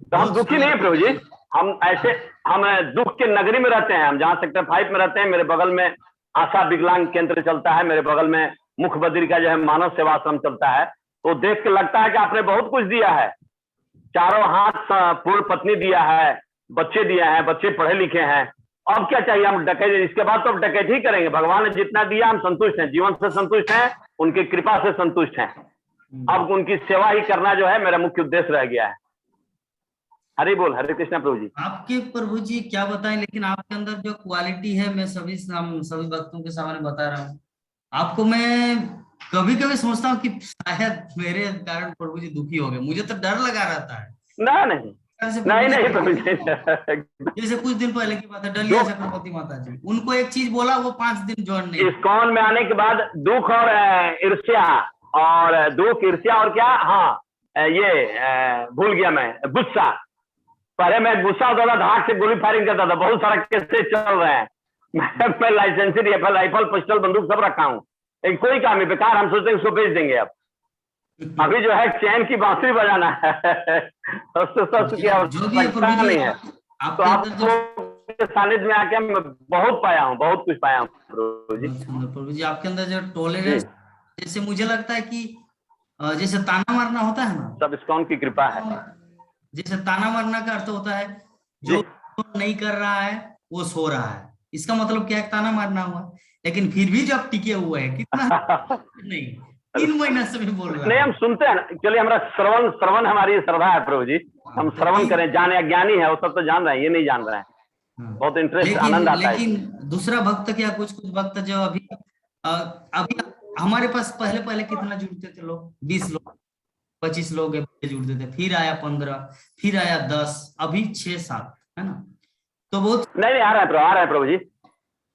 तो हम दुखी नहीं है प्रभु जी। हम ऐसे, हम दुख के नगरी में रहते हैं, हम जहाँ सेक्टर 5 में रहते हैं, मेरे बगल में आशा विकलांग केंद्र चलता है, मेरे बगल में मुख बद्री का जो है मानव सेवा आश्रम चलता है, तो देख के लगता है कि आपने बहुत कुछ दिया है, चारों हाथ पूर्ण पत्नी दिया है, बच्चे दिए हैं, बच्चे पढ़े लिखे हैं, अब क्या चाहिए, हम डकैत, इसके बाद तो अब डकैत ही करेंगे। भगवान ने जितना दिया हम संतुष्ट हैं, जीवन से संतुष्ट हैं, उनकी कृपा से संतुष्ट हैं, अब उनकी सेवा ही करना जो है मेरा मुख्य उद्देश्य रह गया है। हरि बोल, हरे कृष्णा प्रभु जी। आपके प्रभु जी क्या बताएं, लेकिन आपके अंदर जो क्वालिटी है, मैं सभी भक्तों के सामने बता रहा हूँ, आपको मैं कभी कभी सोचता हूँ कि शायद मेरे कारण प्रभु जी दुखी हो गए, मुझे तो डर लगा रहता है। ना नहीं नहीं प्रभु जी, जैसे कुछ दिन पहले की बात है, डलिया चक्रवर्ती माता जी, उनको एक चीज बोला, वो 5 दिन ज्वाइन नहीं। इस्कॉन में आने के बाद दुख और ईर्ष्या और क्या, हाँ ये भूल गया मैं, गुस्सा। पहले मैं गुस्सा होता था, धाक से गोली फायरिंग करता था, बहुत सारा केसेस चल रहे हैं, मैं लाइसेंसी राइफल पिस्टल बंदूक सब रखा हूँ, एक कोई काम नहीं, बेकार, हम सोचते हैं उसको बेच देंगे। अब अभी जो है चैन की बांसुरी बजाना है, की आवश्यकता नहीं है। तो आपको सानिध्य में आके मैं बहुत पाया हूँ, बहुत कुछ पाया हूँ प्रभु जी। आपके अंदर जो टॉलरेंस, जैसे मुझे लगता है कि जैसे ताना मारना होता है ना, सब इस्कॉन की कृपा है। जैसे ताना मारना का अर्थ होता है जो नहीं कर रहा है वो सो रहा है, इसका मतलब क्या है, ताना मारना हुआ। लेकिन फिर भी जो आप टिके हुए हैं, कितना नहीं 3 महीना से भी बोल रहा है। नहीं, हम सुनते हैं, चलिए हमारा श्रवण हमारी श्रद्धा है प्रभु जी, हम श्रवण करें, जाने अज्ञानी है वो सब तो जान रहे हैं, ये नहीं जान रहे हैं, बहुत इंटरेस्ट, आनंद आता है। लेकिन दूसरा भक्त क्या, कुछ भक्त जो अभी हमारे पास पहले कितना जुड़ते थे लोग, 20 लोग 25 लोग जुड़ते थे, फिर आया 15, फिर आया 10, अभी 6-7 है ना, तो बहुत नहीं आ रहा है प्रभु जी।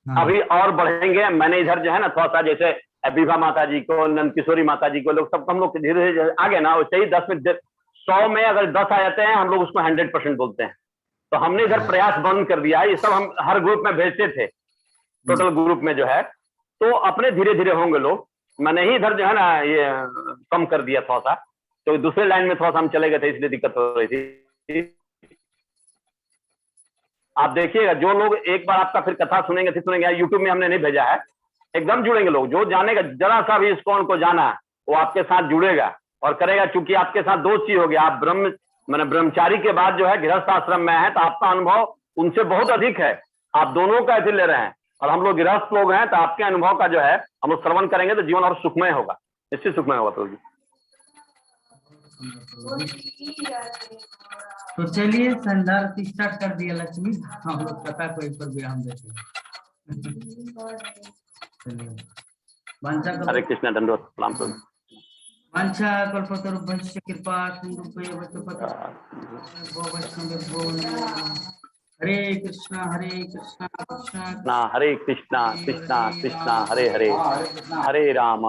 हाँ। अभी और बढ़ेंगे। मैंने इधर जो है ना थोड़ा सा, जैसे विभा माता जी को, नंद किशोरी माता जी को, लोग सब हम लोग धीरे धीरे आगे ना, वैसे ही 10 में 100 में अगर 10 आ जाते हैं, हम लोग उसको 100% बोलते हैं। तो हमने इधर प्रयास बंद कर दिया है, ये सब हम हर ग्रुप में भेजते थे, टोटल ग्रुप में जो है, तो अपने धीरे धीरे होंगे लोग। मैंने ही इधर जो है ना ये कम कर दिया थोड़ा सा, तो दूसरे लाइन में थोड़ा सा हम चले गए थे, इसलिए दिक्कत हो रही थी। आप देखिएगा, जो लोग एक बार आपका फिर कथा सुनेंगे, फिर सुनेंगे, यूट्यूब में हमने नहीं भेजा है, एकदम जुड़ेंगे लोग। जो जानेगा, जरा सा भी इस्कॉन को जाना, वो आपके साथ जुड़ेगा और करेगा। चूंकि आपके साथ 2 चीज हो गया, आप ब्रह्मचारी के बाद जो है गृहस्थ आश्रम में है, तो आपका अनुभव उनसे बहुत अधिक है, आप दोनों का ऐसे ले रहे हैं, और हम लोग गृहस्थ लोग हैं, तो आपके अनुभव का जो है हम लोग श्रवण करेंगे तो जीवन और सुखमय होगा, निश्चित सुखमय होगा प्रभु जी। तो चलिए संदर्भ स्टार्ट कर दिया लक्ष्मी, हम लोग कथा को एक पर विराम देते हैं। हरे कृष्णा, दंडवत प्रणाम प्रभु। वांछा कल्पतरुभ्यश्च कृपा सिन्धुभ्यो हरे कृष्णा कृष्णा हरे कृष्णा कृष्णा कृष्णा हरे हरे, हरे राम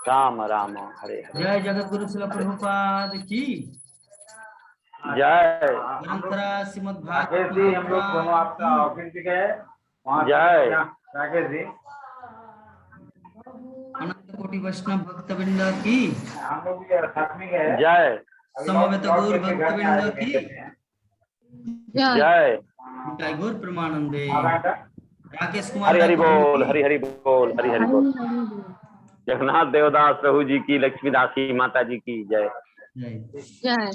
राम राम हरे हरे। जय जगत गुरु श्रील प्रभुपाद की जय। परंपरा श्रीमद् भागवत हम लोग दोनों आपका ऑफिस गए, जय। राकेश जी अनंत कोटि वैष्णव भक्तवृंद की हम लोग भी साथ में गए। जय। समवेत गौर भक्तवृंद की जय। गौर प्रेमानंदे। राकेश कुमार हरि हरि बोल, हरि हरि बोल, हरि हरि बोल। जगन्नाथ देवदास प्रभु जी की, लक्ष्मीदासी माता जी की जय। जय। जय।